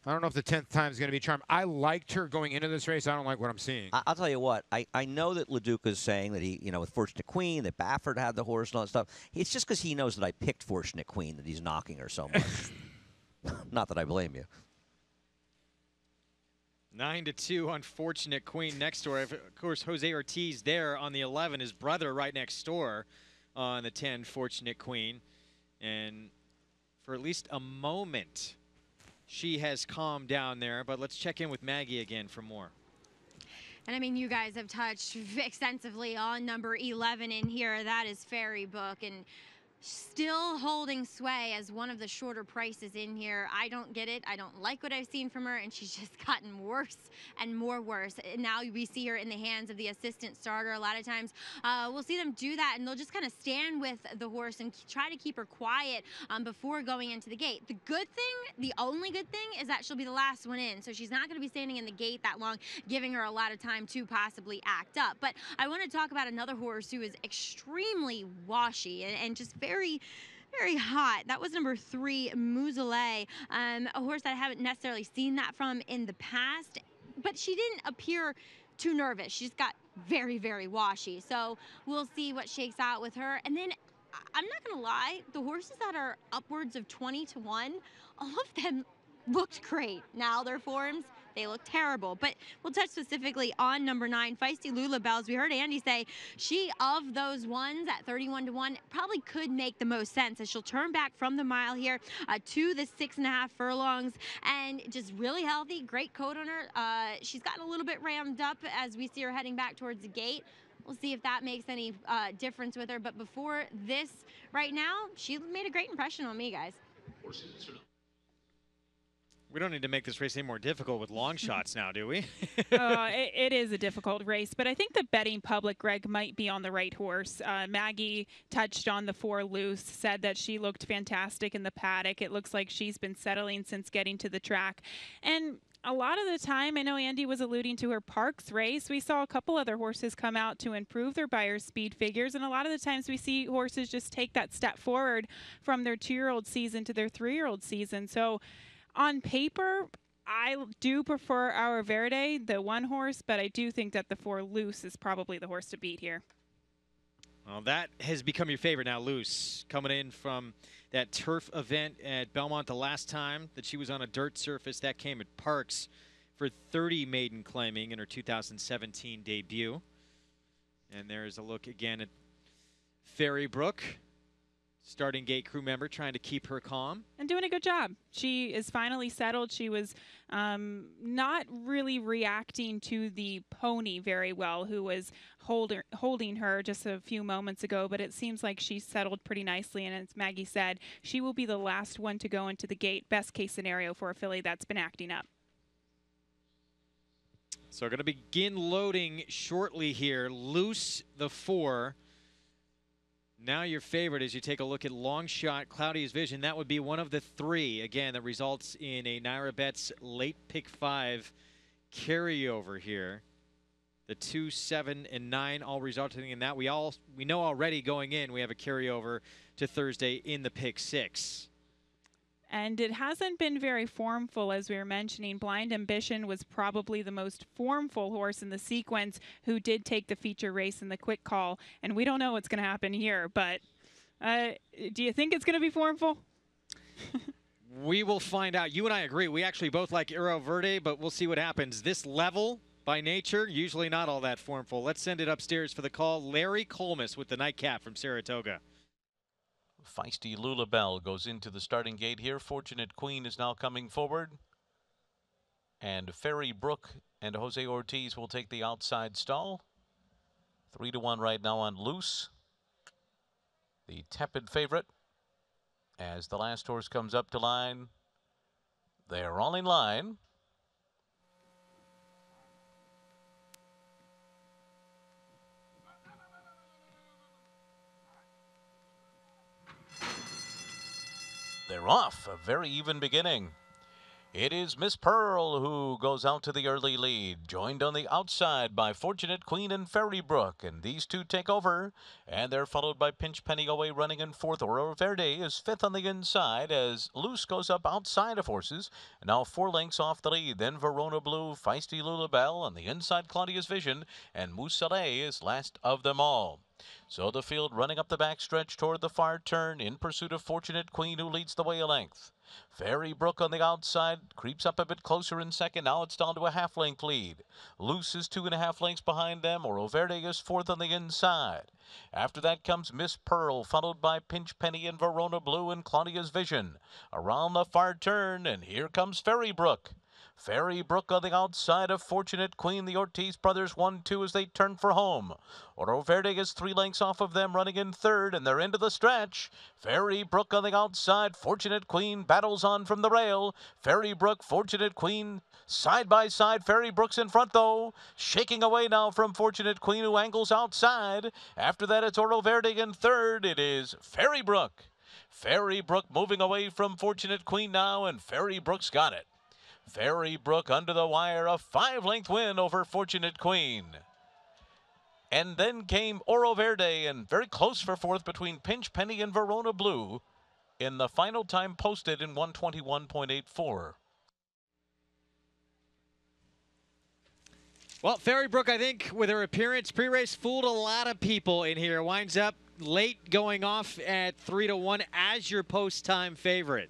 Speaker 6: I don't know if the 10th time is going to be a charm. I liked her going into this race. I don't like what I'm seeing.
Speaker 5: I'll tell you what. I know that LaDuca is saying that he, with Fortunate Queen, that Baffert had the horse and all that stuff. It's just because he knows that I picked Fortunate Queen that he's knocking her so much. Not that I blame you.
Speaker 2: 9-2, Unfortunate Queen next door. Of course, Jose Ortiz there on the 11, his brother right next door on the 10, Fortunate Queen. And for at least a moment, she has calmed down there. But let's check in with Maggie again for more.
Speaker 4: And I mean, you guys have touched extensively on number 11 in here. That is Fairy Book, and still holding sway as one of the shorter prices in here. I don't get it. I don't like what I've seen from her, and she's just gotten worse and more worse. And now we see her in the hands of the assistant starter. A lot of times we'll see them do that, and they'll just kind of stand with the horse and try to keep her quiet before going into the gate. The good thing, the only good thing, is that she'll be the last one in, so she's not going to be standing in the gate that long, giving her a lot of time to possibly act up. But I want to talk about another horse who is extremely washy and just very hot. That was number 3, Mouzele, a horse that I haven't necessarily seen that from in the past, but she didn't appear too nervous. She just got very, very washy. So we'll see what shakes out with her. And then I'm not going to lie, the horses that are upwards of 20-1, all of them looked great. Now their forms, they look terrible. But we'll touch specifically on number 9, Feisty Lulabelle. As we heard Andy say, she, of those ones at 31-1, probably could make the most sense as she'll turn back from the mile here to the 6.5 furlongs, and just really healthy, great coat on her. She's gotten a little bit rammed up as we see her heading back towards the gate. We'll see if that makes any difference with her. But before this, right now, she made a great impression on me, guys.
Speaker 2: We don't need to make this race any more difficult with long shots now, do we?
Speaker 3: It is a difficult race, but I think the betting public, Greg, might be on the right horse. Maggie touched on the 4 Loose, said that she looked fantastic in the paddock. It looks like she's been settling since getting to the track. And a lot of the time, I know Andy was alluding to her Parks race, we saw a couple other horses come out to improve their buyer speed figures, and a lot of the times we see horses just take that step forward from their 2-year-old season to their 3-year-old season. So on paper, I do prefer our Verde, the 1 horse, but I do think that the 4 Loose is probably the horse to beat here.
Speaker 2: Well, that has become your favorite now, Loose, coming in from that turf event at Belmont the last time that she was on a dirt surface. That came at Parks for 30 maiden claiming in her 2017 debut. And there's a look again at Fairy Brook, starting gate crew member, trying to keep her calm.
Speaker 3: And doing a good job. She is finally settled. She was not really reacting to the pony very well, who was holding her just a few moments ago, but it seems like she's settled pretty nicely. And as Maggie said, she will be the last one to go into the gate, best case scenario for a filly that's been acting up.
Speaker 2: So we're going to begin loading shortly here. Loose, the 4. Now your favorite as you take a look at Long Shot, Cloudy's Vision. That would be one of the 3, again, that results in a Naira Bets late pick 5 carryover here. The 2, 7, and 9 all resulting in that. We know already going in we have a carryover to Thursday in the pick 6.
Speaker 3: And it hasn't been very formful, as we were mentioning. Blind Ambition was probably the most formful horse in the sequence who did take the feature race in the quick call. And we don't know what's going to happen here, but do you think it's going to be formful?
Speaker 2: We will find out. You and I agree. We actually both like Ero Verde, but we'll see what happens. This level, by nature, usually not all that formful. Let's send it upstairs for the call. Larry Colmus with the nightcap from Saratoga.
Speaker 9: Feisty Lulabelle goes into the starting gate here. Fortunate Queen is now coming forward. And Fairy Brook and Jose Ortiz will take the outside stall. 3-1 right now on Loose, the tepid favorite. As the last horse comes up to line, they're all in line. They're off. A very even beginning. It is Miss Pearl who goes out to the early lead, joined on the outside by Fortunate Queen and Fairy Brook, and these 2 take over, and they're followed by Pinch Penny away running in 4th. Oro Verde is 5th on the inside as Loose goes up outside of horses, now 4 lengths off the lead. Then Verona Blue, Feisty Lulabelle on the inside, Claudia's Vision, and Mousselet is last of them all. So the field running up the backstretch toward the far turn in pursuit of Fortunate Queen, who leads the way a length. Fairy Brook on the outside creeps up a bit closer in second. Now it's down to a half-length lead. Loose is 2.5 lengths behind them. Oro Verde is fourth on the inside. After that comes Miss Pearl, followed by Pinch Penny and Verona Blue and Claudia's Vision. Around the far turn, and here comes Fairy Brook. Fairy Brook on the outside of Fortunate Queen. The Ortiz brothers 1-2 as they turn for home. Oro Verde is 3 lengths off of them, running in third, and they're into the stretch. Fairy Brook on the outside. Fortunate Queen battles on from the rail. Fairy Brook, Fortunate Queen, side by side. Fairy Brook's in front, though. Shaking away now from Fortunate Queen, who angles outside. After that, it's Oro Verde in third. It is Fairy Brook. Fairy Brook moving away from Fortunate Queen now, and Fairy Brook's got it. Fairy Brook under the wire, a 5-length win over Fortunate Queen. And then came Oro Verde, and very close for fourth between Pinch Penny and Verona Blue in the final time posted in 121.84.
Speaker 2: Well, Fairy Brook, I think, with her appearance pre-race, fooled a lot of people in here. Winds up late, going off at 3-1 as your post-time favorite.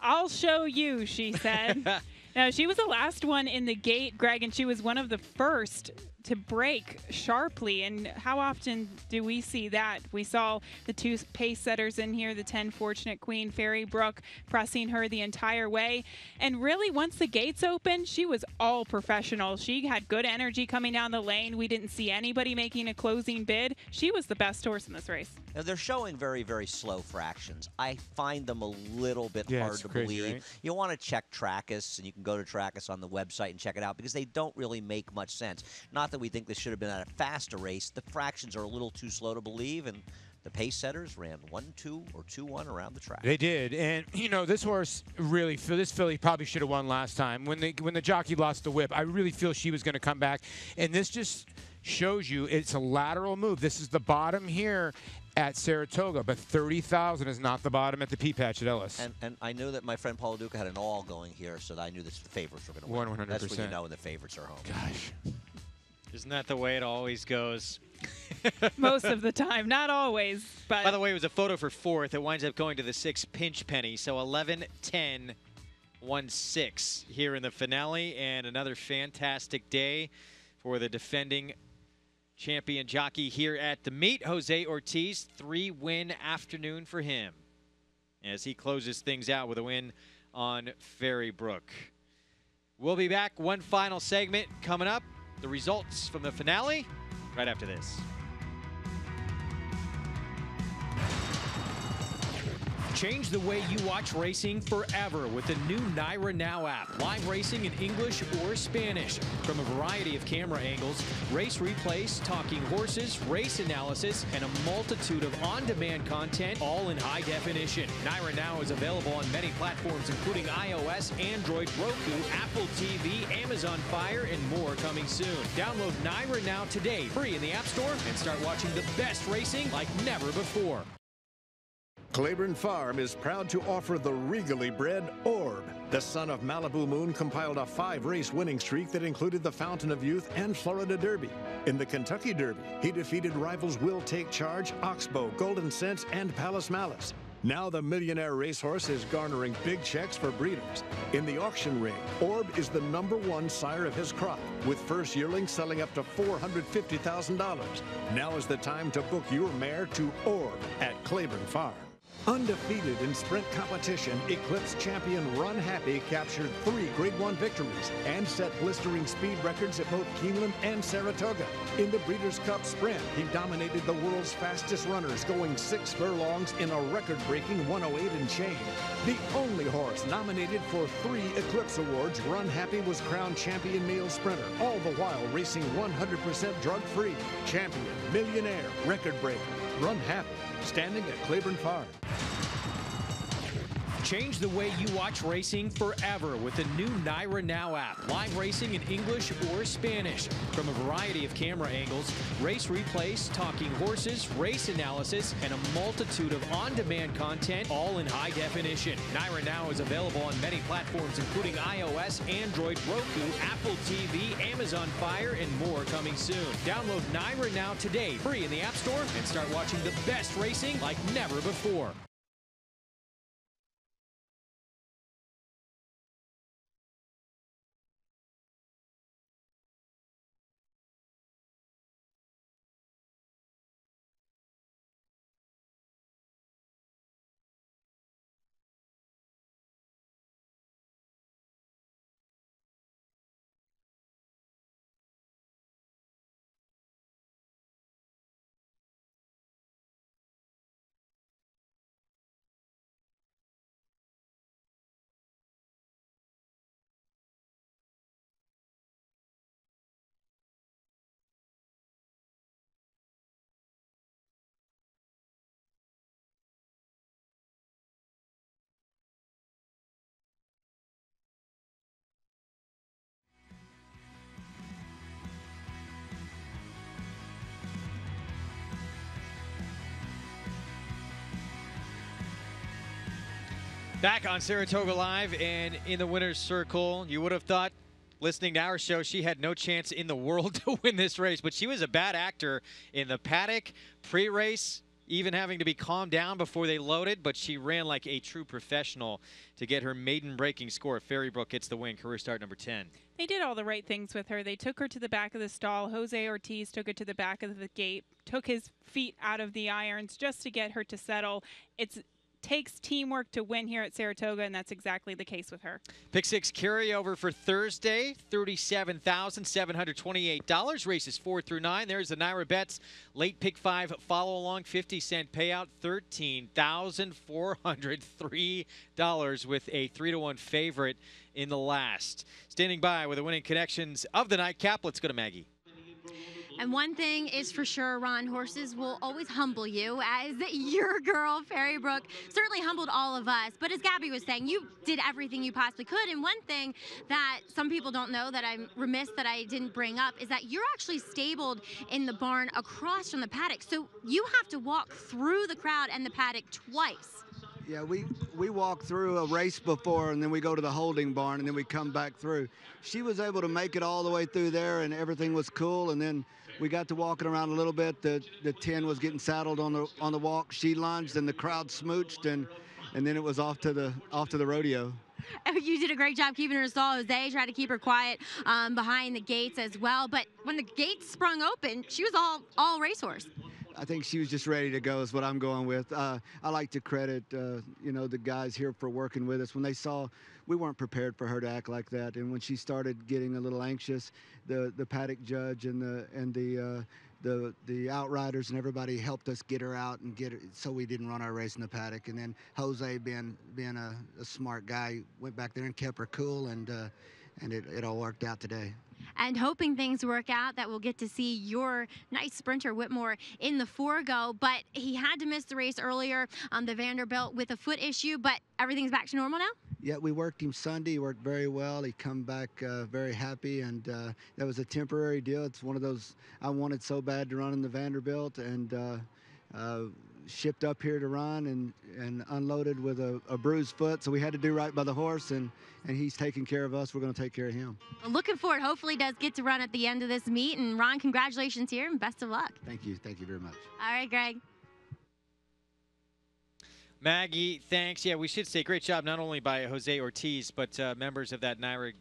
Speaker 3: I'll show you, she said. Now, she was the last one in the gate, Greg, and she was one of the first to break sharply. And how often do we see that? We saw the 2 pace setters in here, the 10 Fortunate Queen, Fairy Brook, pressing her the entire way. And really, once the gates opened, she was all professional. She had good energy coming down the lane. We didn't see anybody making a closing bid. She was the best horse in this race.
Speaker 5: Now, they're showing very, very slow fractions. I find them a little bit hard to
Speaker 6: crazy,
Speaker 5: believe.
Speaker 6: right?
Speaker 5: You want to check Trackus, and you can go to Trackus on the website and check it out because they don't really make much sense. Not that we think this should have been at a faster race. The fractions are a little too slow to believe, and the pace setters ran 1-2 or 2-1 around the track.
Speaker 6: They did, and you know this horse really, this filly probably should have won last time. When the jockey lost the whip, I really feel she was going to come back, and this just shows you it's a lateral move. This is the bottom here at Saratoga, but 30,000 is not the bottom at the P-Patch at Ellis.
Speaker 5: And I know that my friend Paul Duca had an all going here, so I knew the favorites were going to win.
Speaker 6: 100%.
Speaker 5: That's when you know when the favorites are home.
Speaker 6: Gosh.
Speaker 2: Isn't that the way it always goes?
Speaker 3: Most of the time, not always. But
Speaker 2: by the way, it was a photo for fourth. It winds up going to the 6 Pinch Penny. So 11-10, 1-6 here in the finale. And another fantastic day for the defending champion jockey here at the meet. Jose Ortiz, 3-win afternoon for him as he closes things out with a win on Fairy Brook. We'll be back. One final segment coming up. The results from the finale right after this.
Speaker 8: Change the way you watch racing forever with the new NYRA Now app. Live racing in English or Spanish. From a variety of camera angles, race replays, talking horses, race analysis, and a multitude of on-demand content, all in high definition. NYRA Now is available on many platforms, including iOS, Android, Roku, Apple TV, Amazon Fire, and more coming soon. Download NYRA Now today, free in the App Store, and start watching the best racing like never before.
Speaker 7: Claiborne Farm is proud to offer the regally bred Orb. The son of Malibu Moon compiled a 5-race winning streak that included the Fountain of Youth and Florida Derby. In the Kentucky Derby, he defeated rivals Will Take Charge, Oxbow, Golden Sense, and Palace Malice. Now the millionaire racehorse is garnering big checks for breeders. In the auction ring, Orb is the #1 sire of his crop, with first yearlings selling up to $450,000. Now is the time to book your mare to Orb at Claiborne Farm. Undefeated in sprint competition, Eclipse champion Run Happy captured 3 Grade 1 victories and set blistering speed records at both Keeneland and Saratoga. In the Breeders' Cup Sprint, he dominated the world's fastest runners, going 6 furlongs in a record-breaking 108 and change. The only horse nominated for 3 Eclipse Awards, Run Happy was crowned champion male sprinter, all the while racing 100% drug-free. Champion, millionaire, record breaker, Run Happy, standing at Claiborne Farm.
Speaker 8: Change the way you watch racing forever with the new Naira Now app. Live racing in English or Spanish. From a variety of camera angles, race replays, talking horses, race analysis, and a multitude of on-demand content, all in high definition. Naira Now is available on many platforms, including iOS, Android, Roku, Apple TV, Amazon Fire, and more coming soon. Download Naira Now today, free in the App Store, and start watching the best racing like never before. Back on Saratoga Live and in the winner's circle, you would have thought, listening to our show, she had no chance in the world to win this race, but she was a bad actor in the paddock, pre-race, even having to be calmed down before they loaded, but she ran like a true professional to get her maiden breaking score. Ferrybrook gets the win, career start number 10.
Speaker 3: They did all the right things with her. They took her to the back of the stall. Jose Ortiz took her to the back of the gate, took his feet out of the irons just to get her to settle. It takes teamwork to win here at Saratoga, and that's exactly the case with her.
Speaker 2: Pick 6 carryover for Thursday, $37,728. Races 4 through 9. There's the Naira Bets. Late pick 5 follow along, 50-cent payout, $13,403 with a 3-to-1 favorite in the last. Standing by with the winning connections of the nightcap. Let's go to Maggie.
Speaker 4: And one thing is for sure, Ron, horses will always humble you, as your girl, Ferrybrook, certainly humbled all of us. But as Gabby was saying, you did everything you possibly could. And one thing that some people don't know that I'm remiss that I didn't bring up is that you're actually stabled in the barn across from the paddock. So you have to walk through the crowd and the paddock twice.
Speaker 11: Yeah, we walk through a race before, and then we go to the holding barn, and then we come back through. She was able to make it all the way through there, and everything was cool. And then we got to walking around a little bit. The 10 was getting saddled on the walk. She lunged, and the crowd smooched, and then it was off to the rodeo.
Speaker 4: You did a great job keeping her stall. Jose tried to keep her quiet behind the gates as well. But when the gates sprung open, she was all racehorse.
Speaker 11: I think she was just ready to go is what I'm going with. I like to credit, the guys here for working with us. When they saw we weren't prepared for her to act like that, and when she started getting a little anxious, the paddock judge and the outriders and everybody helped us get her out and get her so we didn't run our race in the paddock. And then Jose, being a smart guy, went back there and kept her cool, and it all worked out today.
Speaker 4: And hoping things work out, that we'll get to see your nice sprinter Whitmore in the forego. But he had to miss the race earlier on the Vanderbilt with a foot issue, but everything's back to normal now?
Speaker 11: Yeah, we worked him Sunday. He worked very well. He come back very happy, and that was a temporary deal. It's one of those I wanted so bad to run in the Vanderbilt, and shipped up here to run and unloaded with a bruised foot, so we had to do right by the horse, and he's taking care of us. We're going to take care of him.
Speaker 4: Looking forward. Hopefully does get to run at the end of this meet. And Ron, congratulations here and best of luck.
Speaker 11: Thank you very much.
Speaker 4: All right, Greg.
Speaker 2: Maggie, thanks. Yeah, we should say great job not only by Jose Ortiz, but members of that Naira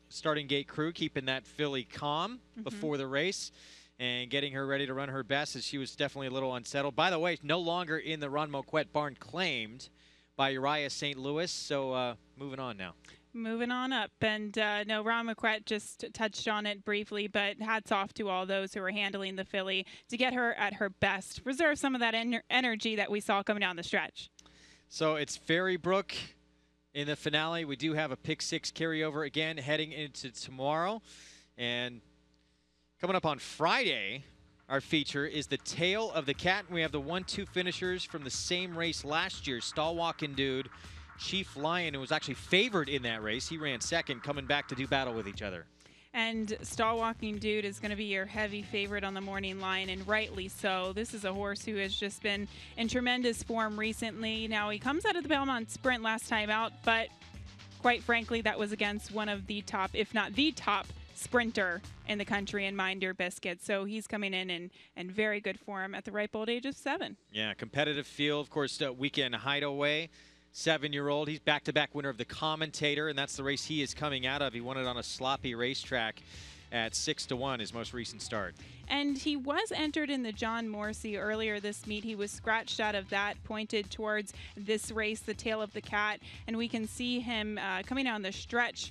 Speaker 2: starting gate crew, keeping that filly calm before the race and getting her ready to run her best, as she was definitely a little unsettled. By the way, no longer in the Ron Moquette barn, claimed by Uriah St. Louis. So moving on now.
Speaker 3: Moving on up. And no, Ron Moquette just touched on it briefly, but hats off to all those who are handling the filly to get her at her best. Reserve some of that energy that we saw coming down the stretch.
Speaker 2: So it's Ferrybrook in the finale. We do have a pick 6 carryover again heading into tomorrow. And coming up on Friday, our feature is the Tail of the Cat. We have the 1-2 finishers from the same race last year. Stall Walking Dude Chief Lion, who was actually favored in that race. He ran second, coming back to do battle with each other.
Speaker 3: And Stall Walking Dude is going to be your heavy favorite on the morning line, and rightly so. This is a horse who has just been in tremendous form recently. Now, he comes out of the Belmont Sprint last time out, but quite frankly, that was against one of the top, if not the top, sprinter in the country in Minder Biscuit. So he's coming in very good form at the ripe old age of 7.
Speaker 2: Yeah, competitive field. Of course, Weekend Hideaway, 7-year-old. He's back-to-back winner of the Commentator, and that's the race he is coming out of. He won it on a sloppy racetrack at 6-1, his most recent start.
Speaker 3: And he was entered in the John Morsey earlier this meet. He was scratched out of that, pointed towards this race, the Tail of the Cat, and we can see him coming down the stretch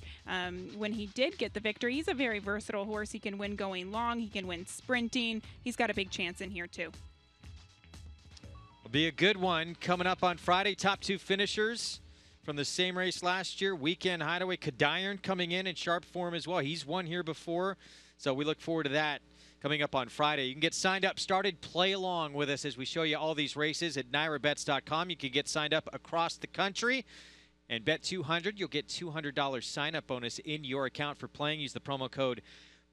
Speaker 3: when he did get the victory. He's a very versatile horse. He can win going long. He can win sprinting. He's got a big chance in here, too.
Speaker 2: Will be a good one coming up on Friday. Top 2 finishers from the same race last year. Weekend Hideaway, Kadiron coming in sharp form as well. He's won here before, so we look forward to that coming up on Friday. You can get signed up, started, play along with us as we show you all these races at NYRABets.com. You can get signed up across the country and bet $200. You'll get $200 sign-up bonus in your account for playing. Use the promo code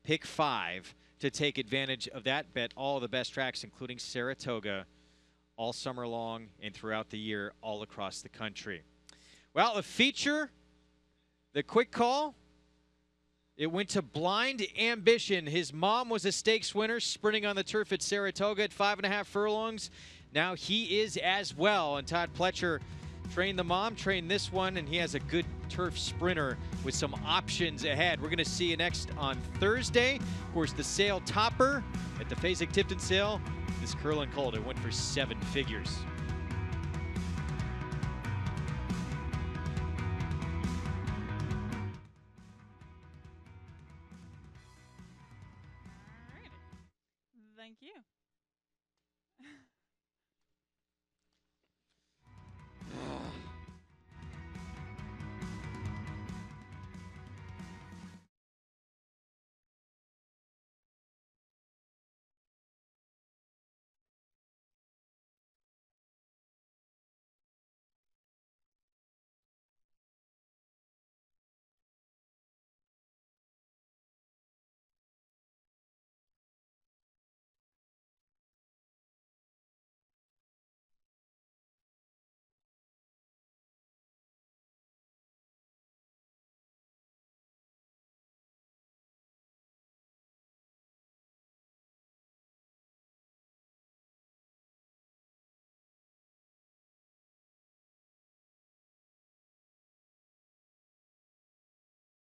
Speaker 2: PICK5 to take advantage of that. Bet all of the best tracks, including Saratoga, all summer long and throughout the year, all across the country. Well, the feature, the quick call, it went to Blind Ambition. His mom was a stakes winner, sprinting on the turf at Saratoga at 5.5 furlongs. Now he is as well, and Todd Pletcher trained the mom, trained this one, and he has a good turf sprinter with some options ahead. We're going to see you next on Thursday. Of course, the sale topper at the Fasig-Tipton sale, this Curlin Colt, it went for 7 figures.
Speaker 3: Thank you.